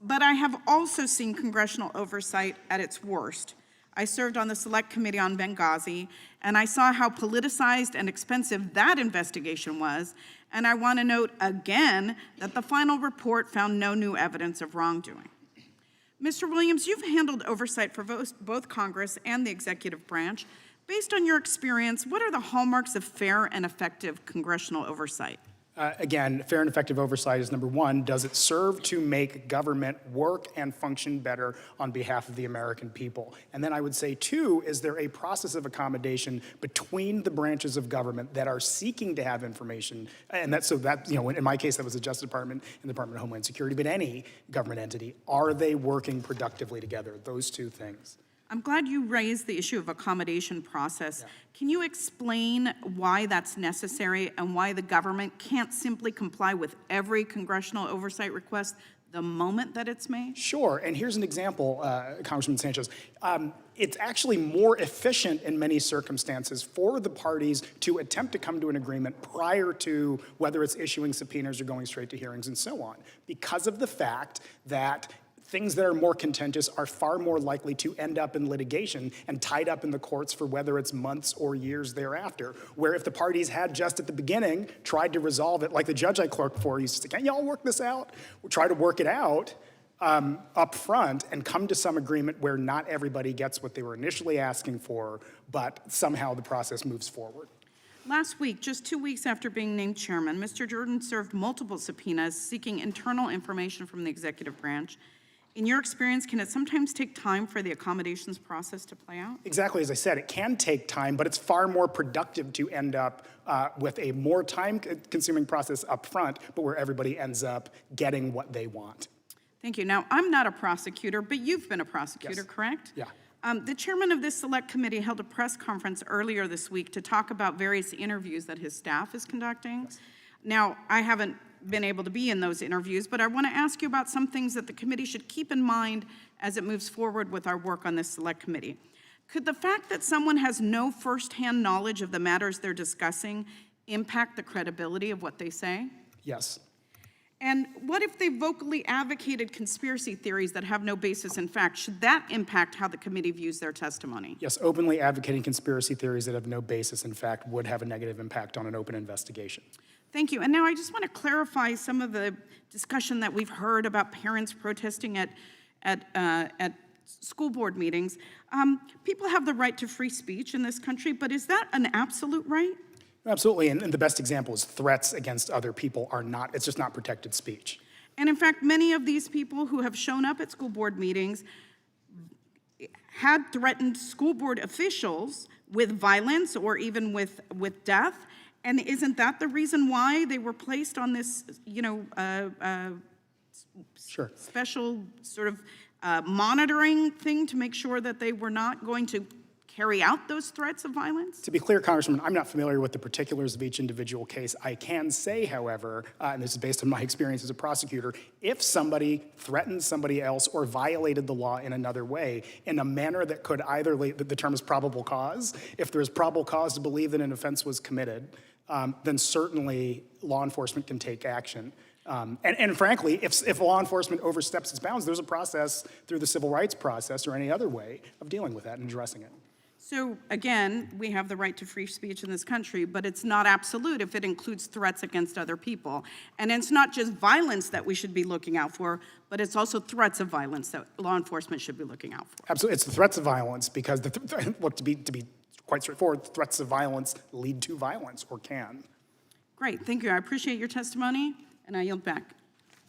But I have also seen congressional oversight at its worst. I served on the Select Committee on Benghazi, and I saw how politicized and expensive that investigation was, and I want to note again that the final report found no new evidence of wrongdoing. Mr. Williams, you've handled oversight for both Congress and the executive branch. Based on your experience, what are the hallmarks of fair and effective congressional oversight? Again, fair and effective oversight is number one. Does it serve to make government work and function better on behalf of the American people? And then I would say, two, is there a process of accommodation between the branches of government that are seeking to have information? And in my case, that was the Justice Department and the Department of Homeland Security, but any government entity, are they working productively together? Those two things. I'm glad you raised the issue of accommodation process. Yeah. Can you explain why that's necessary and why the government can't simply comply with every congressional oversight request the moment that it's made? Sure, and here's an example, Congressman Sanchez. It's actually more efficient in many circumstances for the parties to attempt to come to an agreement prior to whether it's issuing subpoenas or going straight to hearings and so on, because of the fact that things that are more contentious are far more likely to end up in litigation and tied up in the courts for whether it's months or years thereafter. Where if the parties had just at the beginning tried to resolve it, like the judge I clerked for used to say, "Can't y'all work this out?" We'll try to work it out up front and come to some agreement where not everybody gets what they were initially asking for, but somehow the process moves forward. Last week, just 2 weeks after being named chairman, Mr. Jordan served multiple subpoenas seeking internal information from the executive branch. In your experience, can it sometimes take time for the accommodations process to play out? Exactly, as I said, it can take time, but it's far more productive to end up with a more time-consuming process up front, but where everybody ends up getting what they want. Thank you. Now, I'm not a prosecutor, but you've been a prosecutor, Yes. correct? Yeah. The chairman of this select committee held a press conference earlier this week to talk about various interviews that his staff is conducting. Yes. Now, I haven't been able to be in those interviews, but I want to ask you about some things that the committee should keep in mind as it moves forward with our work on this select committee. Could the fact that someone has no firsthand knowledge of the matters they're discussing impact the credibility of what they say? Yes. And what if they vocally advocated conspiracy theories that have no basis in fact? Should that impact how the committee views their testimony? Yes, openly advocating conspiracy theories that have no basis in fact would have a negative impact on an open investigation. Thank you. And now I just want to clarify some of the discussion that we've heard about parents protesting at school board meetings. People have the right to free speech in this country, but is that an absolute right? Absolutely, and the best example is threats against other people are not, it's just not protected speech. And in fact, many of these people who have shown up at school board meetings had threatened school board officials with violence or even with death. And isn't that the reason why they were placed on this, Sure. special sort of monitoring thing to make sure that they were not going to carry out those threats of violence? To be clear, Congressman, I'm not familiar with the particulars of each individual case. I can say, however, and this is based on my experience as a prosecutor, if somebody threatened somebody else or violated the law in another way in a manner that could either, the term is probable cause, if there is probable cause to believe that an offense was committed, then certainly law enforcement can take action. And frankly, if law enforcement oversteps its bounds, there's a process through the civil rights process or any other way of dealing with that and addressing it. So again, we have the right to free speech in this country, but it's not absolute if it includes threats against other people. And it's not just violence that we should be looking out for, but it's also threats of violence that law enforcement should be looking out for. Absolutely, it's the threats of violence because, look, to be quite straightforward, threats of violence lead to violence or can. Great, thank you. I appreciate your testimony, and I yield back.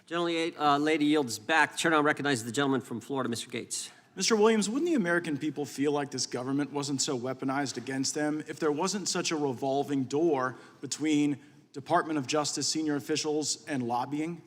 Lady yields back. The chair now recognizes the gentleman from Florida, Mr. Gates. Mr. Williams, wouldn't the American people feel like this government wasn't so weaponized against them if there wasn't such a revolving door between Department of Justice senior officials and lobbying?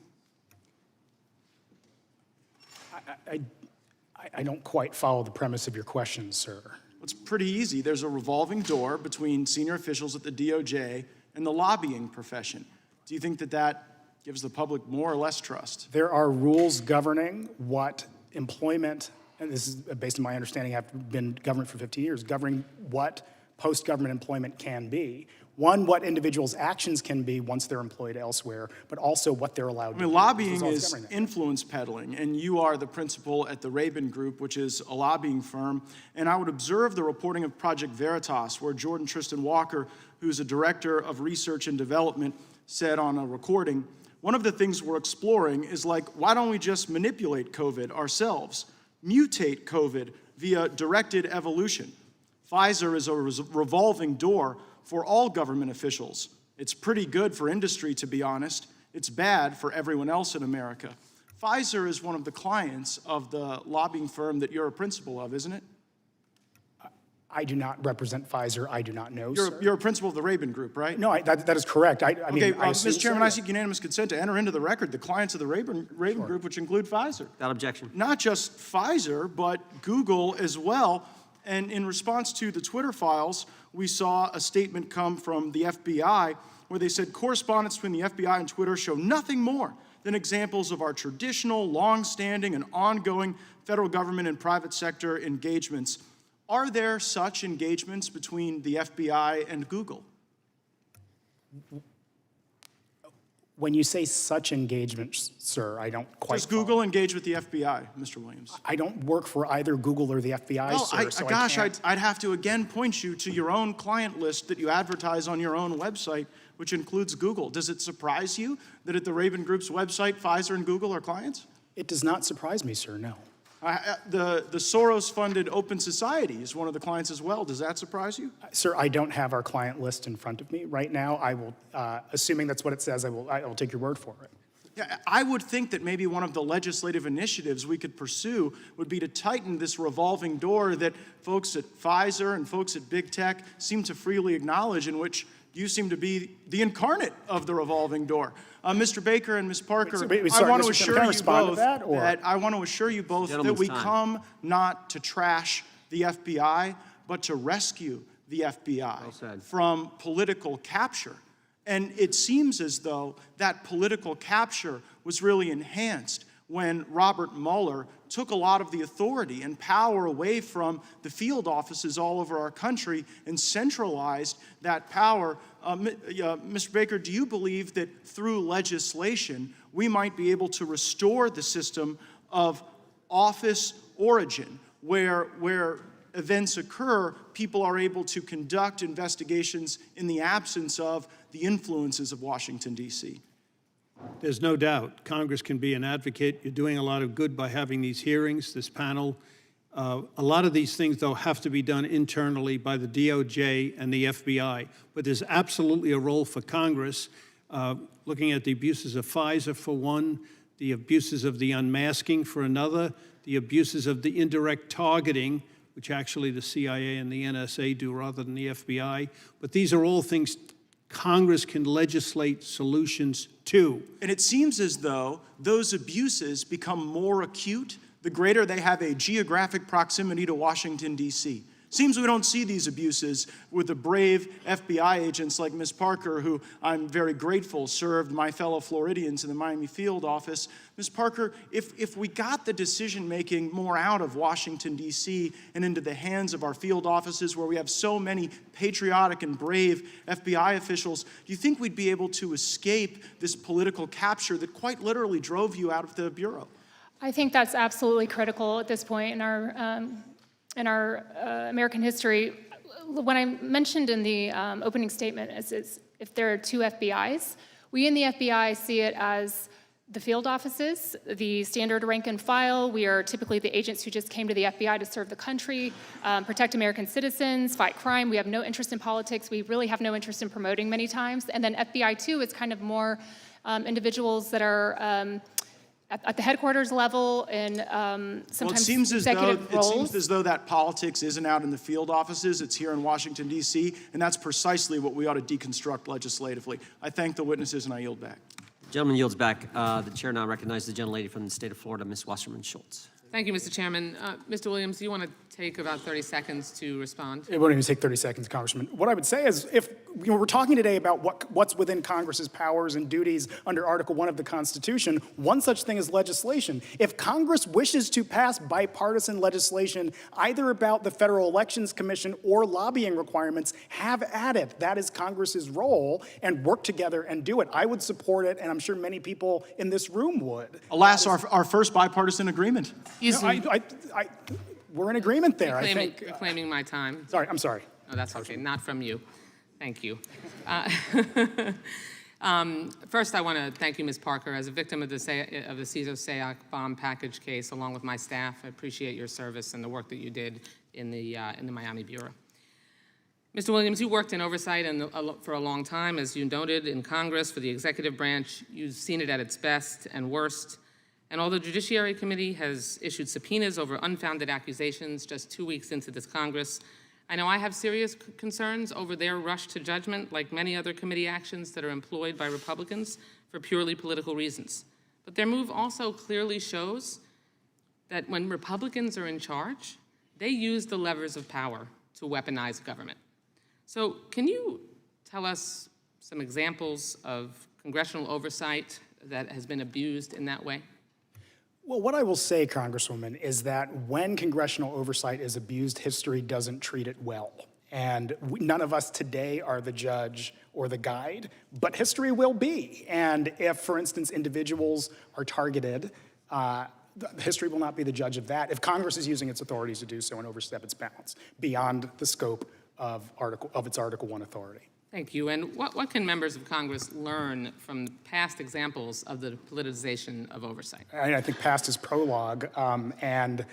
I don't quite follow the premise of your question, sir. It's pretty easy. There's a revolving door between senior officials at the DOJ and the lobbying profession. Do you think that that gives the public more or less trust? There are rules governing what employment, and this is based on my understanding, I've been government for 15 years, governing what post-government employment can be. One, what individuals' actions can be once they're employed elsewhere, but also what they're allowed to do. Lobbying This is governing that. influence peddling, and you are the principal at the Rabin Group, which is a lobbying firm. And I would observe the reporting of Project Veritas, where Jordan Tristan Walker, who's a director of research and development, said on a recording, one of the things we're exploring is like, why don't we just manipulate COVID ourselves, mutate COVID via directed evolution? Pfizer is a revolving door for all government officials. It's pretty good for industry, to be honest. It's bad for everyone else in America. Pfizer is one of the clients of the lobbying firm that you're a principal of, isn't it? I do not represent Pfizer. I do not know, sir. You're a principal of the Rabin Group, right? No, that is correct. I mean, Okay, I assume Mr. Chairman, so, I seek unanimous consent to enter into the record the clients of the Rabin Group, which include Pfizer. Without objection. Not just Pfizer, but Google as well. And in response to the Twitter files, we saw a statement come from the FBI where they said correspondence between the FBI and Twitter show nothing more than examples of our traditional, long-standing, and ongoing federal government and private sector engagements. Are there such engagements between the FBI and Google? When you say such engagements, sir, I don't quite Does Google engage with the FBI, Mr. Williams? I don't work for either Google or the FBI, Well, sir, so I can't. I'd have to again point you to your own client list that you advertise on your own website, which includes Google. Does it surprise you that at the Rabin Group's website, Pfizer and Google are clients? It does not surprise me, sir, no. The Soros-funded Open Society is one of the clients as well. Does that surprise you? Sir, I don't have our client list in front of me right now. I will, assuming that's what it says, I will take your word for it. Yeah, I would think that maybe one of the legislative initiatives we could pursue would be to tighten this revolving door that folks at Pfizer and folks at Big Tech seem to freely acknowledge, in which you seem to be the incarnate of the revolving door. Mr. Baker and Ms. Parker, I want to assure you both that we come not to trash the FBI, but to rescue the FBI from political capture. And it seems as though that political capture was really enhanced when Robert Mueller took a lot of the authority and power away from the field offices all over our country and centralized that power. Mr. Baker, do you believe that through legislation we might be able to restore the system of office origin, where events occur, people are able to conduct investigations in the absence of the influences of Washington, D.C.? There's no doubt Congress can be an advocate. You're doing a lot of good by having these hearings, this panel. A lot of these things, though, have to be done internally by the DOJ and the FBI. But there's absolutely a role for Congress, looking at the abuses of Pfizer for one, the abuses of the unmasking for another, the abuses of the indirect targeting, which actually the CIA and the NSA do rather than the FBI. But these are all things Congress can legislate solutions to. And it seems as though those abuses become more acute the greater they have a geographic proximity to Washington, D.C. Seems we don't see these abuses with the brave FBI agents like Ms. Parker, who I'm very grateful served my fellow Floridians in the Miami field office. Ms. Parker, if we got the decision-making more out of Washington, D.C. and into the hands of our field offices where we have so many patriotic and brave FBI officials, do you think we'd be able to escape this political capture that quite literally drove you out of the Bureau? I think that's absolutely critical at this point in our American history. What I mentioned in the opening statement is if there are two FBIs, we in the FBI see it as the field offices, the standard rank and file. We are typically the agents who just came to the FBI to serve the country, protect American citizens, fight crime. We have no interest in politics. We really have no interest in promoting many times. And then FBI 2 is kind of more individuals that are at the headquarters level and sometimes executive roles. It seems as though that politics isn't out in the field offices, it's here in Washington, D.C., and that's precisely what we ought to deconstruct legislatively. I thank the witnesses and I yield back. The gentleman yields back. The chair now recognizes the gentlelady from the state of Florida, Ms. Wasserman Schultz. Thank you, Mr. Chairman. Mr. Williams, do you want to take about 30 seconds to respond? It won't even take 30 seconds, Congressman. What I would say is, if we're talking today about what's within Congress's powers and duties under Article 1 of the Constitution, one such thing is legislation. If Congress wishes to pass bipartisan legislation, either about the Federal Elections Commission or lobbying requirements, have at it. That is Congress's role, and work together and do it. I would support it, and I'm sure many people in this room would. Alas, our first bipartisan agreement. We're in agreement there, I You're think. claiming my time. Sorry, I'm sorry. No, that's okay. Not from you. Thank you. First, I want to thank you, Ms. Parker. As a victim of the Cesar Sayoc bomb package case, along with my staff, I appreciate your service and the work that you did in the Miami Bureau. Mr. Williams, you worked in oversight for a long time, as you noted, in Congress for the executive branch. You've seen it at its best and worst. And although the Judiciary Committee has issued subpoenas over unfounded accusations just 2 weeks into this Congress, I know I have serious concerns over their rush to judgment, like many other committee actions that are employed by Republicans for purely political reasons. But their move also clearly shows that when Republicans are in charge, they use the levers of power to weaponize government. So can you tell us some examples of congressional oversight that has been abused in that way? Well, what I will say, Congresswoman, is that when congressional oversight is abused, history doesn't treat it well. And none of us today are the judge or the guide, but history will be. And if, for instance, individuals are targeted, history will not be the judge of that if Congress is using its authorities to do so and overstep its bounds beyond the scope of its Article 1 authority. Thank you. And what can members of Congress learn from past examples of the politicization of oversight? I think past is prologue, and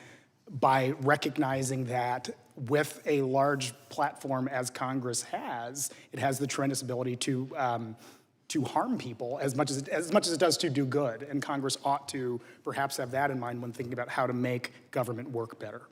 by recognizing that with a large platform as Congress has, it has the tremendous ability to harm people as much as it does to do good. And Congress ought to perhaps have that in mind when thinking about how to make government work better.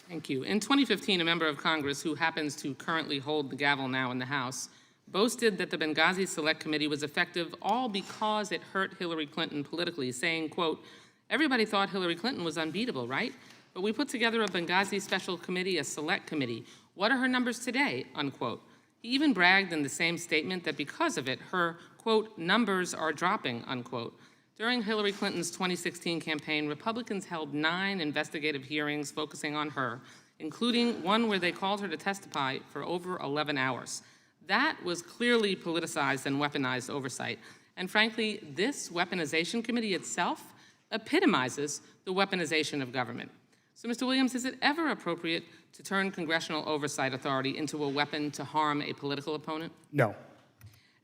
Thank you. In 2015, a member of Congress who happens to currently hold the gavel now in the House boasted that the Benghazi Select Committee was effective all because it hurt Hillary Clinton politically, saying, quote, "Everybody thought Hillary Clinton was unbeatable, right? But we put together a Benghazi Special Committee, a select committee. What are her numbers today?" Unquote. He even bragged in the same statement that because of it, her, quote, "numbers are dropping," unquote. During Hillary Clinton's 2016 campaign, Republicans held 9 investigative hearings focusing on her, including one where they called her to testify for over 11 hours. That was clearly politicized and weaponized oversight. And frankly, this weaponization committee itself epitomizes the weaponization of government. So, Mr. Williams, is it ever appropriate to turn congressional oversight authority into a weapon to harm a political opponent? No.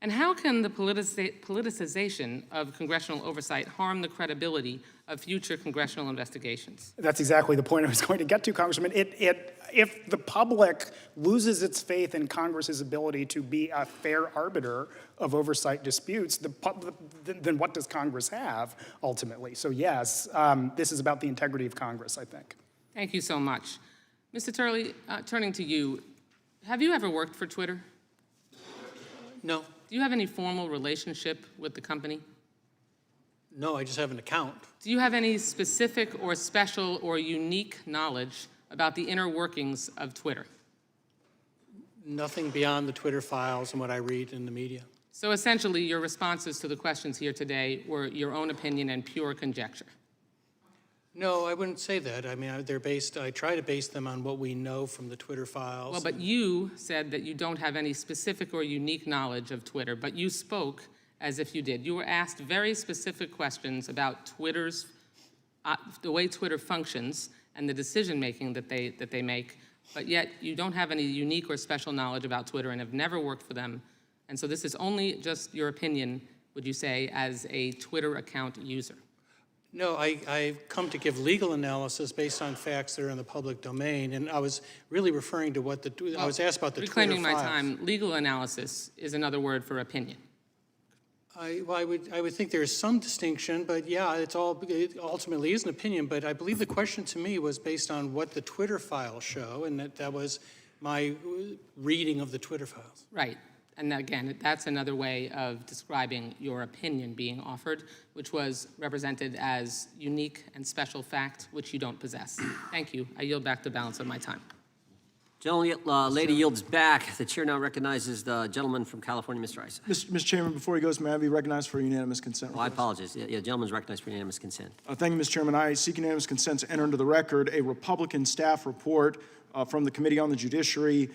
And how can the politicization of congressional oversight harm the credibility of future congressional investigations? That's exactly the point I was going to get to, Congressman. If the public loses its faith in Congress's ability to be a fair arbiter of oversight disputes, then what does Congress have ultimately? So yes, this is about the integrity of Congress, I think. Thank you so much. Mr. Turley, turning to you, have you ever worked for Twitter? No. Do you have any formal relationship with the company? No, I just have an account. Do you have any specific or special or unique knowledge about the inner workings of Twitter? Nothing beyond the Twitter files and what I read in the media. So essentially, your responses to the questions here today were your own opinion and pure conjecture. No, I wouldn't say that. I mean, I try to base them on what we know from the Twitter files. Well, but you said that you don't have any specific or unique knowledge of Twitter, but you spoke as if you did. You were asked very specific questions about Twitter's, the way Twitter functions and the decision-making that they make, but yet you don't have any unique or special knowledge about Twitter and have never worked for them. And so this is only just your opinion, would you say, as a Twitter account user? No, I've come to give legal analysis based on facts that are in the public domain, and I was really referring to what I was asked about the Twitter files. Reclaiming my time, legal analysis is another word for opinion. I would think there is some distinction, but yeah, it ultimately is an opinion, but I believe the question to me was based on what the Twitter files show, and that was my reading of the Twitter files. Right. And again, that's another way of describing your opinion being offered, which was represented as unique and special fact, which you don't possess. Thank you. I yield back the balance of my time. Lady yields back. The chair now recognizes the gentleman from California, Mr. Issa. Mr. Chairman, before he goes, may I be recognized for unanimous consent? Oh, I apologize. Yeah, gentleman's recognized for unanimous consent. Thank you, Mr. Chairman. I seek unanimous consent to enter into the record a Republican staff report from the Committee on the Judiciary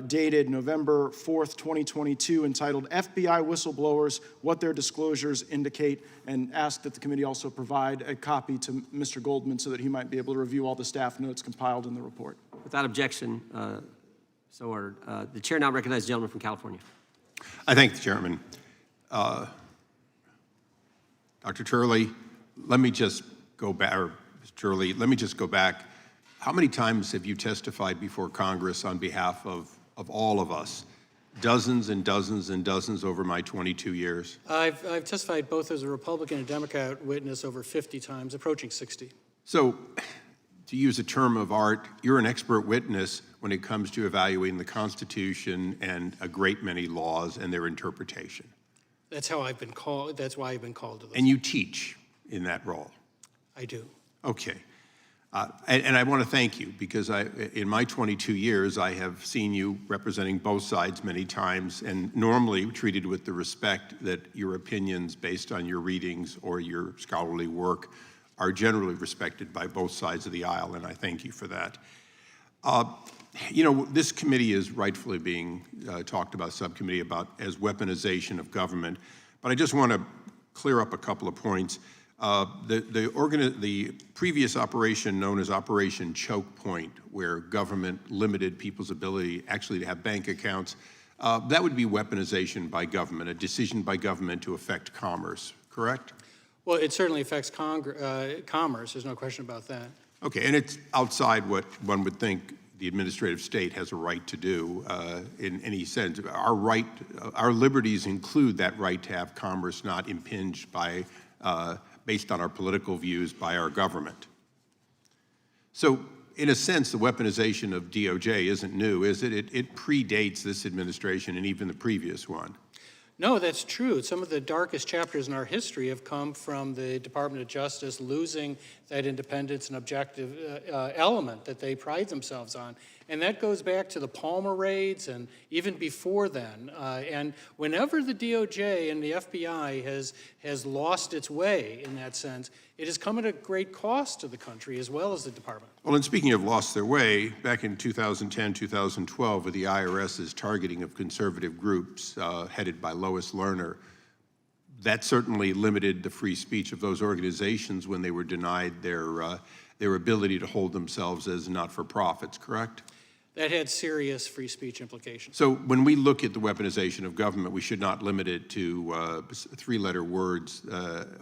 dated November 4th, 2022, entitled FBI Whistleblowers, What Their Disclosures Indicate, and ask that the committee also provide a copy to Mr. Goldman so that he might be able to review all the staff notes compiled in the report. Without objection, so ordered. The chair now recognizes the gentleman from California. I thank the chairman. Dr. Turley, let me just go back, or Ms. Turley, let me just go back. How many times have you testified before Congress on behalf of all of us? Dozens and dozens and dozens over my 22 years? I've testified both as a Republican and Democrat witness over 50 times, approaching 60. So, to use a term of art, you're an expert witness when it comes to evaluating the Constitution and a great many laws and their interpretation. That's how I've been called. That's why I've been called to this. And you teach in that role? I do. Okay. And I want to thank you because in my 22 years, I have seen you representing both sides many times and normally treated with the respect that your opinions based on your readings or your scholarly work are generally respected by both sides of the aisle, and I thank you for that. You know, this committee is rightfully being talked about, subcommittee, about as weaponization of government, but I just want to clear up a couple of points. The previous operation known as Operation Choke Point, where government limited people's ability actually to have bank accounts, that would be weaponization by government, a decision by government to affect commerce, correct? Well, it certainly affects commerce. There's no question about that. Okay, and it's outside what one would think the administrative state has a right to do in any sense. Our liberties include that right to have commerce not impinged by based on our political views by our government. So, in a sense, the weaponization of DOJ isn't new, is it? It predates this administration and even the previous one. No, that's true. Some of the darkest chapters in our history have come from the Department of Justice losing that independence and objective element that they pride themselves on. And that goes back to the Palmer raids and even before then. And whenever the DOJ and the FBI has lost its way in that sense, it has come at a great cost to the country as well as the department. Well, and speaking of lost their way, back in 2010, 2012, with the IRS's targeting of conservative groups headed by Lois Lerner, that certainly limited the free speech of those organizations when they were denied their ability to hold themselves as not-for-profits, correct? That had serious free speech implications. So when we look at the weaponization of government, we should not limit it to three-letter words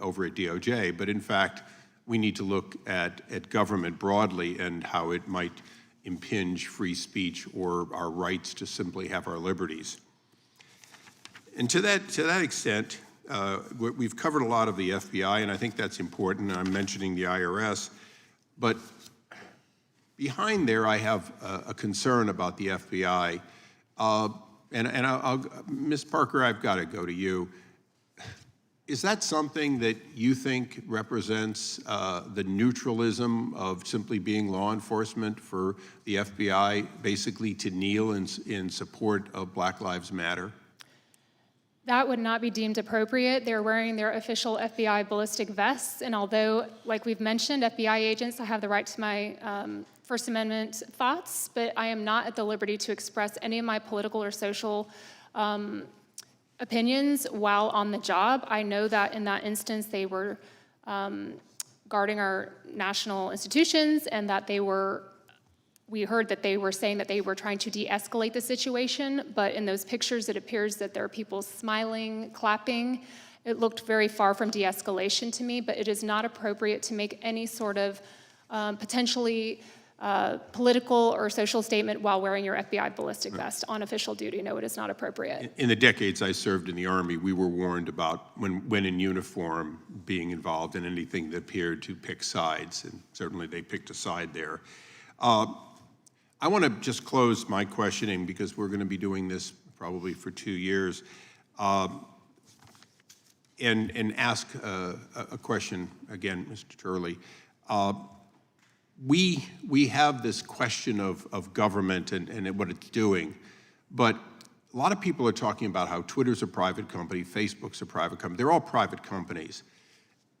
over at DOJ, but in fact, we need to look at government broadly and how it might impinge free speech or our rights to simply have our liberties. And to that extent, we've covered a lot of the FBI, and I think that's important, and I'm mentioning the IRS, but behind there, I have a concern about the FBI. Ms. Parker, I've got to go to you. Is that something that you think represents the neutralism of simply being law enforcement for the FBI basically to kneel in support of Black Lives Matter? That would not be deemed appropriate. They're wearing their official FBI ballistic vests, and although, like we've mentioned, FBI agents, I have the right to my First Amendment thoughts, but I am not at the liberty to express any of my political or social opinions while on the job. I know that in that instance they were guarding our national institutions and that we heard that they were saying that they were trying to de-escalate the situation, but in those pictures it appears that there are people smiling, clapping. It looked very far from de-escalation to me, but it is not appropriate to make any sort of potentially political or social statement while wearing your FBI ballistic vest on official duty. No, it is not appropriate. In the decades I served in the Army, we were warned about when in uniform being involved in anything that appeared to pick sides, and certainly they picked a side there. I want to just close my questioning because we're going to be doing this probably for 2 years, and ask a question again, Mr. Turley. We have this question of government and what it's doing, but a lot of people are talking about how Twitter's a private company, Facebook's a private company. They're all private companies.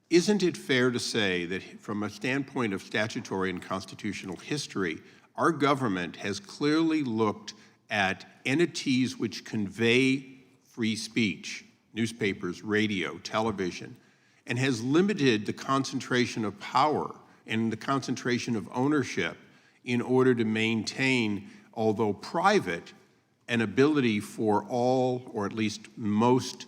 Isn't it fair to say that from a standpoint of statutory and constitutional history, our government has clearly looked at entities which convey free speech, newspapers, radio, television, and has limited the concentration of power and the concentration of ownership in order to maintain, although private, an ability for all, or at least most,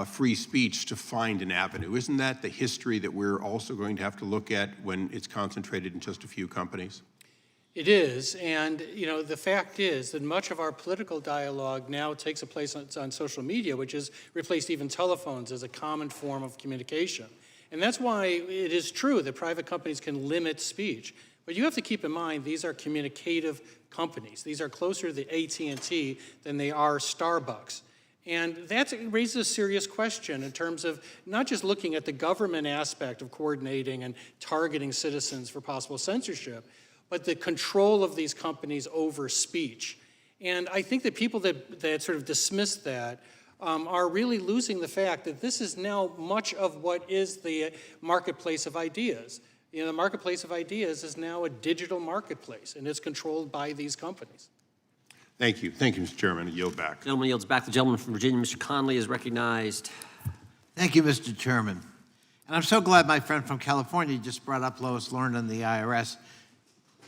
free speech to find an avenue? Isn't that the history that we're also going to have to look at when it's concentrated in just a few companies? It is, and the fact is that much of our political dialogue now takes place on social media, which has replaced even telephones as a common form of communication. And that's why it is true that private companies can limit speech. But you have to keep in mind, these are communicative companies. These are closer to AT&T than they are Starbucks. And that raises a serious question in terms of not just looking at the government aspect of coordinating and targeting citizens for possible censorship, but the control of these companies over speech. And I think that people that sort of dismiss that are really losing the fact that this is now much of what is the marketplace of ideas. The marketplace of ideas is now a digital marketplace, and it's controlled by these companies. Thank you. Thank you, Mr. Chairman. I yield back. Gentleman yields back. The gentleman from Virginia, Mr. Conley, is recognized. Thank you, Mr. Chairman. And I'm so glad my friend from California just brought up Lois Lerner and the IRS,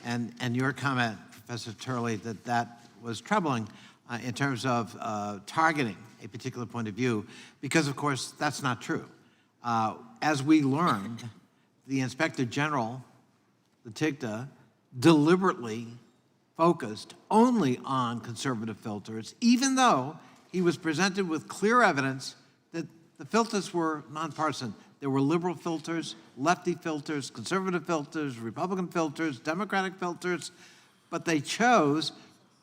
and your comment, Professor Turley, that was troubling in terms of targeting a particular point of view, because, of course, that's not true. As we learned, the Inspector General, the TIGTA, deliberately focused only on conservative filters, even though he was presented with clear evidence that the filters were nonpartisan. There were liberal filters, lefty filters, conservative filters, Republican filters, Democratic filters, but they chose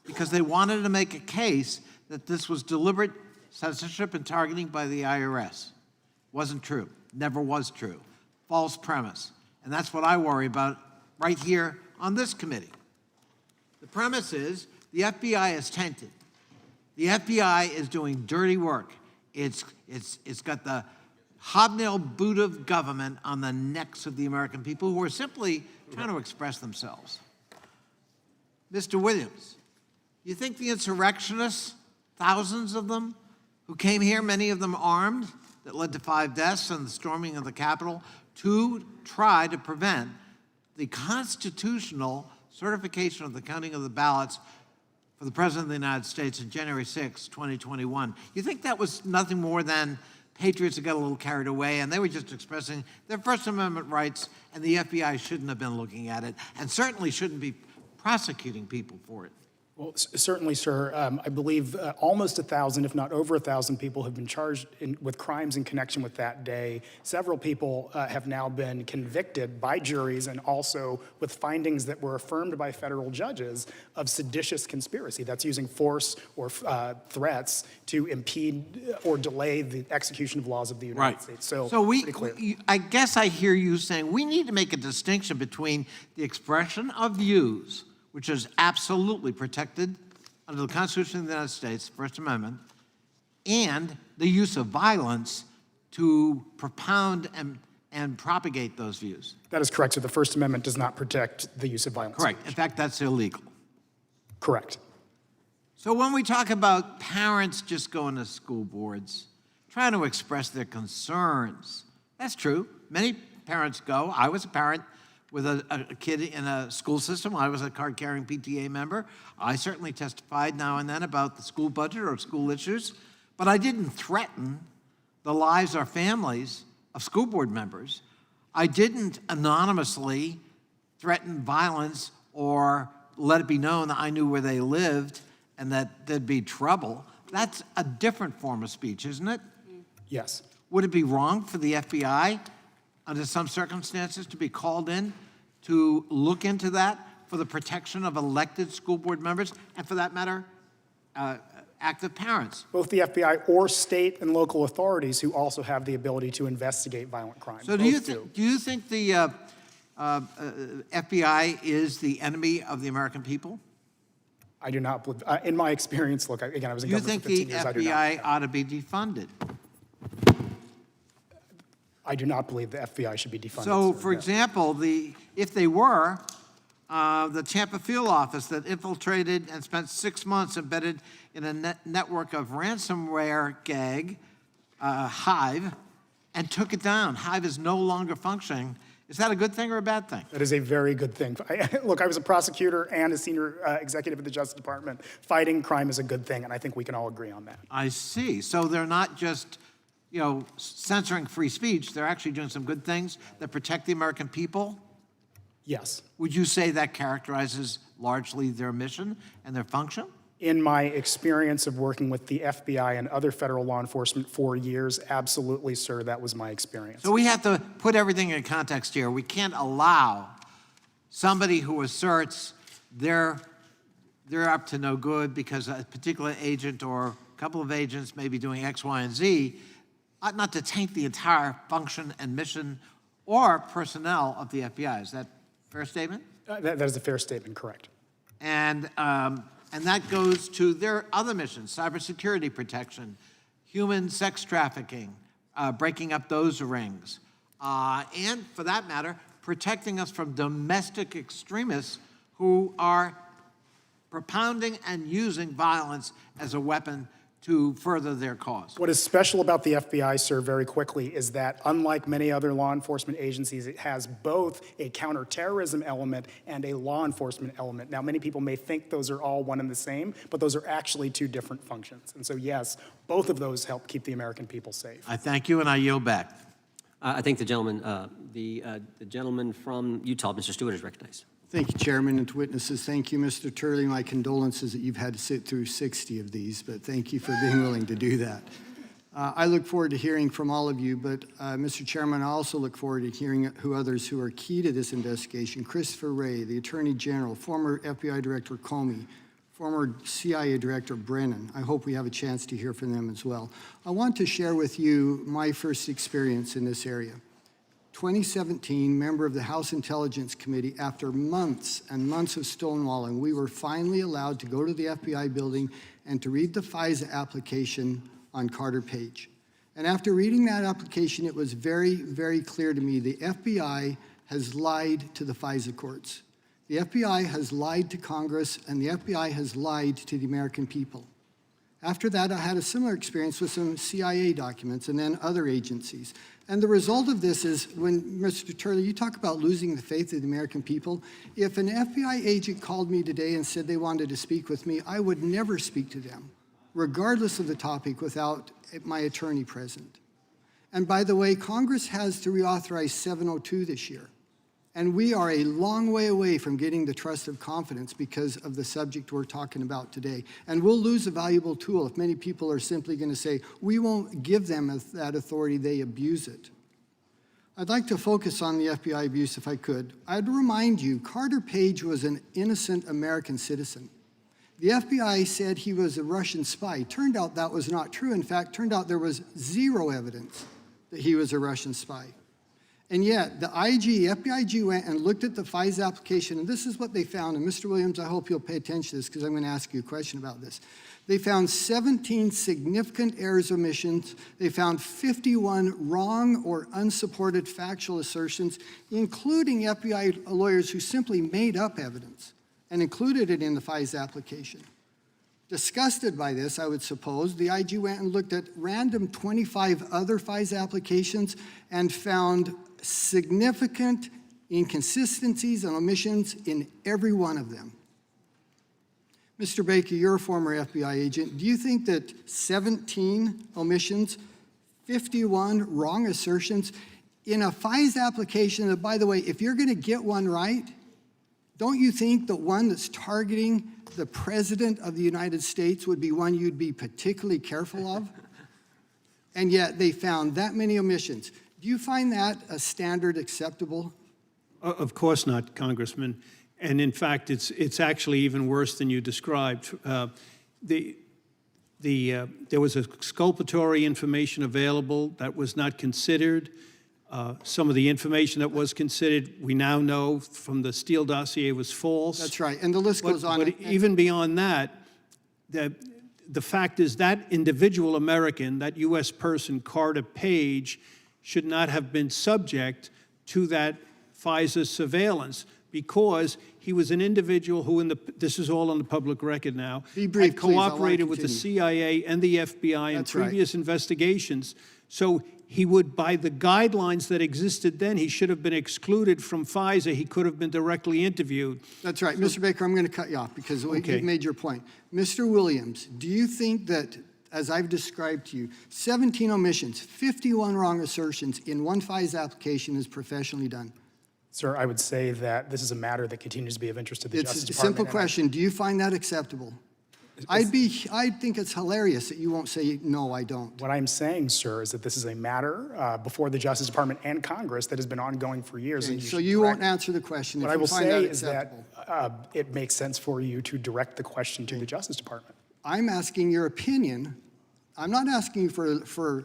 because they wanted to make a case that this was deliberate censorship and targeting by the IRS. Wasn't true, never was true. False premise. And that's what I worry about right here on this committee. The premise is the FBI is tainted. The FBI is doing dirty work. It's got the hobnail boot of government on the necks of the American people who are simply trying to express themselves. Mr. Williams, you think the insurrectionists, thousands of them, who came here, many of them armed, that led to 5 deaths and the storming of the Capitol, to try to prevent the constitutional certification of the counting of the ballots for the President of the United States on January 6, 2021. You think that was nothing more than patriots that got a little carried away and they were just expressing their First Amendment rights, and the FBI shouldn't have been looking at it and certainly shouldn't be prosecuting people for it? Well, certainly, sir. I believe almost 1,000, if not over 1,000 people have been charged with crimes in connection with that day. Several people have now been convicted by juries and also with findings that were affirmed by federal judges of seditious conspiracy. That's using force or threats to impede or delay the execution of laws of the United States. So pretty clear. I guess I hear you saying we need to make a distinction between the expression of views, which is absolutely protected under the Constitution of the United States, First Amendment, and the use of violence to propound and propagate those views. That is correct. So the First Amendment does not protect the use of violence. Correct. In fact, that's illegal. Correct. So when we talk about parents just going to school boards, trying to express their concerns, that's true. Many parents go. I was a parent with a kid in a school system. I was a card-carrying PTA member. I certainly testified now and then about the school budget or school issues, but I didn't threaten the lives or families of school board members. I didn't anonymously threaten violence or let it be known that I knew where they lived and that there'd be trouble. That's a different form of speech, isn't it? Yes. Would it be wrong for the FBI under some circumstances to be called in to look into that for the protection of elected school board members, and for that matter, active parents? Both the FBI or state and local authorities who also have the ability to investigate violent crime. So do you think the FBI is the enemy of the American people? I do not believe, in my experience, look, again, I was in Do you government think for 15 the years, I do not. FBI ought to be defunded? I do not believe the FBI should be defunded. So, sir, for no. example, if they were, the Tampa field office that infiltrated and spent 6 months embedded in a network of ransomware gag, Hive, and took it down. Hive is no longer functioning. Is that a good thing or a bad thing? That is a very good thing. Look, I was a prosecutor and a senior executive at the Justice Department. Fighting crime is a good thing, and I think we can all agree on that. I see. So they're not just, censoring free speech. They're actually doing some good things that protect the American people? Yes. Would you say that characterizes largely their mission and their function? In my experience of working with the FBI and other federal law enforcement for years, absolutely, sir, that was my experience. So we have to put everything in context here. We can't allow somebody who asserts they're up to no good because a particular agent or a couple of agents may be doing X, Y, and Z, ought not to taint the entire function and mission or personnel of the FBI. Is that a fair statement? That is a fair statement, correct. And that goes to their other missions: cybersecurity protection, human sex trafficking, breaking up those rings, and for that matter, protecting us from domestic extremists who are propounding and using violence as a weapon to further their cause. What is special about the FBI, sir, very quickly, is that unlike many other law enforcement agencies, it has both a counterterrorism element and a law enforcement element. Now, many people may think those are all one and the same, but those are actually two different functions. And so, yes, both of those help keep the American people safe. I thank you, and I yield back. I think the gentleman from Utah, Mr. Stewart, is recognized. Thank you, Chairman, and to witnesses. Thank you, Mr. Turley. My condolences that you've had to sit through 60 of these, but thank you for being willing to do that. I look forward to hearing from all of you, but Mr. Chairman, I also look forward to hearing who others who are key to this investigation: Christopher Wray, the Attorney General, former FBI Director Comey, former CIA Director Brennan. I hope we have a chance to hear from them as well. I want to share with you my first experience in this area. 2017, member of the House Intelligence Committee, after months and months of stonewalling, we were finally allowed to go to the FBI building and to read the FISA application on Carter Page. And after reading that application, it was very, very clear to me the FBI has lied to the FISA courts. The FBI has lied to Congress, and the FBI has lied to the American people. After that, I had a similar experience with some CIA documents and then other agencies. And the result of this is, when, Mr. Turley, you talk about losing the faith of the American people, if an FBI agent called me today and said they wanted to speak with me, I would never speak to them, regardless of the topic, without my attorney present. And by the way, Congress has to reauthorize 702 this year. And we are a long way away from getting the trust of confidence because of the subject we're talking about today. And we'll lose a valuable tool if many people are simply going to say, we won't give them that authority, they abuse it. I'd like to focus on the FBI abuse if I could. I'd remind you, Carter Page was an innocent American citizen. The FBI said he was a Russian spy. Turned out that was not true. In fact, turned out there was zero evidence that he was a Russian spy. And yet, the FBI IG went and looked at the FISA application, and this is what they found. And Mr. Williams, I hope you'll pay attention to this because I'm going to ask you a question about this. They found 17 significant errors or omissions. They found 51 wrong or unsupported factual assertions, including FBI lawyers who simply made up evidence and included it in the FISA application. Disgusted by this, I would suppose, the IG went and looked at random 25 other FISA applications and found significant inconsistencies and omissions in every one of them. Mr. Baker, you're a former FBI agent. Do you think that 17 omissions, 51 wrong assertions in a FISA application that, by the way, if you're going to get one right, don't you think that one that's targeting the President of the United States would be one you'd be particularly careful of? And yet they found that many omissions. Do you find that a standard acceptable? Of course not, Congressman. And in fact, it's actually even worse than you described. there was exculpatory information available that was not considered. Some of the information that was considered, we now know from the Steele dossier was false. That's right, and the list goes on. But even beyond that, the fact is that individual American, that U.S. person, Carter Page, should not have been subject to that FISA surveillance because he was an individual who, this is all on the public record now, Be brief, had please. I wanna cooperated with the continue. CIA and the FBI in That's right. previous investigations. So he would, by the guidelines that existed then, he should have been excluded from FISA. He could have been directly interviewed. That's right. Mr. Baker, I'm going to cut you off because Okay. you've made your point. Mr. Williams, do you think that, as I've described to you, 17 omissions, 51 wrong assertions in one FISA application is professionally done? Sir, I would say that this is a matter that continues to be of interest to the Justice It's a Department. simple and question. Do you find that acceptable? I think it's hilarious that you won't say, no, I don't. What I'm saying, sir, is that this is a matter before the Justice Department and Congress that has been ongoing for years. Okay, and so you won't answer the question What if I you will find that say is that acceptable. it makes sense for you to direct the question to the Justice Department. I'm asking your opinion. I'm not asking you for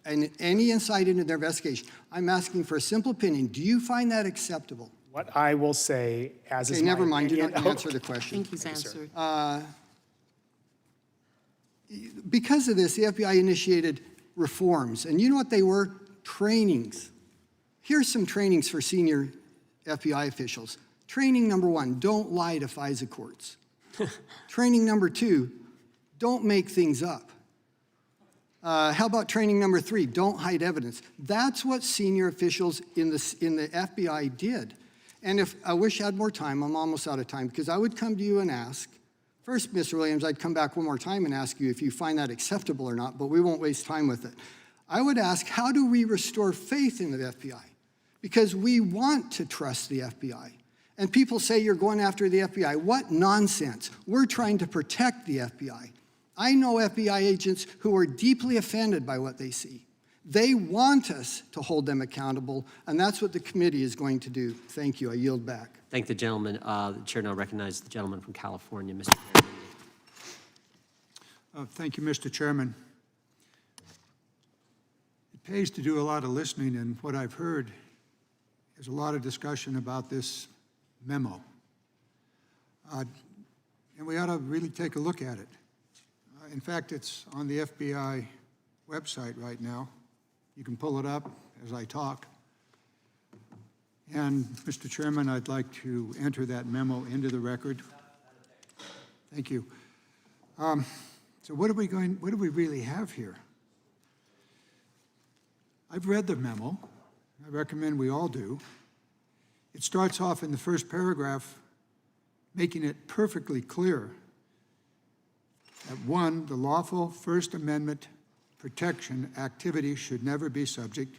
any insight into their investigation. I'm asking for a simple opinion. Do you find that acceptable? What I will say, as is Okay, my never mind. You're not opinion- going to answer the question. I think he's answered. Because of this, the FBI initiated reforms. And you know what they were? Trainings. Here's some trainings for senior FBI officials. Training number 1, don't lie to FISA courts. Training number 2, don't make things up. How about training number 3, don't hide evidence. That's what senior officials in the FBI did. And if I wish I had more time, I'm almost out of time, because I would come to you and ask, first, Mr. Williams, I'd come back one more time and ask you if you find that acceptable or not, but we won't waste time with it. I would ask, how do we restore faith in the FBI? Because we want to trust the FBI. And people say you're going after the FBI. What nonsense. We're trying to protect the FBI. I know FBI agents who are deeply offended by what they see. They want us to hold them accountable, and that's what the committee is going to do. Thank you. I yield back. Thank the gentleman. The chair now recognizes the gentleman from California, Mr. Chairman. Thank you, Mr. Chairman. It pays to do a lot of listening, and what I've heard is a lot of discussion about this memo. And we ought to really take a look at it. In fact, it's on the FBI website right now. You can pull it up as I talk. And, Mr. Chairman, I'd like to enter that memo into the record. Thank you. So what do we really have here? I've read the memo. I recommend we all do. It starts off in the first paragraph making it perfectly clear that 1, the lawful First Amendment protection activity should never be subject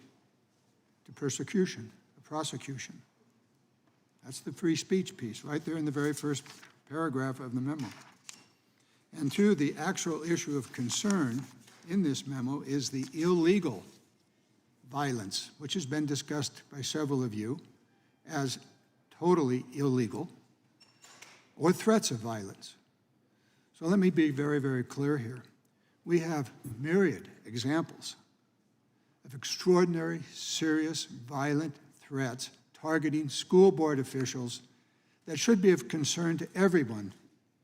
to persecution, or prosecution. That's the free speech piece right there in the very first paragraph of the memo. And 2, the actual issue of concern in this memo is the illegal violence, which has been discussed by several of you as totally illegal, or threats of violence. So let me be very, very clear here. We have myriad examples of extraordinary, serious, violent threats targeting school board officials that should be of concern to everyone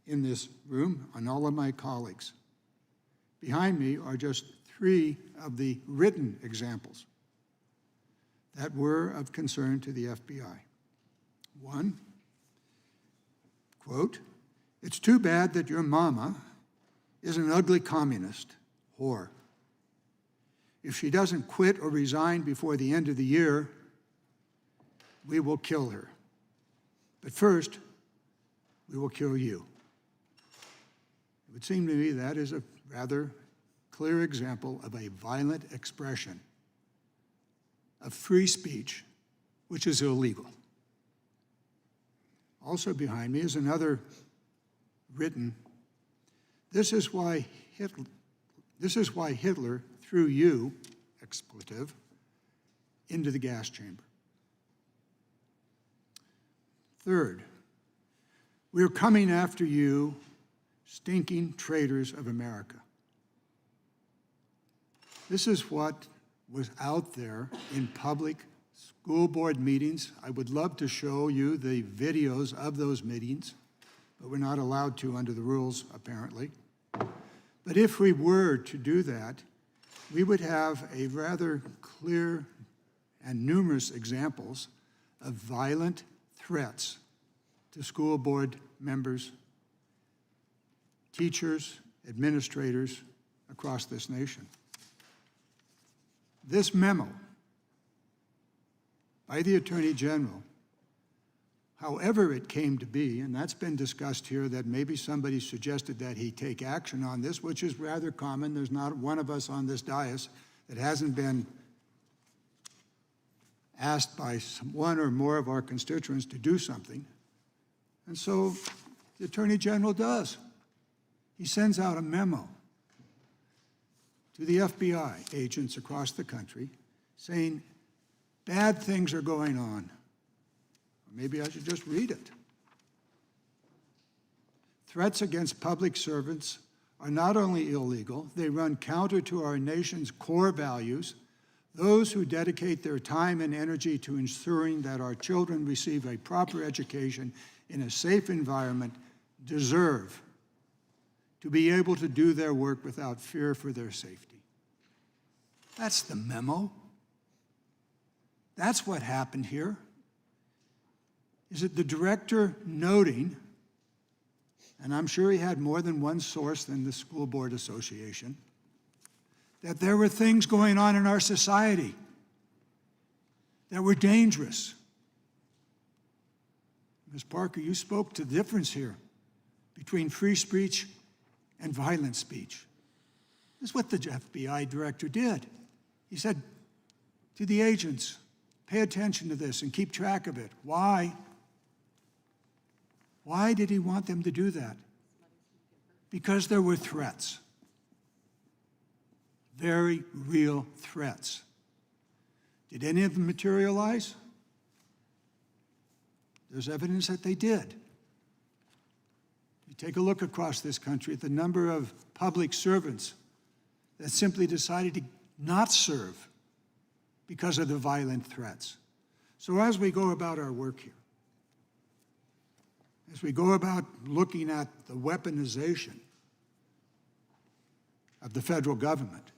in this room and all of my colleagues. Behind me are just 3 of the written examples that were of concern to the FBI. 1, quote, "It's too bad that your mama is an ugly communist whore. If she doesn't quit or resign before the end of the year, we will kill her. But first, we will kill you." It would seem to me that is a rather clear example of a violent expression of free speech, which is illegal. Also behind me is another written, this is why Hitler threw you, expletive, into the gas chamber. 3rd, we're coming after you, stinking traitors of America. This is what was out there in public school board meetings. I would love to show you the videos of those meetings, but we're not allowed to under the rules, apparently. But if we were to do that, we would have a rather clear and numerous examples of violent threats to school board members, teachers, administrators across this nation. This memo by the Attorney General, however it came to be, and that's been discussed here, that maybe somebody suggested that he take action on this, which is rather common. There's not one of us on this dais that hasn't been asked by one or more of our constituents to do something. And so the Attorney General does. He sends out a memo to the FBI agents across the country saying, bad things are going on. Or maybe I should just read it. Threats against public servants are not only illegal, they run counter to our nation's core values. Those who dedicate their time and energy to ensuring that our children receive a proper education in a safe environment deserve to be able to do their work without fear for their safety. That's the memo. That's what happened here. Is it the director noting, and I'm sure he had more than one source than the School Board Association, that there were things going on in our society that were dangerous. Ms. Parker, you spoke to the difference here between free speech and violent speech. This is what the FBI director did. He said to the agents, pay attention to this and keep track of it. Why? Why did he want them to do that? Because there were threats. Very real threats. Did any of them materialize? There's evidence that they did. You take a look across this country at the number of public servants that simply decided to not serve because of the violent threats. So as we go about our work here, as we go about looking at the weaponization of the federal government,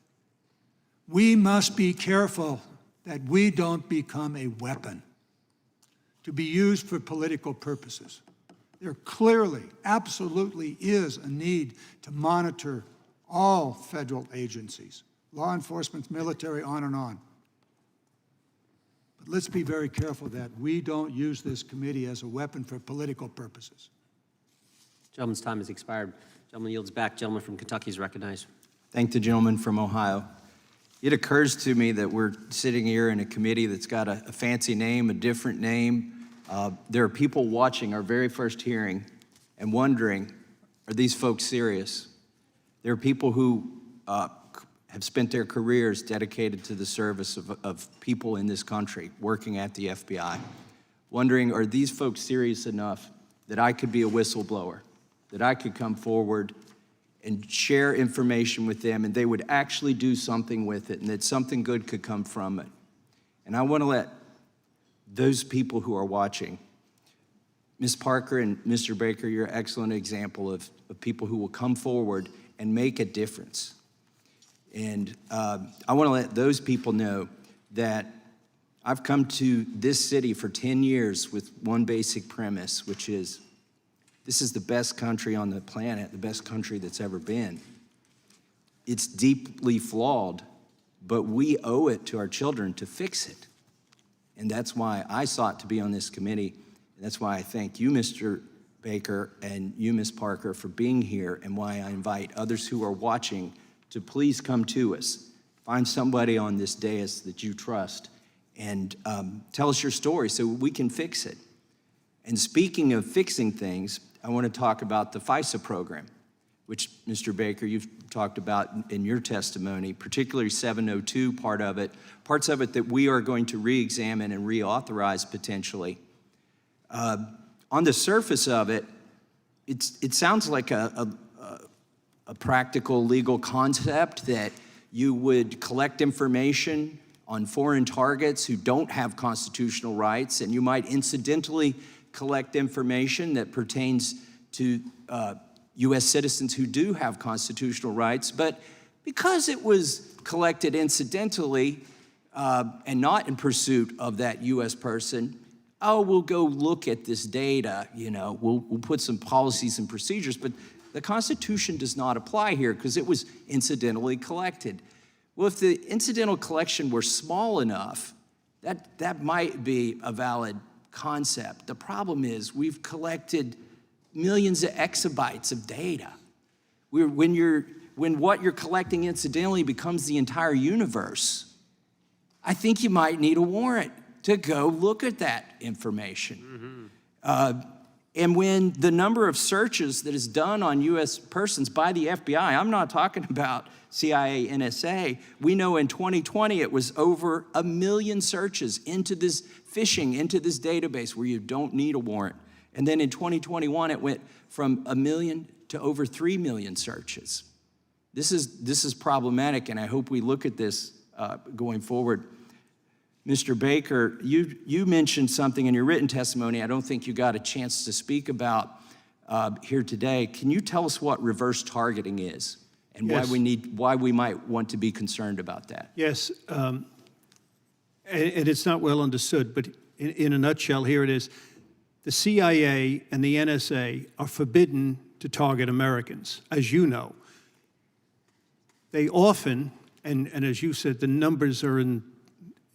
we must be careful that we don't become a weapon to be used for political purposes. There clearly, absolutely is a need to monitor all federal agencies, law enforcement, military, on and on. But let's be very careful that we don't use this committee as a weapon for political purposes. Gentleman's time has expired. Gentleman yields back. Gentleman from Kentucky is recognized. Thank the gentleman from Ohio. It occurs to me that we're sitting here in a committee that's got a fancy name, a different name. There are people watching our very first hearing and wondering, are these folks serious? There are people who have spent their careers dedicated to the service of people in this country, working at the FBI, wondering, are these folks serious enough that I could be a whistleblower, that I could come forward and share information with them and they would actually do something with it and that something good could come from it. And I want to let those people who are watching, Ms. Parker and Mr. Baker, you're an excellent example of people who will come forward and make a difference. And I want to let those people know that I've come to this city for 10 years with one basic premise, which is this is the best country on the planet, the best country that's ever been. It's deeply flawed, but we owe it to our children to fix it. And that's why I sought to be on this committee. And that's why I thank you, Mr. Baker, and you, Ms. Parker, for being here, and why I invite others who are watching to please come to us. Find somebody on this dais that you trust and tell us your story so we can fix it. And speaking of fixing things, I want to talk about the FISA program, which, Mr. Baker, you've talked about in your testimony, particularly 702 parts of it that we are going to re-examine and reauthorize potentially. On the surface of it, it sounds like a practical legal concept that You would collect information on foreign targets who don't have constitutional rights, and you might incidentally collect information that pertains to U.S. citizens who do have constitutional rights. But because it was collected incidentally and not in pursuit of that U.S. person, oh, we'll go look at this data, we'll put some policies and procedures, but the Constitution does not apply here because it was incidentally collected. Well, if the incidental collection were small enough, that might be a valid concept. The problem is we've collected millions of exabytes of data. When what you're collecting incidentally becomes the entire universe, I think you might need a warrant to go look at that information. And when the number of searches that is done on U.S. persons by the FBI, I'm not talking about CIA, NSA, we know in 2020 it was over 1 million searches into this phishing, into this database where you don't need a warrant. And then in 2021, it went from 1 million to over 3 million searches. This is problematic, and I hope we look at this going forward. Mr. Baker, you mentioned something in your written testimony I don't think you got a chance to speak about here today. Can you tell us what reverse targeting is and Yes. why we might want to be concerned about that? Yes, and it's not well understood, but in a nutshell, here it is. The CIA and the NSA are forbidden to target Americans, as you know. They often, and as you said, the numbers are in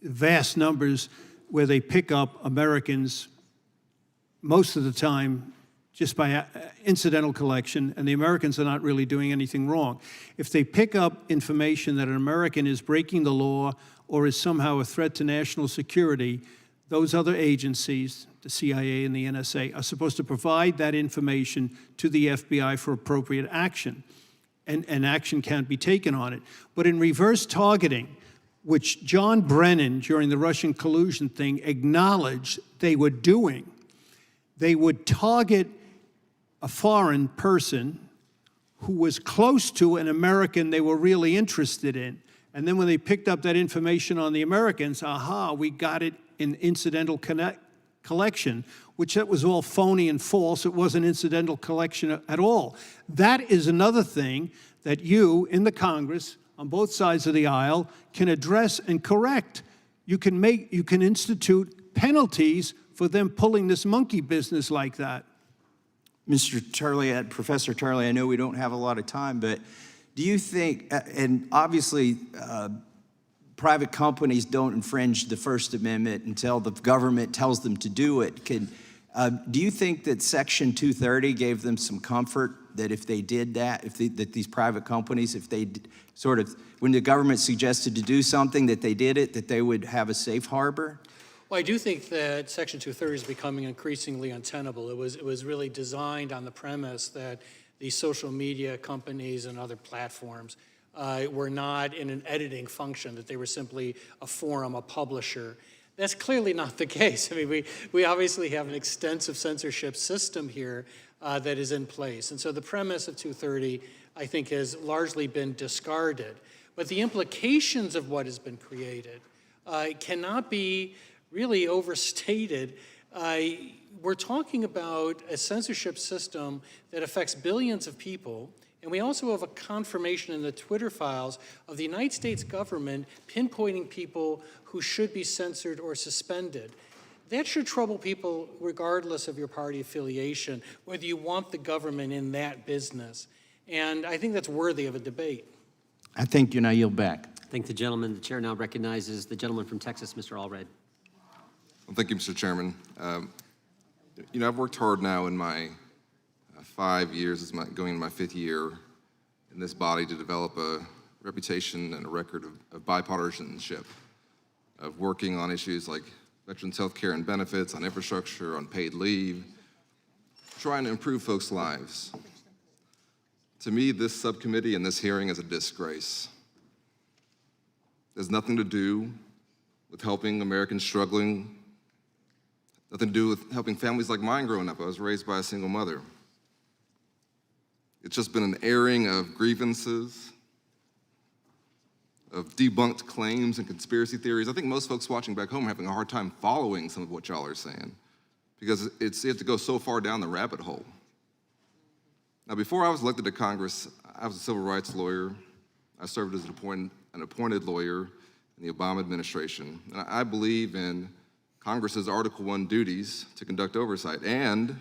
vast numbers where they pick up Americans most of the time just by incidental collection, and the Americans are not really doing anything wrong. If they pick up information that an American is breaking the law or is somehow a threat to national security, those other agencies, the CIA and the NSA, are supposed to provide that information to the FBI for appropriate action, and action can't be taken on it. But in reverse targeting, which John Brennan, during the Russian collusion thing, acknowledged they were doing, they would target a foreign person who was close to an American they were really interested in. And then when they picked up that information on the Americans, aha, we got it in incidental collection, which that was all phony and false. It wasn't incidental collection at all. That is another thing that you in the Congress, on both sides of the aisle, can address and correct. You can institute penalties for them pulling this monkey business like that. Mr. Turley, Professor Turley, I know we don't have a lot of time, but do you think, and obviously private companies don't infringe the First Amendment until the government tells them to do it. Do you think that Section 230 gave them some comfort that if they did that, that these private companies, if they sort of, when the government suggested to do something, that they did it, that they would have a safe harbor? Well, I do think that Section 230 is becoming increasingly untenable. It was really designed on the premise that these social media companies and other platforms were not in an editing function, that they were simply a forum, a publisher. That's clearly not the case. I mean, we obviously have an extensive censorship system here that is in place. And so the premise of 230, I think, has largely been discarded. But the implications of what has been created cannot be really overstated. We're talking about a censorship system that affects billions of people, and we also have a confirmation in the Twitter files of the United States government pinpointing people who should be censored or suspended. That should trouble people regardless of your party affiliation, whether you want the government in that business. And I think that's worthy of a debate. I think I yield back. Thank the gentleman. The chair now recognizes the gentleman from Texas, Mr. Allred. Well, thank you, Mr. Chairman. I've worked hard now in my 5 years, going into my 5th year in this body, to develop a reputation and a record of bipartisanship, of working on issues like veterans' health care and benefits, on infrastructure, on paid leave, trying to improve folks' lives. To me, this subcommittee and this hearing is a disgrace. There's nothing to do with helping Americans struggling, nothing to do with helping families like mine growing up. I was raised by a single mother. It's just been an airing of grievances, of debunked claims and conspiracy theories. I think most folks watching back home are having a hard time following some of what y'all are saying because you have to go so far down the rabbit hole. Now, before I was elected to Congress, I was a civil rights lawyer. I served as an appointed lawyer in the Obama administration. And I believe in Congress's Article I duties to conduct oversight and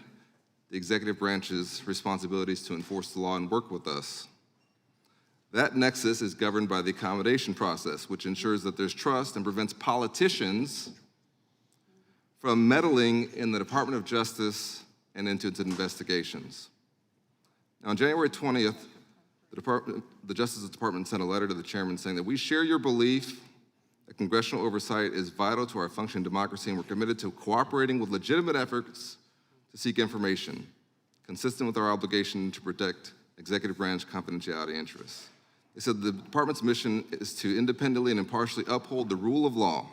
the executive branch's responsibilities to enforce the law and work with us. That nexus is governed by the accommodation process, which ensures that there's trust and prevents politicians from meddling in the Department of Justice and into its investigations. Now, on January 20th, the Justice Department sent a letter to the chairman saying that we share your belief that congressional oversight is vital to our functioning democracy, and we're committed to cooperating with legitimate efforts to seek information, consistent with our obligation to protect executive branch confidentiality interests. They said the department's mission is to independently and impartially uphold the rule of law,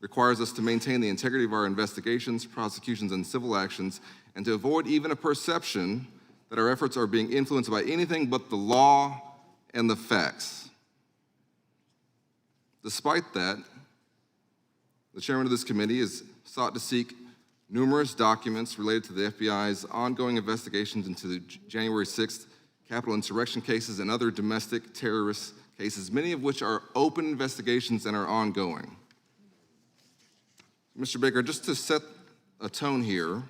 requires us to maintain the integrity of our investigations, prosecutions, and civil actions, and to avoid even a perception that our efforts are being influenced by anything but the law and the facts. Despite that, the chairman of this committee has sought to seek numerous documents related to the FBI's ongoing investigations into the January 6th Capitol insurrection cases and other domestic terrorist cases, many of which are open investigations and are ongoing. Mr. Baker, just to set a tone here,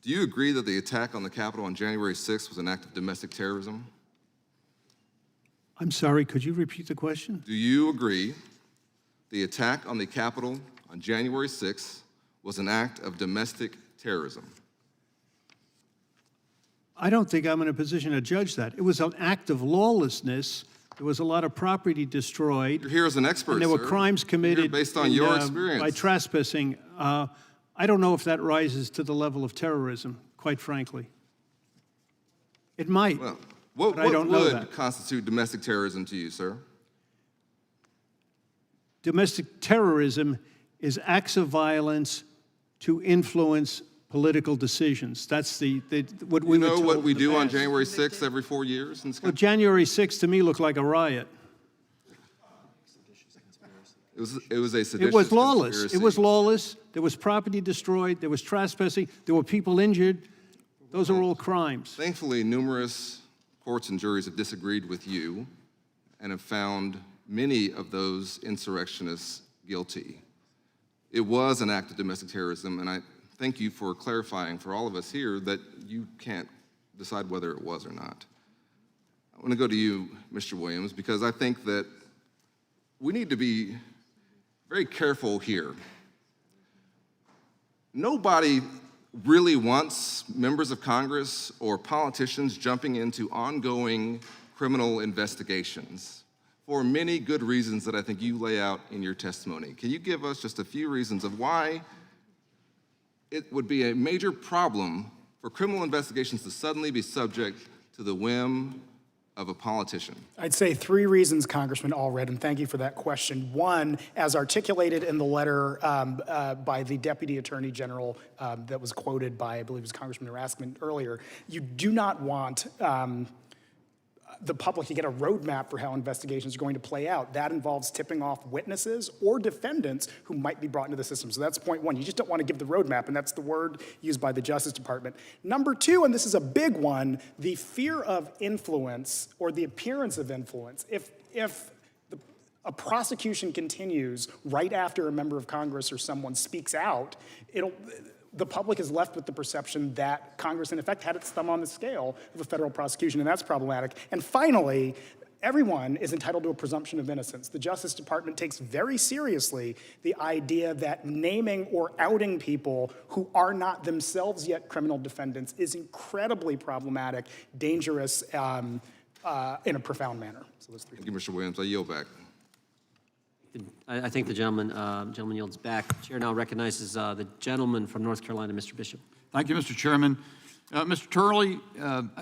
do you agree that the attack on the Capitol on January 6th was an act of domestic terrorism? I'm sorry, could you repeat the question? Do you agree the attack on the Capitol on January 6th was an act of domestic terrorism? I don't think I'm in a position to judge that. It was an act of lawlessness. There was a lot of property destroyed. You're here as an expert, and there were sir. crimes committed based on your experience. by trespassing. I don't know if that rises to the level of terrorism, quite frankly. It might, Well, but I don't know would that. constitute domestic terrorism to you, sir? Domestic terrorism is acts of violence to influence political decisions. That's what we You were know told what we in the do on past. January 6th every 4 years in this Well, country? January 6th to me looked like a riot. It was a seditious It was lawless. conspiracy. It was lawless. There was property destroyed. There was trespassing. There were people injured. Those are all crimes. Thankfully, numerous courts and juries have disagreed with you and have found many of those insurrectionists guilty. It was an act of domestic terrorism, and I thank you for clarifying for all of us here that you can't decide whether it was or not. I want to go to you, Mr. Williams, because I think that we need to be very careful here. Nobody really wants members of Congress or politicians jumping into ongoing criminal investigations for many good reasons that I think you lay out in your testimony. Can you give us just a few reasons of why it would be a major problem for criminal investigations to suddenly be subject to the whim of a politician? I'd say 3 reasons, Congressman Allred, and thank you for that question. One, as articulated in the letter by the Deputy Attorney General that was quoted by, I believe it was Congressman Raskman earlier, you do not want the public to get a roadmap for how investigations are going to play out. That involves tipping off witnesses or defendants who might be brought into the system. So that's point one. You just don't want to give the roadmap, and that's the word used by the Justice Department. Number 2, and this is a big one, the fear of influence or the appearance of influence. If a prosecution continues right after a member of Congress or someone speaks out, the public is left with the perception that Congress, in effect, had its thumb on the scale of a federal prosecution, and that's problematic. And finally, everyone is entitled to a presumption of innocence. The Justice Department takes very seriously the idea that naming or outing people who are not themselves yet criminal defendants is incredibly problematic, dangerous, in a profound manner. So those 3. Thank you, Mr. Williams. I yield back. I think the gentleman yields back. Chair now recognizes the gentleman from North Carolina, Mr. Bishop. Thank you, Mr. Chairman. Mr. Turley, I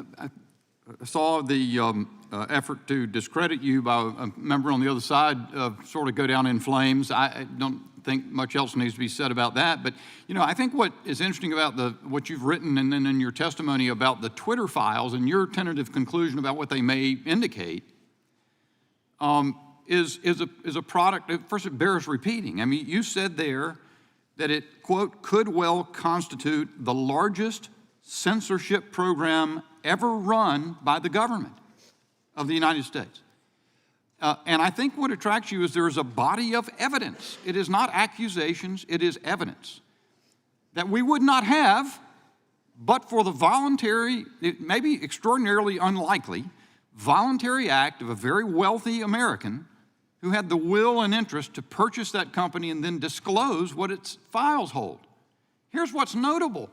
saw the effort to discredit you by a member on the other side sort of go down in flames. I don't think much else needs to be said about that. But, you know, I think what is interesting about what you've written and then in your testimony about the Twitter files and your tentative conclusion about what they may indicate, is a product, first it bears repeating. I mean, you said there that it, quote, could well constitute the largest censorship program ever run by the government of the United States. And I think what attracts you is there is a body of evidence. It is not accusations, it is evidence that we would not have but for the voluntary, it may be extraordinarily unlikely, voluntary act of a very wealthy American who had the will and interest to purchase that company and then disclose what its files hold. Here's what's notable.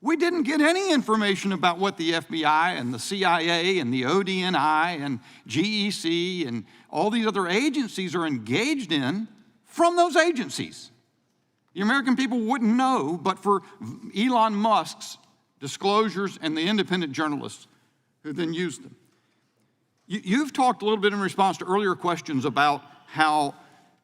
We didn't get any information about what the FBI and the CIA and the ODNI and GEC and all these other agencies are engaged in from those agencies. The American people wouldn't know but for Elon Musk's disclosures and the independent journalists who then used them. You've talked a little bit in response to earlier questions about how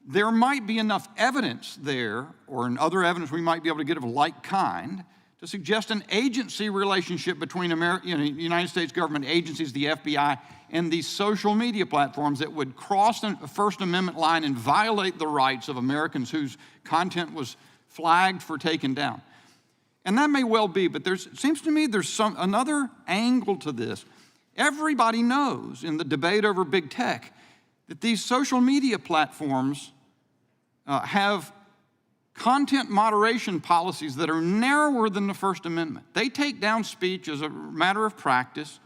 there might be enough evidence there, or in other evidence we might be able to get of a like kind, to suggest an agency relationship between United States government agencies, the FBI, and these social media platforms that would cross a First Amendment line and violate the rights of Americans whose content was flagged for taken down. And that may well be, but it seems to me there's another angle to this. Everybody knows in the debate over big tech that these social media platforms have content moderation policies that are narrower than the First Amendment. They take down speech as a matter of practice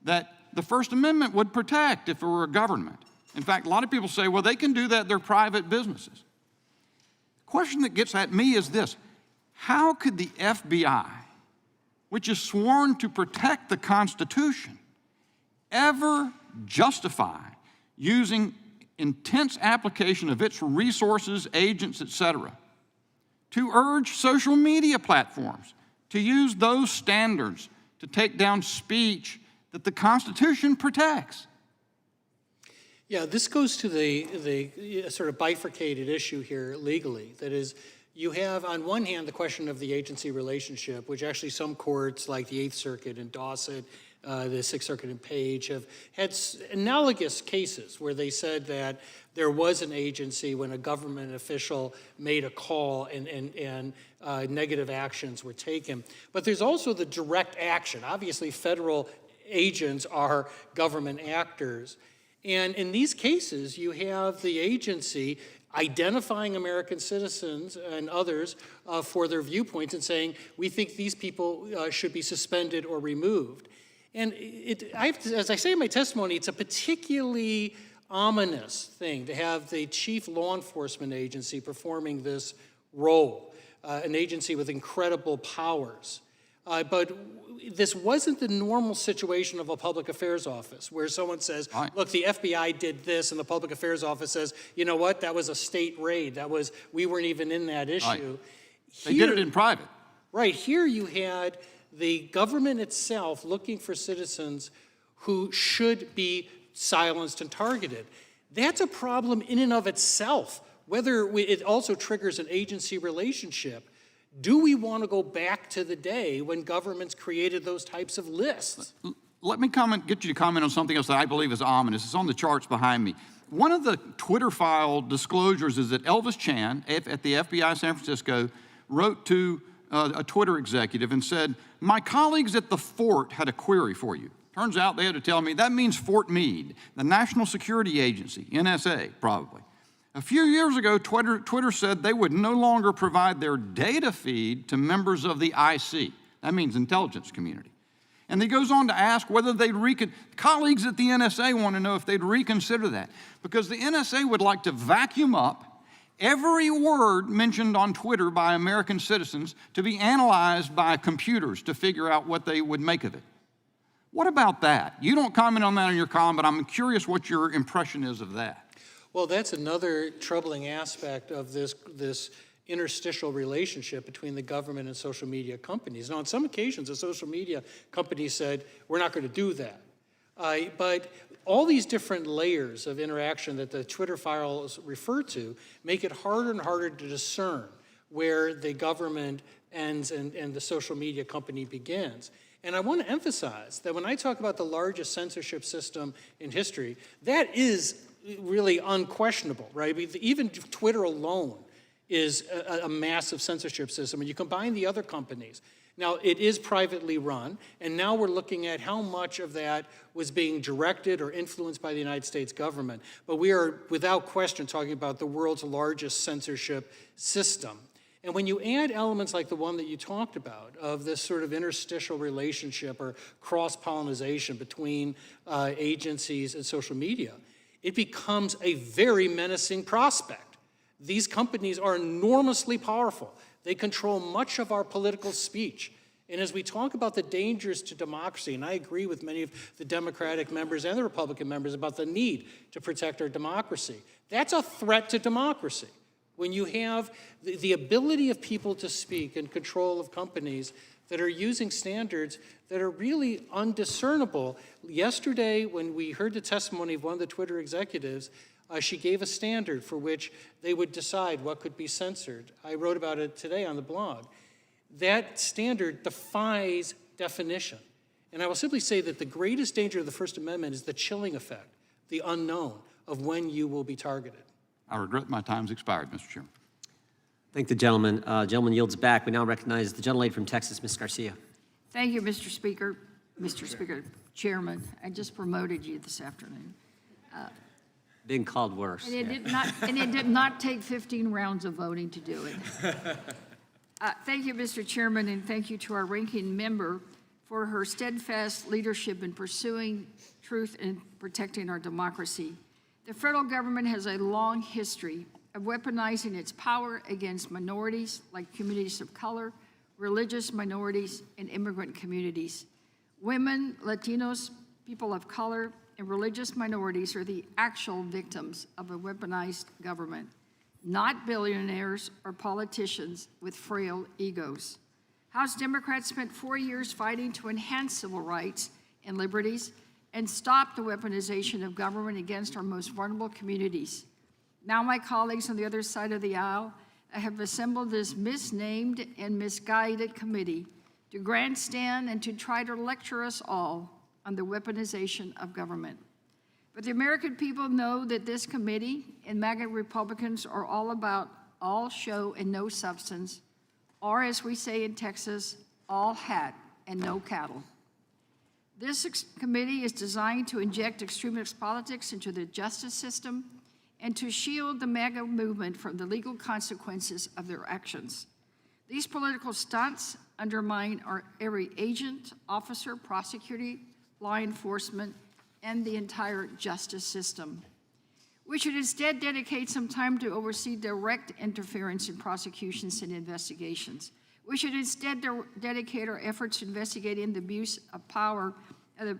that the First Amendment would protect if it were a government. In fact, a lot of people say, well, they can do that, they're private businesses. The question that gets at me is this: how could the FBI, which is sworn to protect the Constitution, ever justify using intense application of its resources, agents, etc., to urge social media platforms to use those standards to take down speech that the Constitution protects? Yeah, this goes to the sort of bifurcated issue here legally. That is, you have on one hand the question of the agency relationship, which actually some courts like the Eighth Circuit and Dawson, the Sixth Circuit and Page have had analogous cases where they said that there was an agency when a government official made a call and negative actions were taken. But there's also the direct action. Obviously, federal agents are government actors. And in these cases, you have the agency identifying American citizens and others for their viewpoints and saying, we think these people should be suspended or removed. And as I say in my testimony, it's a particularly ominous thing to have the chief law enforcement agency performing this role, an agency with incredible powers. But this wasn't the normal situation of a public affairs office where someone says, look, the FBI did this, and the public affairs office says, you know what, that was a state raid. We weren't even in that issue. They did it in private. Right, here you had the government itself looking for citizens who should be silenced and targeted. That's a problem in and of itself, whether it also triggers an agency relationship. Do we want to go back to the day when governments created those types of lists? Let me get you to comment on something else that I believe is ominous. It's on the charts behind me. One of the Twitter file disclosures is that Elvis Chan at the FBI San Francisco wrote to a Twitter executive and said, my colleagues at the fort had a query for you. Turns out they had to tell me that means Fort Meade, the National Security Agency, NSA, probably. A few years ago, Twitter said they would no longer provide their data feed to members of the IC. That means intelligence community. And he goes on to ask whether colleagues at the NSA want to know if they'd reconsider that, because the NSA would like to vacuum up every word mentioned on Twitter by American citizens to be analyzed by computers to figure out what they would make of it. What about that? You don't comment on that in your column, but I'm curious what your impression is of that. Well, that's another troubling aspect of this interstitial relationship between the government and social media companies. Now, on some occasions, the social media companies said, we're not going to do that. But all these different layers of interaction that the Twitter files refer to make it harder and harder to discern where the government ends and the social media company begins. And I want to emphasize that when I talk about the largest censorship system in history, that is really unquestionable, right? Even Twitter alone is a massive censorship system, and you combine the other companies. Now, it is privately run, and now we're looking at how much of that was being directed or influenced by the United States government. But we are, without question, talking about the world's largest censorship system. And when you add elements like the one that you talked about, of this sort of interstitial relationship or cross-pollination between agencies and social media, it becomes a very menacing prospect. These companies are enormously powerful. They control much of our political speech. And as we talk about the dangers to democracy, and I agree with many of the Democratic members and the Republican members about the need to protect our democracy, that's a threat to democracy. When you have the ability of people to speak and control of companies that are using standards that are really undiscernible. Yesterday, when we heard the testimony of one of the Twitter executives, she gave a standard for which they would decide what could be censored. I wrote about it today on the blog. That standard defies definition. And I will simply say that the greatest danger of the First Amendment is the chilling effect, the unknown of when you will be targeted. I regret my time's expired, Mr. Chairman. Thank the gentleman. Gentleman yields back. We now recognize the gentlelady from Texas, Ms. Garcia. Thank you, Mr. Speaker. Mr. Speaker, Chairman, I just promoted you this afternoon. Being called worse. And it did not take 15 rounds of voting to do it. Thank you, Mr. Chairman, and thank you to our ranking member for her steadfast leadership in pursuing truth and protecting our democracy. The federal government has a long history of weaponizing its power against minorities like communities of color, religious minorities, and immigrant communities. Women, Latinos, people of color, and religious minorities are the actual victims of a weaponized government, not billionaires or politicians with frail egos. House Democrats spent 4 years fighting to enhance civil rights and liberties and stop the weaponization of government against our most vulnerable communities. Now my colleagues on the other side of the aisle have assembled this misnamed and misguided committee to grandstand and to try to lecture us all on the weaponization of government. But the American people know that this committee and MAGA Republicans are all about all show and no substance, or as we say in Texas, all hat and no cattle. This committee is designed to inject extremist politics into the justice system and to shield the MAGA movement from the legal consequences of their actions. These political stunts undermine our every agent, officer, prosecutor, law enforcement, and the entire justice system. We should instead dedicate some time to oversee direct interference in prosecutions and investigations. We should instead dedicate our efforts to investigating the abuse of power, the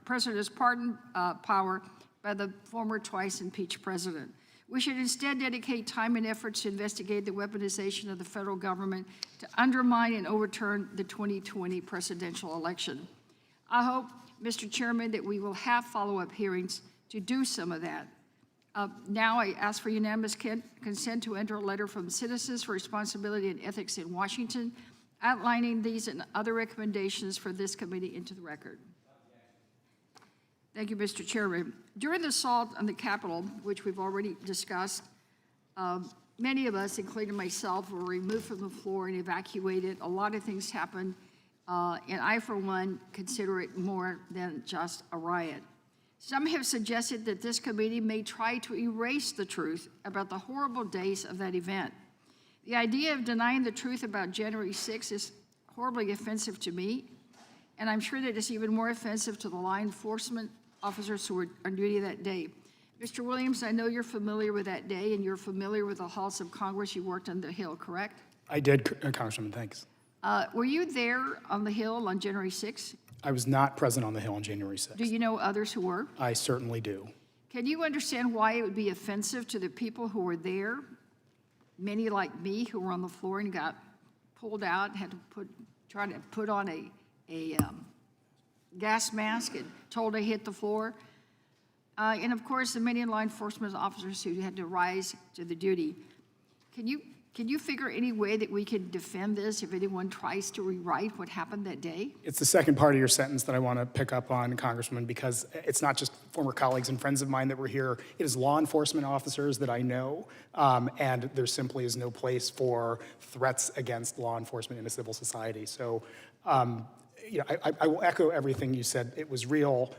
president's pardon power by the former twice impeached president. We should instead dedicate time and efforts to investigate the weaponization of the federal government to undermine and overturn the 2020 presidential election. I hope, Mr. Chairman, that we will have follow-up hearings to do some of that. Now I ask for unanimous consent to enter a letter from Citizens for Responsibility and Ethics in Washington, outlining these and other recommendations for this committee into the record. Thank you, Mr. Chairman. During the assault on the Capitol, which we've already discussed, many of us, including myself, were removed from the floor and evacuated. A lot of things happened, and I, for one, consider it more than just a riot. Some have suggested that this committee may try to erase the truth about the horrible days of that event. The idea of denying the truth about January 6th is horribly offensive to me, and I'm sure that it's even more offensive to the law enforcement officers who were on duty that day. Mr. Williams, I know you're familiar with that day, and you're familiar with the halls of Congress. You worked on the Hill, correct? I did, Congresswoman, thanks. Were you there on the Hill on January 6th? I was not present on the Hill on January 6th. Do you know others who were? I certainly do. Can you understand why it would be offensive to the people who were there, many like me who were on the floor and got pulled out, had to try to put on a gas mask and told to hit the floor? And of course, the many law enforcement officers who had to rise to the duty. Can you Can you figure any way that we could defend this if anyone tries to rewrite what happened that day? It's the second part of your sentence that I want to pick up on, Congressman, because it's not just former colleagues and friends of mine that were here. It is law enforcement officers that I know, and there simply is no place for threats against law enforcement in a civil society. So, I will echo everything you said. It was real.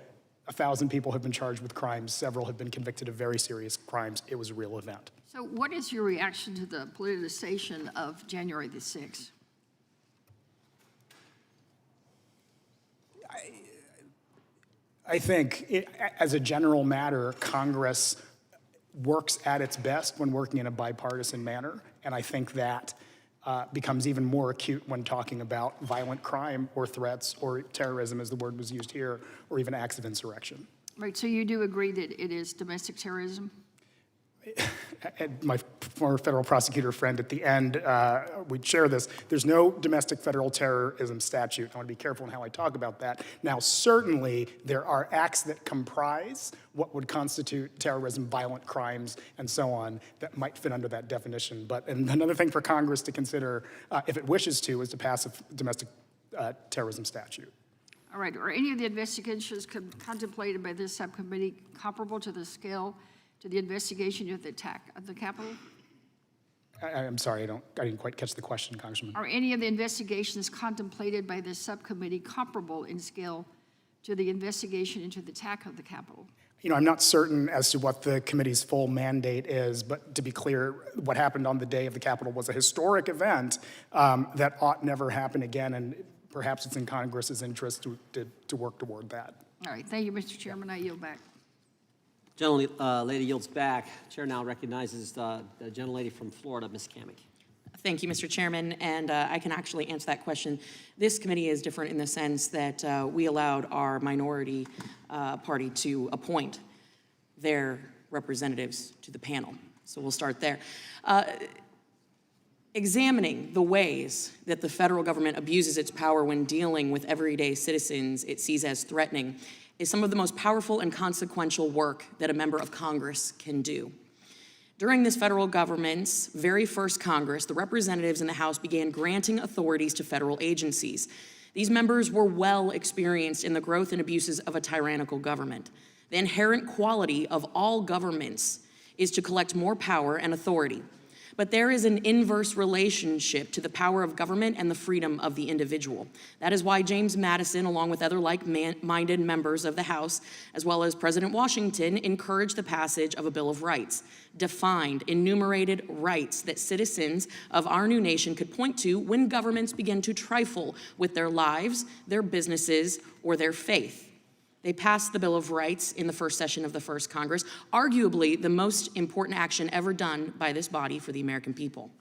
1,000 people have been charged with crimes. Several have been convicted of very serious crimes. It was a real event. So what is your reaction to the politicization of January the 6th? I think, as a general matter, Congress works at its best when working in a bipartisan manner, and I think that becomes even more acute when talking about violent crime or threats or terrorism, as the word was used here, or even acts of insurrection. Right, so you do agree that it is domestic terrorism? And my former federal prosecutor friend at the end, we'd share this. There's no domestic federal terrorism statute. I want to be careful in how I talk about that. Now, certainly, there are acts that comprise what would constitute terrorism, violent crimes, and so on, that might fit under that definition. And another thing for Congress to consider, if it wishes to, is to pass a domestic terrorism statute. All right, are any of the investigations contemplated by this subcommittee comparable to the scale to the investigation of the attack of the Capitol? I'm sorry, I didn't quite catch the question, Congressman. Are any of the investigations contemplated by this subcommittee comparable in scale to the investigation into the attack of the Capitol? I'm not certain as to what the committee's full mandate is, but to be clear, what happened on the day of the Capitol was a historic event that ought never happen again, and perhaps it's in Congress's interest to work toward that. All right, thank you, Mr. Chairman. I yield back. Gentlelady yields back. Chair now recognizes the gentlelady from Florida, Ms. Kamick. Thank you, Mr. Chairman, and I can actually answer that question. This committee is different in the sense that we allowed our minority party to appoint their representatives to the panel. So we'll start there. Examining the ways that the federal government abuses its power when dealing with everyday citizens it sees as threatening is some of the most powerful and consequential work that a member of Congress can do. During this federal government's very first Congress, the representatives in the House began granting authorities to federal agencies. These members were well experienced in the growth and abuses of a tyrannical government. The inherent quality of all governments is to collect more power and authority. But there is an inverse relationship to the power of government and the freedom of the individual. That is why James Madison, along with other like-minded members of the House, as well as President Washington, encouraged the passage of a Bill of Rights, defined, enumerated rights that citizens of our new nation could point to when governments begin to trifle with their lives, their businesses, or their faith. They passed the Bill of Rights in the first session of the first Congress, arguably the most important action ever done by this body for the American people.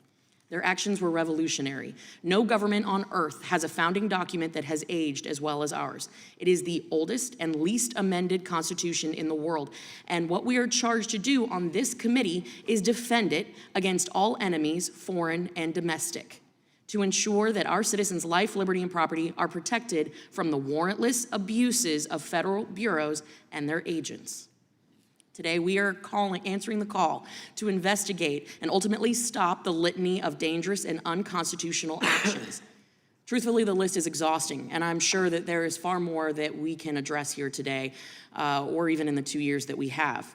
Their actions were revolutionary. No government on earth has a founding document that has aged as well as ours. It is the oldest and least amended Constitution in the world. And what we are charged to do on this committee is defend it against all enemies, foreign and domestic, to ensure that our citizens' life, liberty, and property are protected from the warrantless abuses of federal bureaus and their agents. Today, we are answering the call to investigate and ultimately stop the litany of dangerous and unconstitutional actions. Truthfully, the list is exhausting, and I'm sure that there is far more that we can address here today, or even in the 2 years that we have.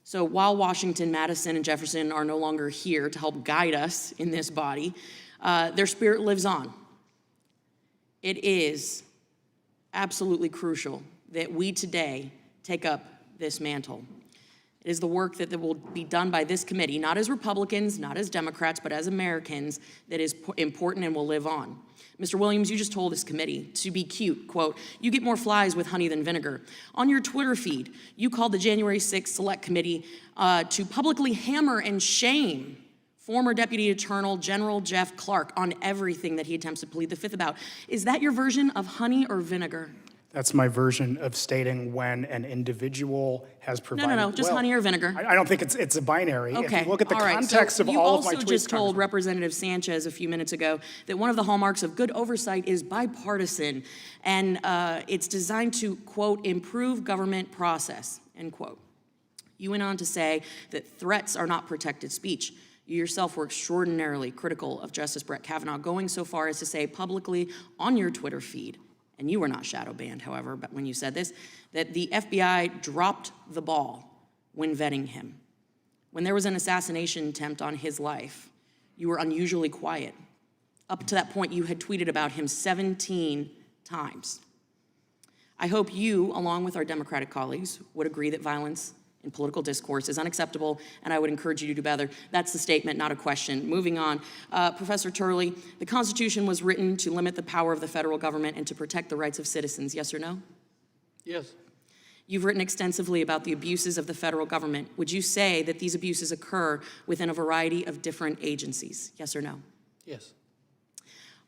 So while Washington, Madison, and Jefferson are no longer here to help guide us in this body, their spirit lives on. It is absolutely crucial that we today take up this mantle. It is the work that will be done by this committee, not as Republicans, not as Democrats, but as Americans, that is important and will live on. Mr. Williams, you just told this committee to be cute, quote, "You get more flies with honey than vinegar." On your Twitter feed, you called the January 6th Select Committee to publicly hammer and shame former Deputy Attorney General Jeff Clark on everything that he attempts to plead the Fifth about. Is that your version of honey or vinegar? That's my version of stating when an individual has provided. No, just honey or vinegar. I don't think it's a binary. Okay. If you look at the all right. context of all of my tweets. You also just told Representative Sanchez a few minutes ago that one of the hallmarks of good oversight is bipartisan, and it's designed to, quote, improve government process, end quote. You went on to say that threats are not protected speech. You yourself were extraordinarily critical of Justice Brett Kavanaugh, going so far as to say publicly on your Twitter feed, and you were not shadow banned, however, but when you said this, that the FBI dropped the ball when vetting him. When there was an assassination attempt on his life, you were unusually quiet. Up to that point, you had tweeted about him 17 times. I hope you, along with our Democratic colleagues, would agree that violence in political discourse is unacceptable, and I would encourage you to do better. That's the statement, not a question. Moving on. Professor Turley, the Constitution was written to limit the power of the federal government and to protect the rights of citizens, yes or no? Yes. You've written extensively about the abuses of the federal government. Would you say that these abuses occur within a variety of different agencies, yes or no? Yes.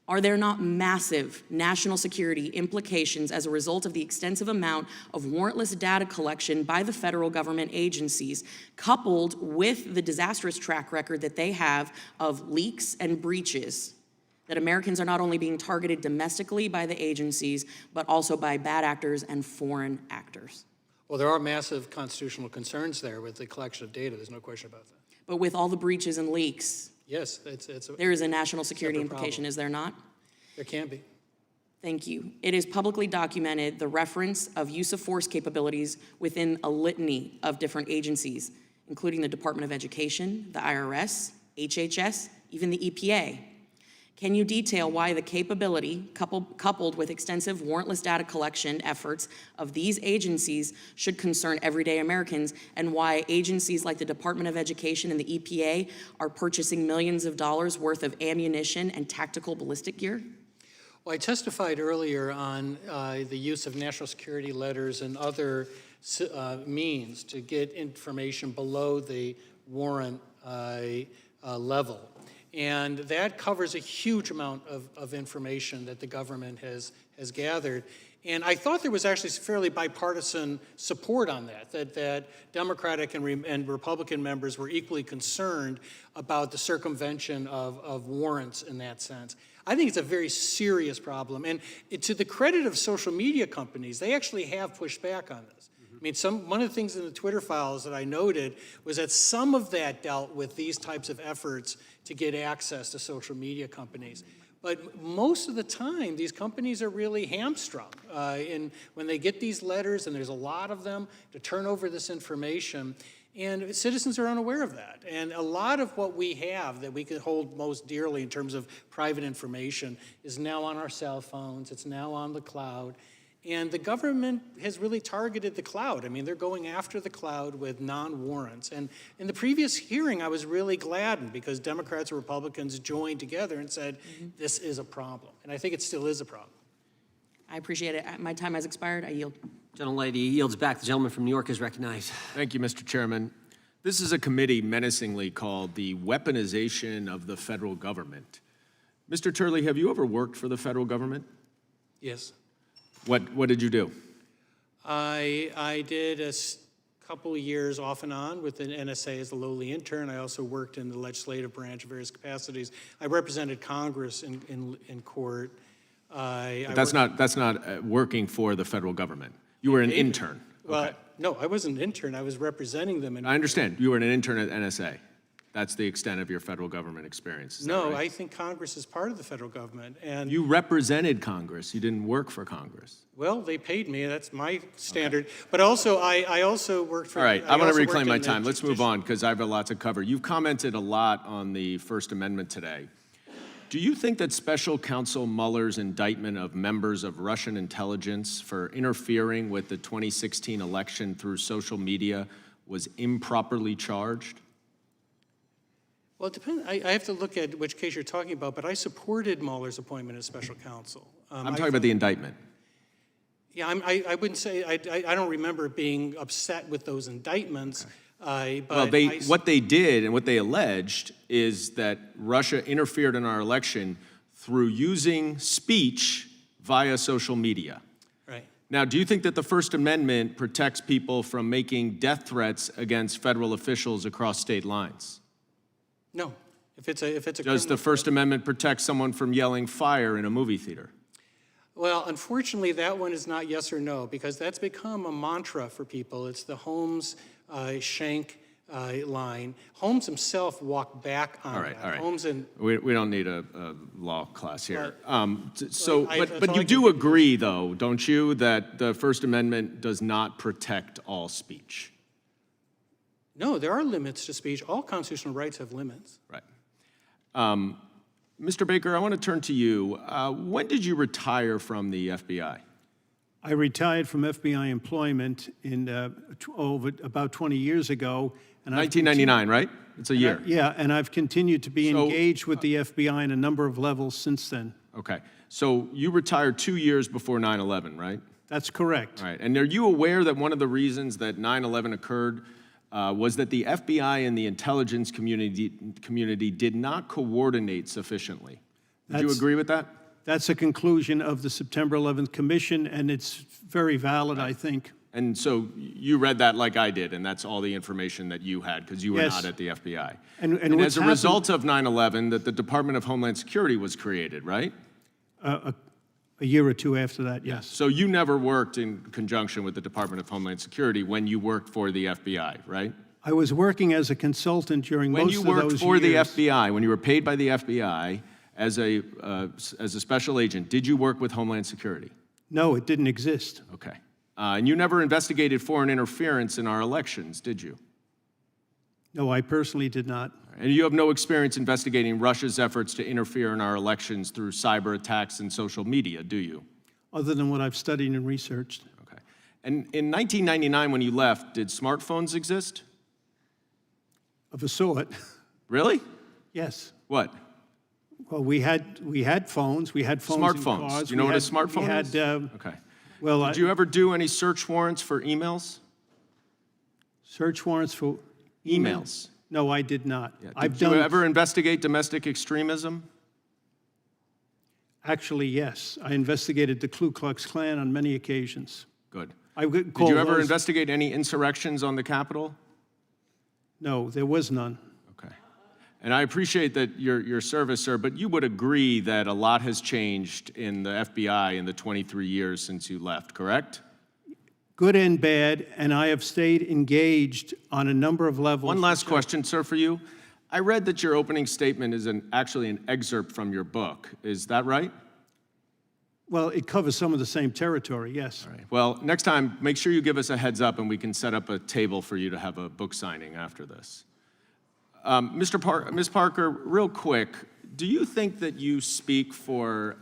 Are there not massive national security implications as a result of the extensive amount of warrantless data collection by the federal government agencies, coupled with the disastrous track record that they have of leaks and breaches, that Americans are not only being targeted domestically by the agencies, but also by bad actors and foreign actors? Well, there are massive constitutional concerns there with the collection of data. There's no question about that. But with all the breaches and leaks, Yes, there is a national security separate implication, problem. is there not? There can be. Thank you. It is publicly documented the reference of use of force capabilities within a litany of different agencies, including the Department of Education, the IRS, HHS, even the EPA. Can you detail why the capability, coupled with extensive warrantless data collection efforts of these agencies, should concern everyday Americans, and why agencies like the Department of Education and the EPA are purchasing millions of dollars worth of ammunition and tactical ballistic gear? Well, I testified earlier on the use of national security letters and other means to get information below the warrant level. And that covers a huge amount of information that the government has gathered. And I thought there was actually fairly bipartisan support on that Democratic and Republican members were equally concerned about the circumvention of warrants in that sense. I think it's a very serious problem. And to the credit of social media companies, they actually have pushed back on this. I mean, one of the things in the Twitter files that I noted was that some of that dealt with these types of efforts to get access to social media companies. But most of the time, these companies are really hamstrung when they get these letters, and there's a lot of them, to turn over this information. And citizens are unaware of that. And a lot of what we have that we could hold most dearly in terms of private information is now on our cell phones, it's now on the cloud. And the government has really targeted the cloud. I mean, they're going after the cloud with non-warrants. And in the previous hearing, I was really gladdened because Democrats and Republicans joined together and said, this is a problem. And I think it still is a problem. I appreciate it. My time has expired. I yield. Gentlelady yields back. The gentleman from New York is recognized. Thank you, Mr. Chairman. This is a committee menacingly called the Weaponization of the Federal Government. Mr. Turley, have you ever worked for the federal government? Yes. What did you do? I did a couple of years off and on with the NSA as a lowly intern. I also worked in the legislative branch in various capacities. I represented Congress in court. But that's not working for the federal government. You were an intern. Well, no, I wasn't an intern. I was representing them. I understand. You were an intern at NSA. That's the extent of your federal government experience. Is that No, right? I think Congress is part of the federal government. And You represented Congress. You didn't work for Congress. well, they paid me. That's my standard. But also, I also worked for. All right, I want to also reclaim worked my in the time. Let's move on because I have a lot to cover. You've commented a lot on the First Amendment today. Do you think that Special Counsel Mueller's indictment of members of Russian intelligence for interfering with the 2016 election through social media was improperly charged? Well, it depends. I have to look at which case you're talking about, but I supported Mueller's appointment as special counsel. I'm talking about the indictment. Yeah, I wouldn't say, I don't remember being upset with those indictments. But Well, what they did and what they alleged is that Russia interfered in our election through using speech via social media. Right. Now, do you think that the First Amendment protects people from making death threats against federal officials across state lines? No. If it's a Does the First Amendment protect someone from yelling fire in a movie theater? Well, unfortunately, that one is not yes or no, because that's become a mantra for people. It's the Holmes, Schenck line. Holmes himself walked back on All right, that. all right. Holmes and We don't need a law class here. that's all I But you can do do. agree, though, don't you, that the First Amendment does not protect all speech? no, there are limits to speech. All constitutional rights have limits. Right. Mr. Baker, I want to turn to you. When did you retire from the FBI? I retired from FBI employment in about 20 years ago. And 1999, right? It's a year. Yeah, and I've continued to be engaged with the FBI in a number of levels since then. Okay. So you retired 2 years before 9/11, right? That's correct. All right. And are you aware that one of the reasons that 9/11 occurred was that the FBI and the intelligence community did not coordinate sufficiently? Would you agree with that? That's a conclusion of the September 11th Commission, and it's very valid, I think. And so you read that like I did, and that's all the information that you had because you were Yes. not at the FBI. And And what's as a happened- result of 9/11, that the Department of Homeland Security was created, right? A year or two after that, yes. So you never worked in conjunction with the Department of Homeland Security when you worked for the FBI, right? I was working as a consultant during When most you of worked those for the years. FBI, when you were paid by the FBI as a special agent, did you work with Homeland Security? No, it didn't exist. Okay. And you never investigated foreign interference in our elections, did you? No, I personally did not. And you have no experience investigating Russia's efforts to interfere in our elections through cyber attacks and social media, do you? Other than what I've studied and researched. Okay. And in 1999, when you left, did smartphones exist? Of a sort. Really? Yes. What? Well, we had phones. We had phones in Smartphones. cars. Do you know We what a had- smartphone we had, is? Okay. Well, Did you ever do any search warrants for emails? search warrants for Emails. No, I did not. Did you ever investigate domestic extremism? Actually, yes. I investigated the Ku Klux Klan on many occasions. Good. I would Did call you ever those- investigate any insurrections on the Capitol? No, there was none. Okay. And I appreciate that your service, sir, but you would agree that a lot has changed in the FBI in the 23 years since you left, correct? Good and bad, and I have stayed engaged on a number of levels. One last question, sir, for you. I read that your opening statement is actually an excerpt from your book. Is that right? Well, it covers some of the same territory, yes. All right. Well, next time, make sure you give us a heads up and we can set up a table for you to have a book signing after this. Ms. Parker, real quick, do you think that you speak for,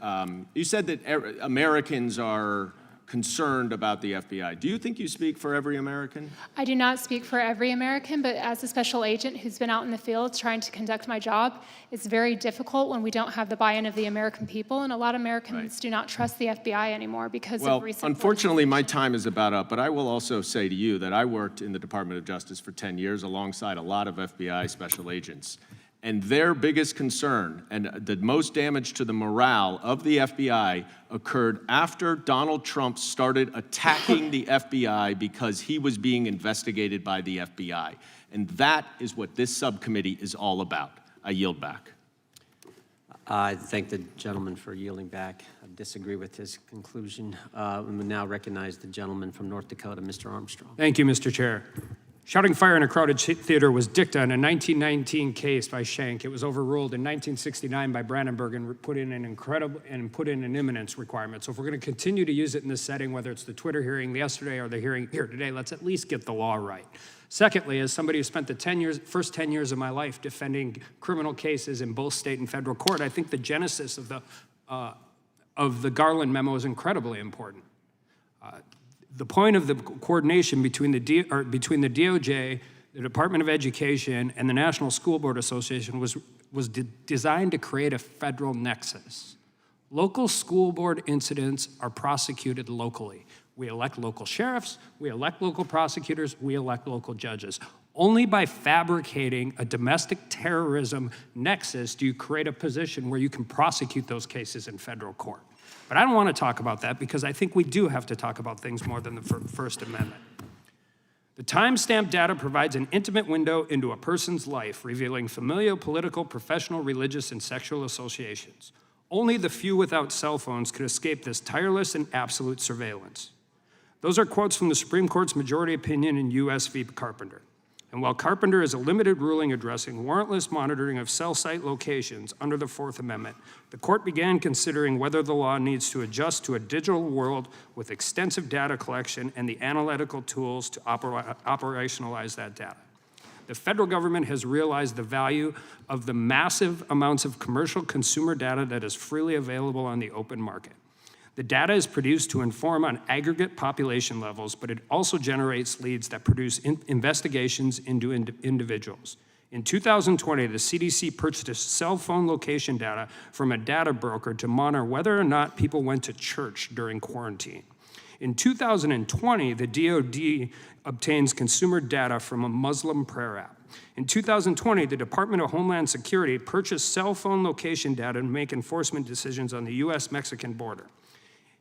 you said that Americans are concerned about the FBI. Do you think you speak for every American? I do not speak for every American, but as a special agent who's been out in the field trying to conduct my job, it's very difficult when we don't have the buy-in of the American people, and a lot of Americans do not trust the FBI anymore because of recent... Well, unfortunately, my time is about up, but I will also say to you that I worked in the Department of Justice for 10 years alongside a lot of FBI special agents. And their biggest concern and the most damage to the morale of the FBI occurred after Donald Trump started attacking the FBI because he was being investigated by the FBI. And that is what this subcommittee is all about. I yield back. I thank the gentleman for yielding back. I disagree with his conclusion. We will now recognize the gentleman from North Dakota, Mr. Armstrong. Thank you, Mr. Chair. Shouting fire in a crowded theater was dicta in a 1919 case by Schenck. It was overruled in 1969 by Brandenburg and put in an imminence requirement. So if we're going to continue to use it in this setting, whether it's the Twitter hearing yesterday or the hearing here today, let's at least get the law right. Secondly, as somebody who spent the first 10 years of my life defending criminal cases in both state and federal court, I think the genesis of the Garland memo is incredibly important. The point of the coordination between the DOJ, the Department of Education, and the National School Board Association was designed to create a federal nexus. Local school board incidents are prosecuted locally. We elect local sheriffs, we elect local prosecutors, we elect local judges. Only by fabricating a domestic terrorism nexus do you create a position where you can prosecute those cases in federal court. But I don't want to talk about that because I think we do have to talk about things more than the First Amendment. The timestamp data provides an intimate window into a person's life, revealing familial, political, professional, religious, and sexual associations. Only the few without cell phones could escape this tireless and absolute surveillance. Those are quotes from the Supreme Court's majority opinion in U.S. v. Carpenter. And while Carpenter is a limited ruling addressing warrantless monitoring of cell site locations under the Fourth Amendment, the court began considering whether the law needs to adjust to a digital world with extensive data collection and the analytical tools to operationalize that data. The federal government has realized the value of the massive amounts of commercial consumer data that is freely available on the open market. The data is produced to inform on aggregate population levels, but it also generates leads that produce investigations into individuals. In 2020, the CDC purchased cell phone location data from a data broker to monitor whether or not people went to church during quarantine. In 2020, the DoD obtains consumer data from a Muslim prayer app. In 2020, the Department of Homeland Security purchased cell phone location data to make enforcement decisions on the US-Mexican border.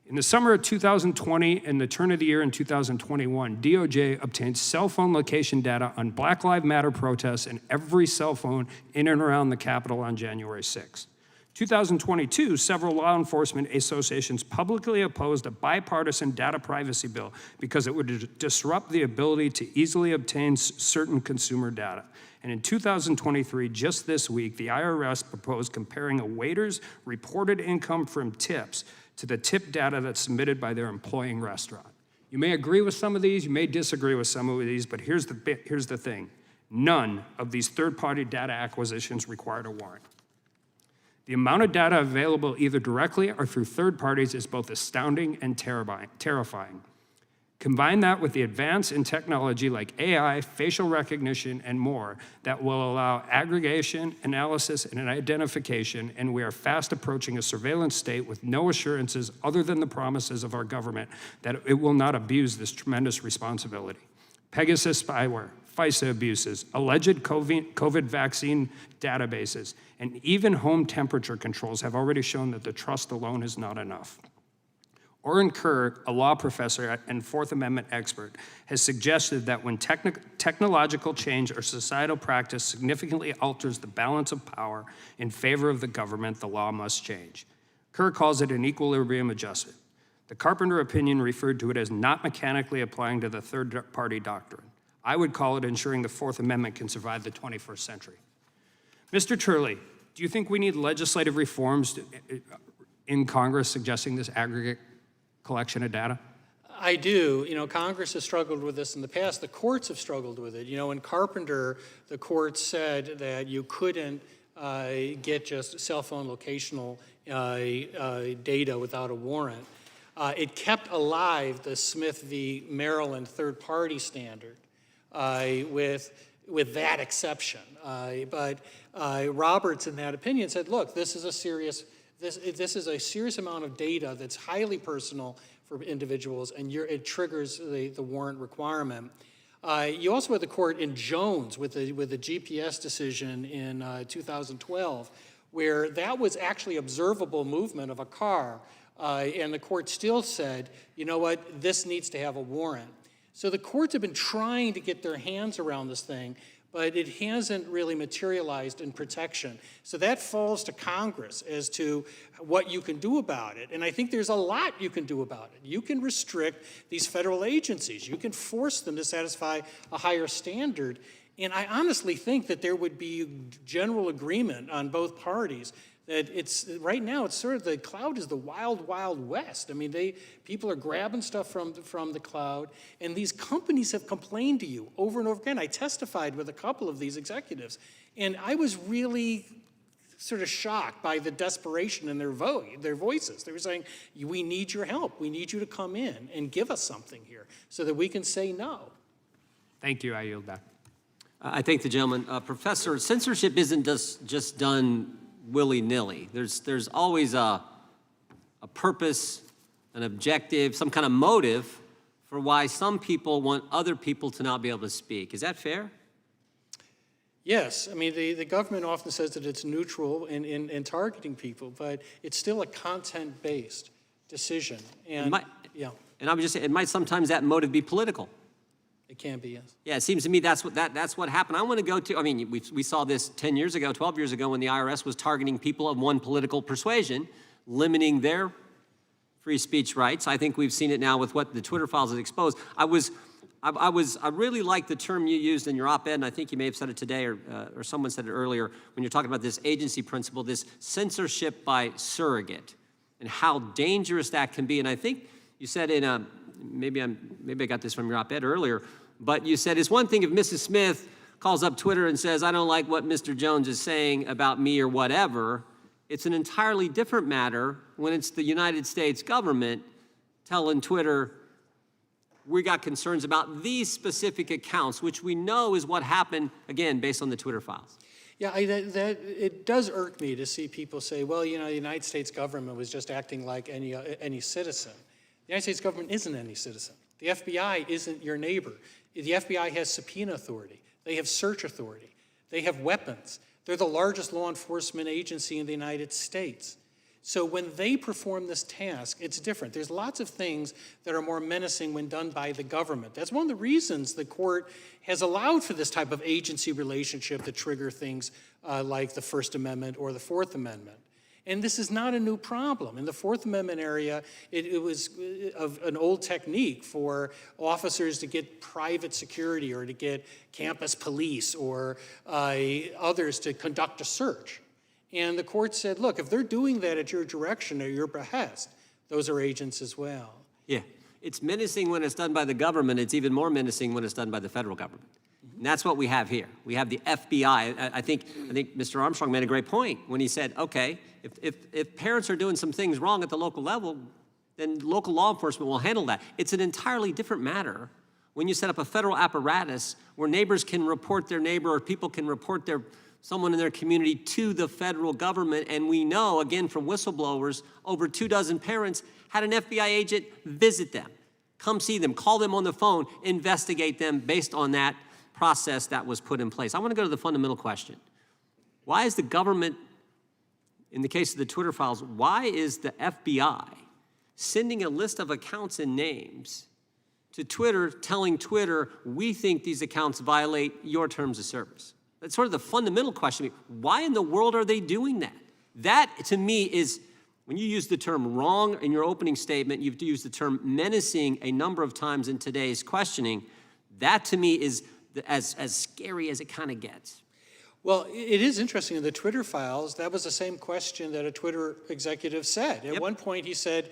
In the summer of 2020 and the turn of the year in 2021, DOJ obtained cell phone location data on Black Lives Matter protests and every cell phone in and around the Capitol on January 6. 2022, several law enforcement associations publicly opposed a bipartisan data privacy bill because it would disrupt the ability to easily obtain certain consumer data. And in 2023, just this week, the IRS proposed comparing a waiter's reported income from tips to the tip data that's submitted by their employing restaurant. You may agree with some of these, you may disagree with some of these, but here's the thing. None of these third-party data acquisitions required a warrant. The amount of data available either directly or through third parties is both astounding and terrifying. Combine that with the advance in technology like AI, facial recognition, and more that will allow aggregation, analysis, and identification, and we are fast approaching a surveillance state with no assurances other than the promises of our government that it will not abuse this tremendous responsibility. Pegasus spyware, FISA abuses, alleged COVID vaccine databases, and even home temperature controls have already shown that the trust alone is not enough. Oren Kerr, a law professor and Fourth Amendment expert, has suggested that when technological change or societal practice significantly alters the balance of power in favor of the government, the law must change. Kerr calls it an equilibrium adjustment. The Carpenter opinion referred to it as not mechanically applying to the third-party doctrine. I would call it ensuring the Fourth Amendment can survive the 21st century. Mr. Turley, do you think we need legislative reforms in Congress suggesting this aggregate collection of data? I do. You know, Congress has struggled with this in the past. The courts have struggled with it. You know, in Carpenter, the court said that you couldn't get just cell phone locational data without a warrant. It kept alive the Smith v. Maryland third-party standard with that exception. But Roberts, in that opinion, said, look, this is a serious amount of data that's highly personal for individuals, and it triggers the warrant requirement. You also had the court in Jones with the GPS decision in 2012, where that was actually observable movement of a car, and the court still said, you know what, this needs to have a warrant. So the courts have been trying to get their hands around this thing, but it hasn't really materialized in protection. So that falls to Congress as to what you can do about it. And I think there's a lot you can do about it. You can restrict these federal agencies. You can force them to satisfy a higher standard. And I honestly think that there would be general agreement on both parties that right now it's sort of the cloud is the wild, wild west. I mean, people are grabbing stuff from the cloud, and these companies have complained to you over and over again. I testified with a couple of these executives, and I was really sort of shocked by the desperation in their voices. They were saying, we need your help. We need you to come in and give us something here so that we can say no. Thank you. I yield back. I thank the gentleman. Professor, censorship isn't just done willy-nilly. There's always a purpose, an objective, some kind of motive for why some people want other people to not be able to speak. Is that fair? Yes, I mean, the government often says that it's neutral in targeting people, but it's still a content-based decision. And yeah. And I would just say, it might sometimes that motive be political. It can be, yes. Yeah, it seems to me that's what happened. I want to go to, I mean, we saw this 10 years ago, 12 years ago when the IRS was targeting people of one political persuasion, limiting their free speech rights. I think we've seen it now with what the Twitter files have exposed. I was I really like the term you used in your op-ed, and I think you may have said it today, or someone said it earlier, when you're talking about this agency principle, this censorship by surrogate, and how dangerous that can be. And I think you said in a, maybe I got this from your op-ed earlier, but you said it's one thing if Mrs. Smith calls up Twitter and says, I don't like what Mr. Jones is saying about me or whatever. It's an entirely different matter when it's the United States government telling Twitter, we got concerns about these specific accounts, which we know is what happened, again, based on the Twitter files. Yeah, it does irk me to see people say, well, you know, the United States government was just acting like any citizen. The United States government isn't any citizen. The FBI isn't your neighbor. The FBI has subpoena authority. They have search authority. They have weapons. They're the largest law enforcement agency in the United States. So when they perform this task, it's different. There's lots of things that are more menacing when done by the government. That's one of the reasons the court has allowed for this type of agency relationship to trigger things like the First Amendment or the Fourth Amendment. And this is not a new problem. In the Fourth Amendment area, it was an old technique for officers to get private security or to get campus police or others to conduct a search. And the court said, look, if they're doing that at your direction or your behest, those are agents as well. Yeah, it's menacing when it's done by the government. It's even more menacing when it's done by the federal government. And that's what we have here. We have the FBI. I think Mr. Armstrong made a great point when he said, okay, if parents are doing some things wrong at the local level, then local law enforcement will handle that. It's an entirely different matter when you set up a federal apparatus where neighbors can report their neighbor or people can report someone in their community to the federal government. And we know, again, from whistleblowers, over 24 parents had an FBI agent visit them, come see them, call them on the phone, investigate them based on that process that was put in place. I want to go to the fundamental question. Why is the government, in the case of the Twitter files, why is the FBI sending a list of accounts and names to Twitter, telling Twitter, we think these accounts violate your terms of service? That's sort of the fundamental question. Why in the world are they doing that? That, to me, is, when you use the term wrong in your opening statement, you've used the term menacing a number of times in today's questioning. That, to me, is as scary as it kind of gets. Well, it is interesting. In the Twitter files, that was the same question that a Twitter executive said. At one point, he said,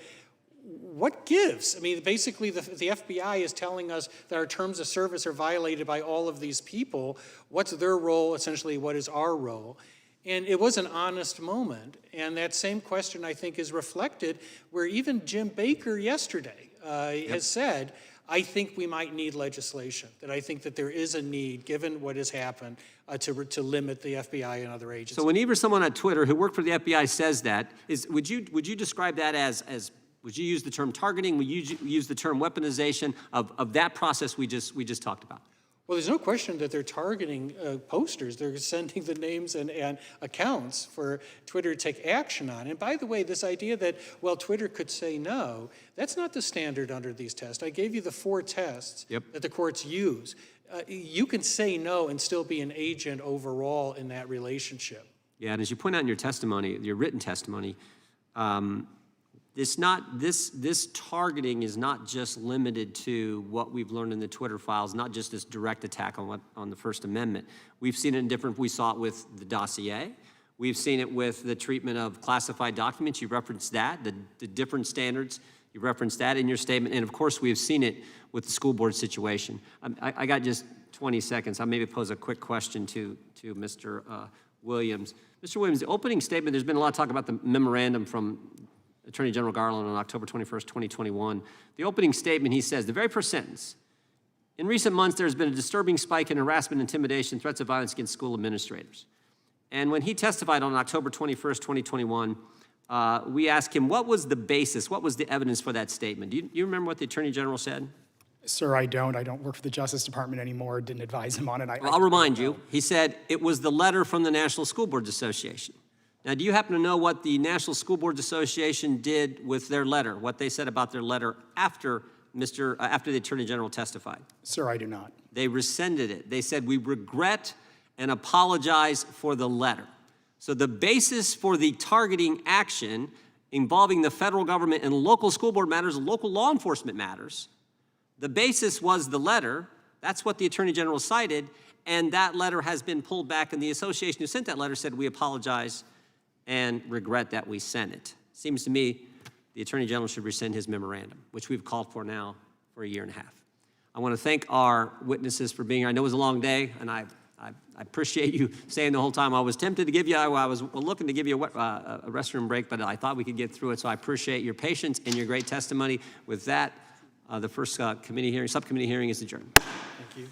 what gives? I mean, basically, the FBI is telling us that our terms of service are violated by all of these people. What's their role? Essentially, what is our role? And it was an honest moment. And that same question, I think, is reflected where even Jim Baker yesterday has said, I think we might need legislation, that I think that there is a need, given what has happened, to limit the FBI and other agencies. So whenever someone on Twitter who worked for the FBI says that, would you describe that as would you use the term targeting? Would you use the term weaponization of that process we just talked about? Well, there's no question that they're targeting posters. They're sending the names and accounts for Twitter to take action on. And by the way, this idea that, well, Twitter could say no, that's not the standard under these tests. I gave you the 4 tests that the courts use. You can say no and still be an agent overall in that relationship. Yeah, and as you point out in your testimony, your written testimony, this targeting is not just limited to what we've learned in the Twitter files, not just this direct attack on the First Amendment. We've seen it in different, we saw it with the dossier. We've seen it with the treatment of classified documents. You referenced that, the different standards. You referenced that in your statement. And of course, we have seen it with the school board situation. I got just 20 seconds. I'll maybe pose a quick question to Mr. Williams. Mr. Williams, the opening statement, there's been a lot of talk about the memorandum from Attorney General Garland on October 21st, 2021. The opening statement, he says, the very first sentence, in recent months, there's been a disturbing spike in harassment, intimidation, threats of violence against school administrators. And when he testified on October 21st, 2021, we asked him, what was the basis, what was the evidence for that statement? Do you remember what the Attorney General said? Sir, I don't. I don't work for the Justice Department anymore, didn't advise him on it. Well, I'll remind you, he said it was the letter from the National School Boards Association. Now, do you happen to know what the National School Boards Association did with their letter, what they said about their letter after the Attorney General testified? Sir, I do not. They rescinded it. They said, we regret and apologize for the letter. So the basis for the targeting action involving the federal government and local school board matters, local law enforcement matters, The basis was the letter. That's what the Attorney General cited, and that letter has been pulled back, and the association who sent that letter said, we apologize and regret that we sent it. Seems to me the Attorney General should rescind his memorandum, which we've called for now for 1.5 years. I want to thank our witnesses for being here. I know it was a long day, and I appreciate you staying the whole time. I was tempted to give you, I was looking to give you a restroom break, but I thought we could get through it, so I appreciate your patience and your great testimony. With that, the first subcommittee hearing is adjourned. Thank you.